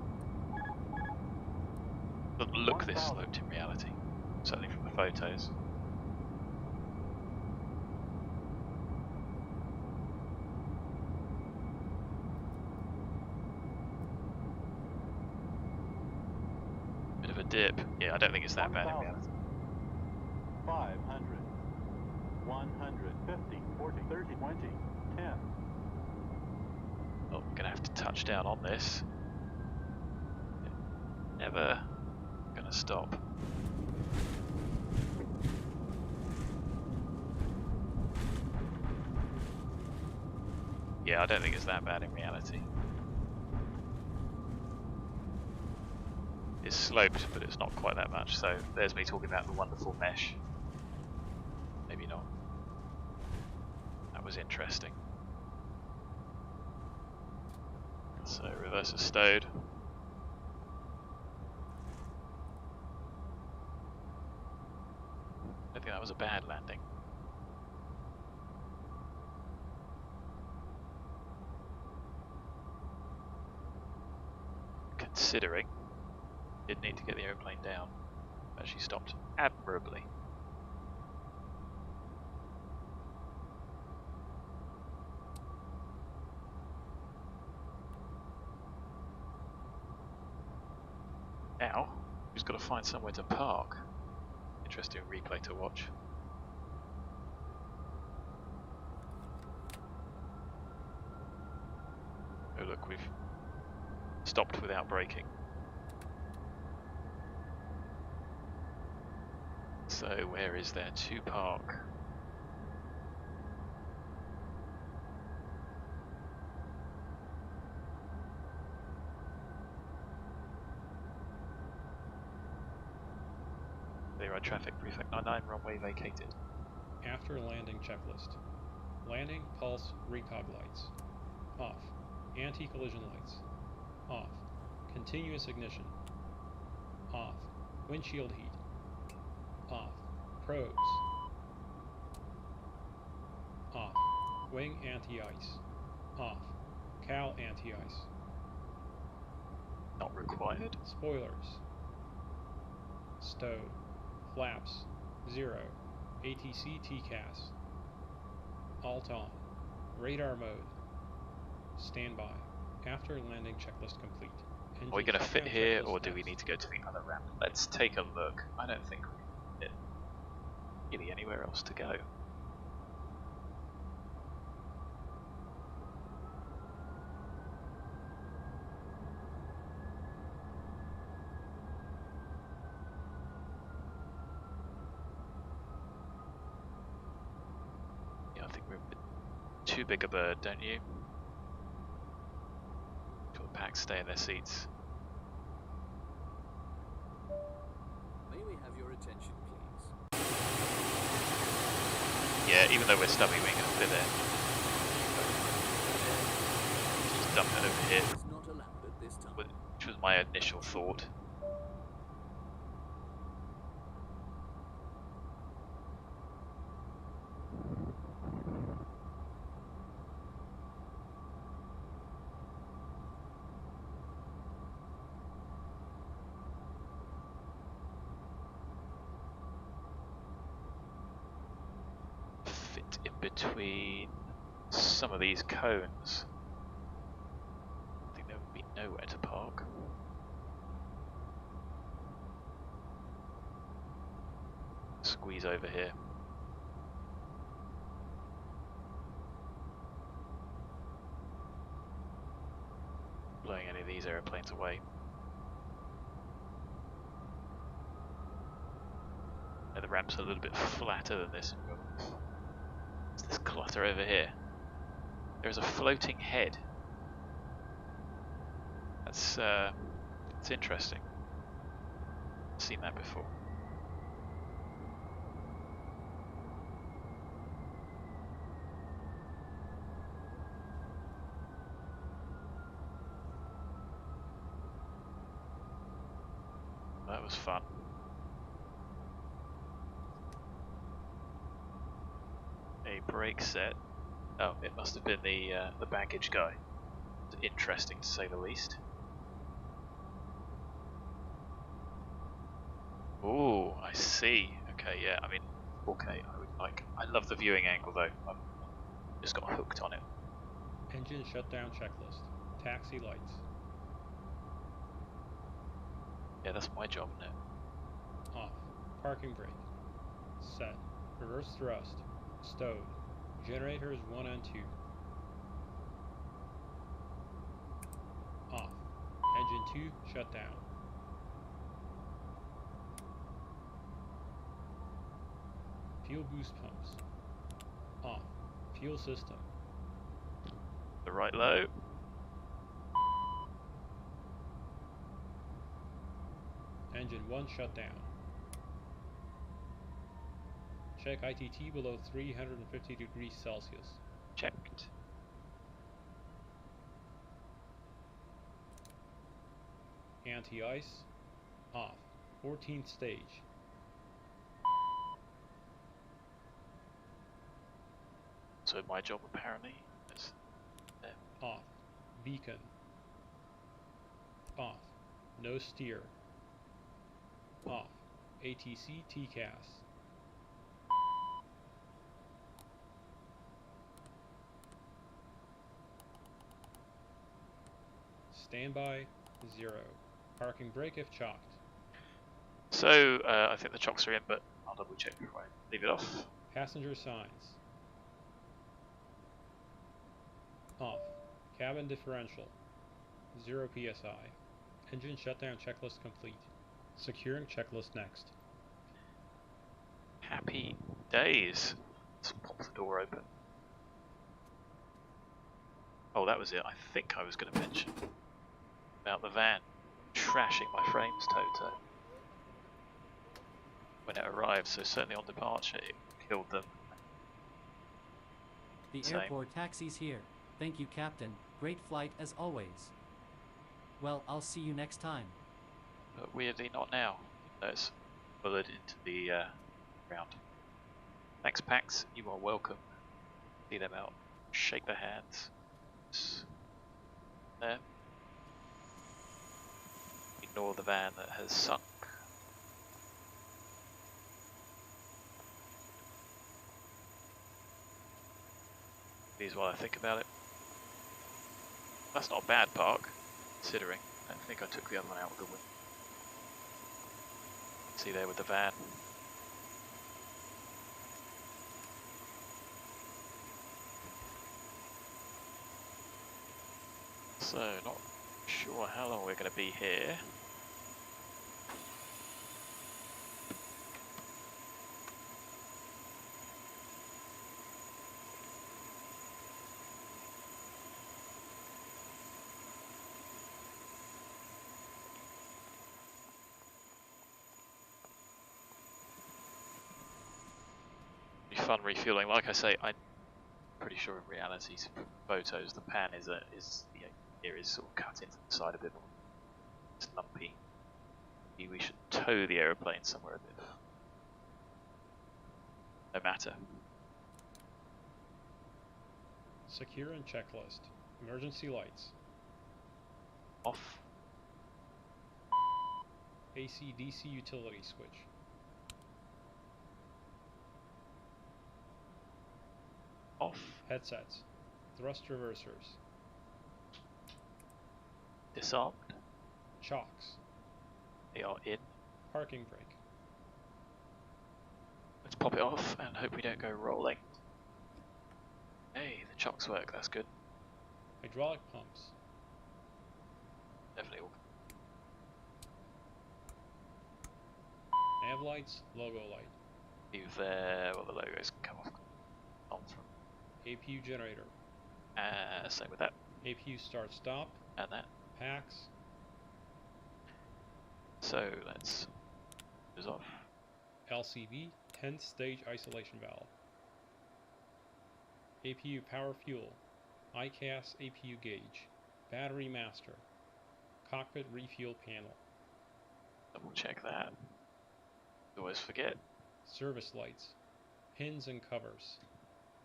Doesn't look this sloped in reality, certainly from the photos. Bit of a dip. Yeah, I don't think it's that bad in reality. 500, 150, 40, 30, 20, 10. Oh, we're gonna have to touch down on this. Never gonna stop. Yeah, I don't think it's that bad in reality. It's sloped, but it's not quite that much, so there's me talking about the wonderful mesh. Maybe not. That was interesting. So, reverser stowed. I think that was a bad landing. Considering didn't need to get the aeroplane down, actually stopped admirably. Now, we've just got to find somewhere to park. Interesting replay to watch. Oh look, we've stopped without braking. So where is there to park? There are traffic, prefect 99, runway vacated. After landing checklist. Landing pulse recog lights. Off. Anti-collision lights. Off. Continuous ignition. Off. Windshield heat. Off. Probes. Off. Wing anti-ice. Off. Cow anti-ice. Not required. Spoilers. Stowed. Flaps. 0. ATC TCAS. Alt on. Radar mode. Standby. After landing checklist complete. Are we going to fit Engine here, checklist or do we next. need to go to the other ramp? Let's take a look. I don't think we can fit really anywhere else to go. Yeah, I think we're a bit too big a bird, don't you? Sure the packs stay in their seats. May we have your attention, please? Yeah, even though we're stubby, we ain't going to fit there. Just dump it over here, It's not allowed at this time. which was my initial thought. Fit in between some of these cones. I think there would be nowhere to park. Squeeze over here. Blowing any of these aeroplanes away. The ramp's a little bit flatter than this. What's this clutter over here? There's a floating head. That's it's interesting. Seen that before. That was fun. A brake set. Oh, it must have been the baggage guy. Interesting to say the least. Ooh, I see. Okay, yeah. I mean, 4K. I love the viewing angle though. I've just got hooked on it. Engine shutdown checklist. Taxi lights. Yeah, that's my job, isn't it? Off. Parking brake. Set. Reverse thrust. Stowed. Generators 1 and 2. Off. Engine 2 shut down. Fuel boost pumps. Off. Fuel system. The right low. Engine 1 shut down. Check ITT below 350 degrees Celsius. Checked. Anti-ice. Off. 14th stage. So my job apparently is Off. Beacon. Off. No steer. Off. ATC TCAS. Standby 0. Parking brake if chocked. So I think the chocks are in, but I'll double check before I leave it off. Passenger signs. Off. Cabin differential. 0 PSI. Engine shutdown checklist complete. Securing checklist next. Happy days. Let's pop the door open. Oh, that was it. I think I was going to mention about the van trashing my frames toe-to when it arrived, so certainly on departure it killed them. The Same. airport taxi's here. Thank you, Captain. Great flight as always. Well, I'll see you next time. But weirdly not now. It's bullet into the ground. Thanks, Pax. You are welcome. See them out. Shake their hands. There. Ignore the van that has sunk. These while I think about it. That's not a bad park, considering. I think I took the other one out with the wind. See there with the van. So, not sure how long we're going to be here. Be fun refueling. Like I say, I'm pretty sure in reality, photos, the pan is here is sort of cut into the side a bit more. It's lumpy. Maybe we should tow the aeroplane somewhere a bit. No matter. Secure and checklist. Emergency lights. Off. AC DC utility switch. Off. Headsets. Thrust reversers. Disarmed. Chocks. They are in. Parking brake. Let's pop it off and hope we don't go rolling. Hey, the chocks work, that's good. Hydraulic pumps. Definitely all. Nav lights. Logo light. Leave there, well the logos can come off. On from. APU generator. Same with that. APU start stop. And that. Packs. So let's close off. LCV 10th stage isolation valve. APU power fuel. ICAS APU gauge. Battery master. Cockpit refuel panel. Double check that. Always forget. Service lights. Pins and covers.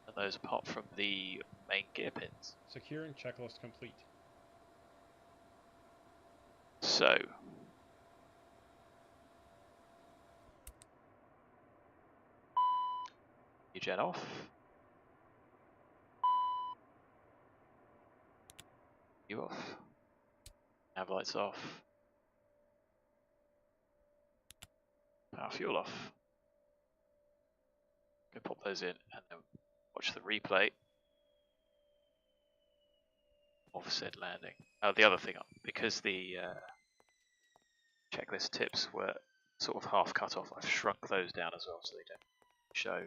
and those apart from the main gear pins. Securing checklist complete. So, Gen off. You off. Nav lights off. Power fuel off. Go pop those in and then watch the replay of said landing. Oh, the other thing, because the checklist tips were sort of half cut off, I've shrunk those down as well so they don't show.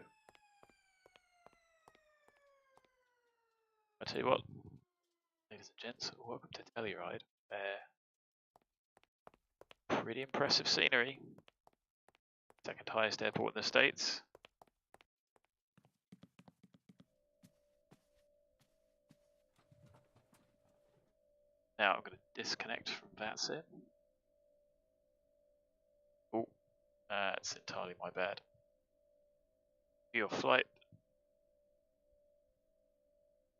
I tell you what, ladies and gents, welcome to Telluride. Pretty impressive scenery. Second highest airport in the States. Now I'm going to disconnect from VATSIM. Oh, it's entirely my bad. Your flight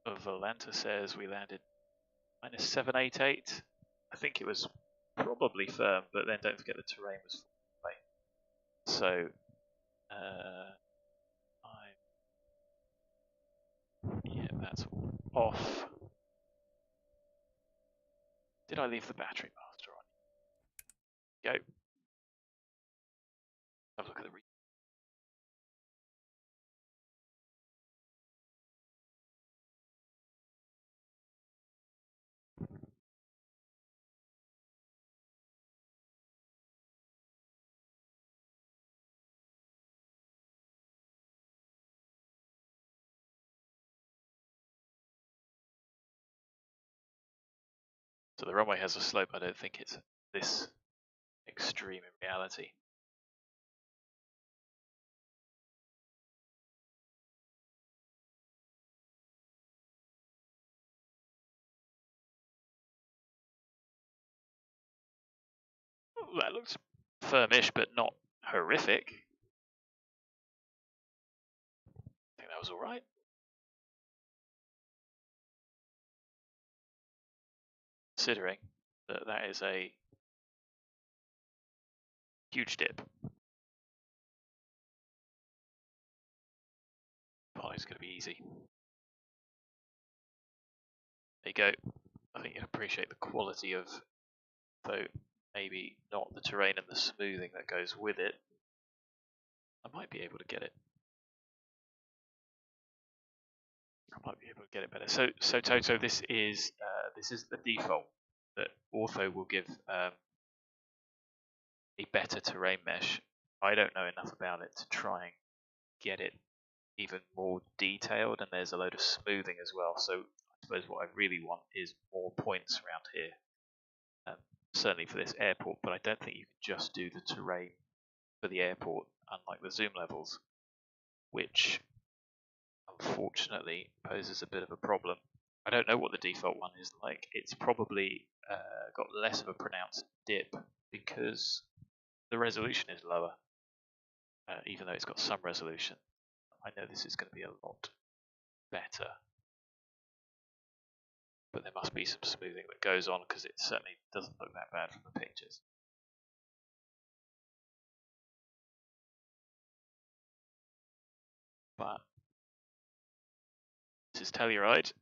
of Volanta says we landed -788. I think it was probably firm, but then don't forget the terrain was away. So, yeah, that's off. Did I leave the battery master on? Go. Have a look at the So the runway has a slope. I don't think it's this extreme in reality. Ooh, that looks firmish, but not horrific. I think that was all right. Considering that that is a huge dip. Probably going to be easy. There you go. I think you'd appreciate the quality of, though maybe not the terrain and the smoothing that goes with it. I might be able to get it. I might be able to get it better. So Toto, this is the default that Ortho will give a better terrain mesh. I don't know enough about it to try and get it even more detailed, and there's a load of smoothing as well. So I suppose what I really want is more points around here. Certainly for this airport, but I don't think you can just do the terrain for the airport, unlike the zoom levels, which unfortunately poses a bit of a problem. I don't know what the default one is like. It's probably got less of a pronounced dip because the resolution is lower, even though it's got some resolution. I know this is going to be a lot better, but there must be some smoothing that goes on because it certainly doesn't look that bad from the pictures. But this is Telluride.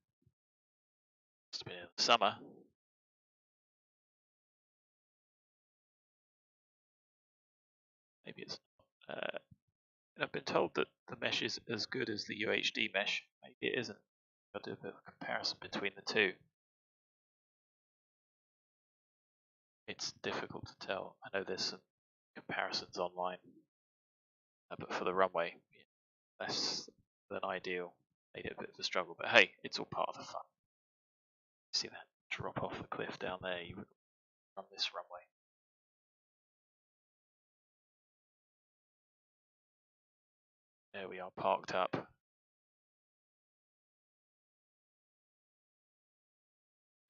It's been in the summer. Maybe it's not. I've been told that the mesh is as good as the UHD mesh. Maybe it isn't. I'll do a bit of a comparison between the two. It's difficult to tell. I know there's some comparisons online, but for the runway, less than ideal. Made it a bit of a struggle, but hey, it's all part of the fun. See that drop off the cliff down there? You would run this runway. There we are, parked up.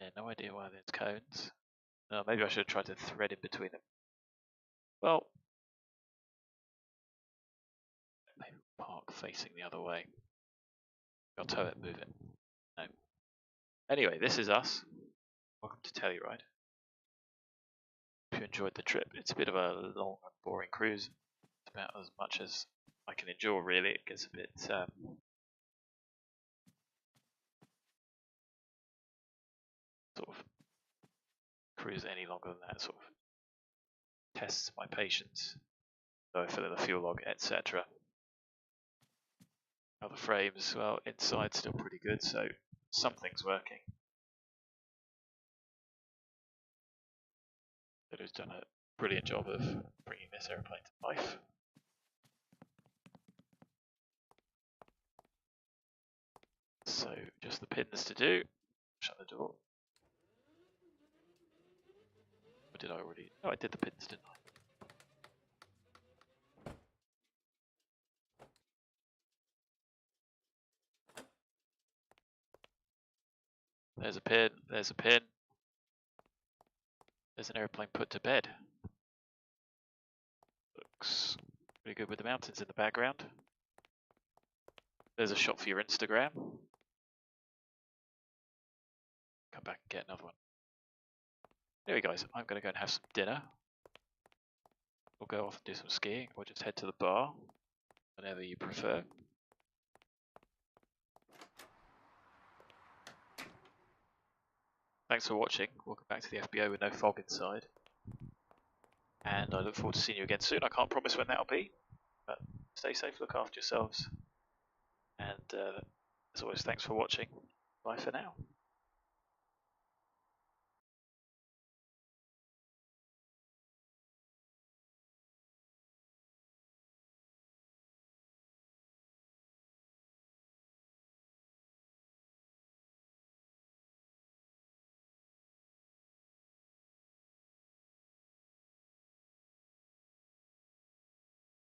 Yeah, no idea why there's cones. Maybe I should have tried to thread in between them. Well, maybe park facing the other way. I'll tow it, move it. No. Anyway, this is us. Welcome to Telluride. If you enjoyed the trip, it's a bit of a long and boring cruise. It's about as much as I can endure, really. It gets a bit sort of cruise any longer than that sort of tests my patience. So I fill in the fuel log, etc. Other frames, well, inside's still pretty good, so something's working. But who's done a brilliant job of bringing this airplane to life. So just the pins to do. Shut the door. Or did I already? Oh, I did the pins, didn't I? There's a pin, there's a pin. There's an airplane put to bed. Looks pretty good with the mountains in the background. There's a shot for your Instagram. Come back and get another one. Anyway guys, I'm going to go and have some dinner. We'll go off and do some skiing, or just head to the bar, whenever you prefer. Thanks for watching. Welcome back to the FBO with no fog inside. And I look forward to seeing you again soon. I can't promise when that'll be, but stay safe, look after yourselves. And as always, thanks for watching. Bye for now.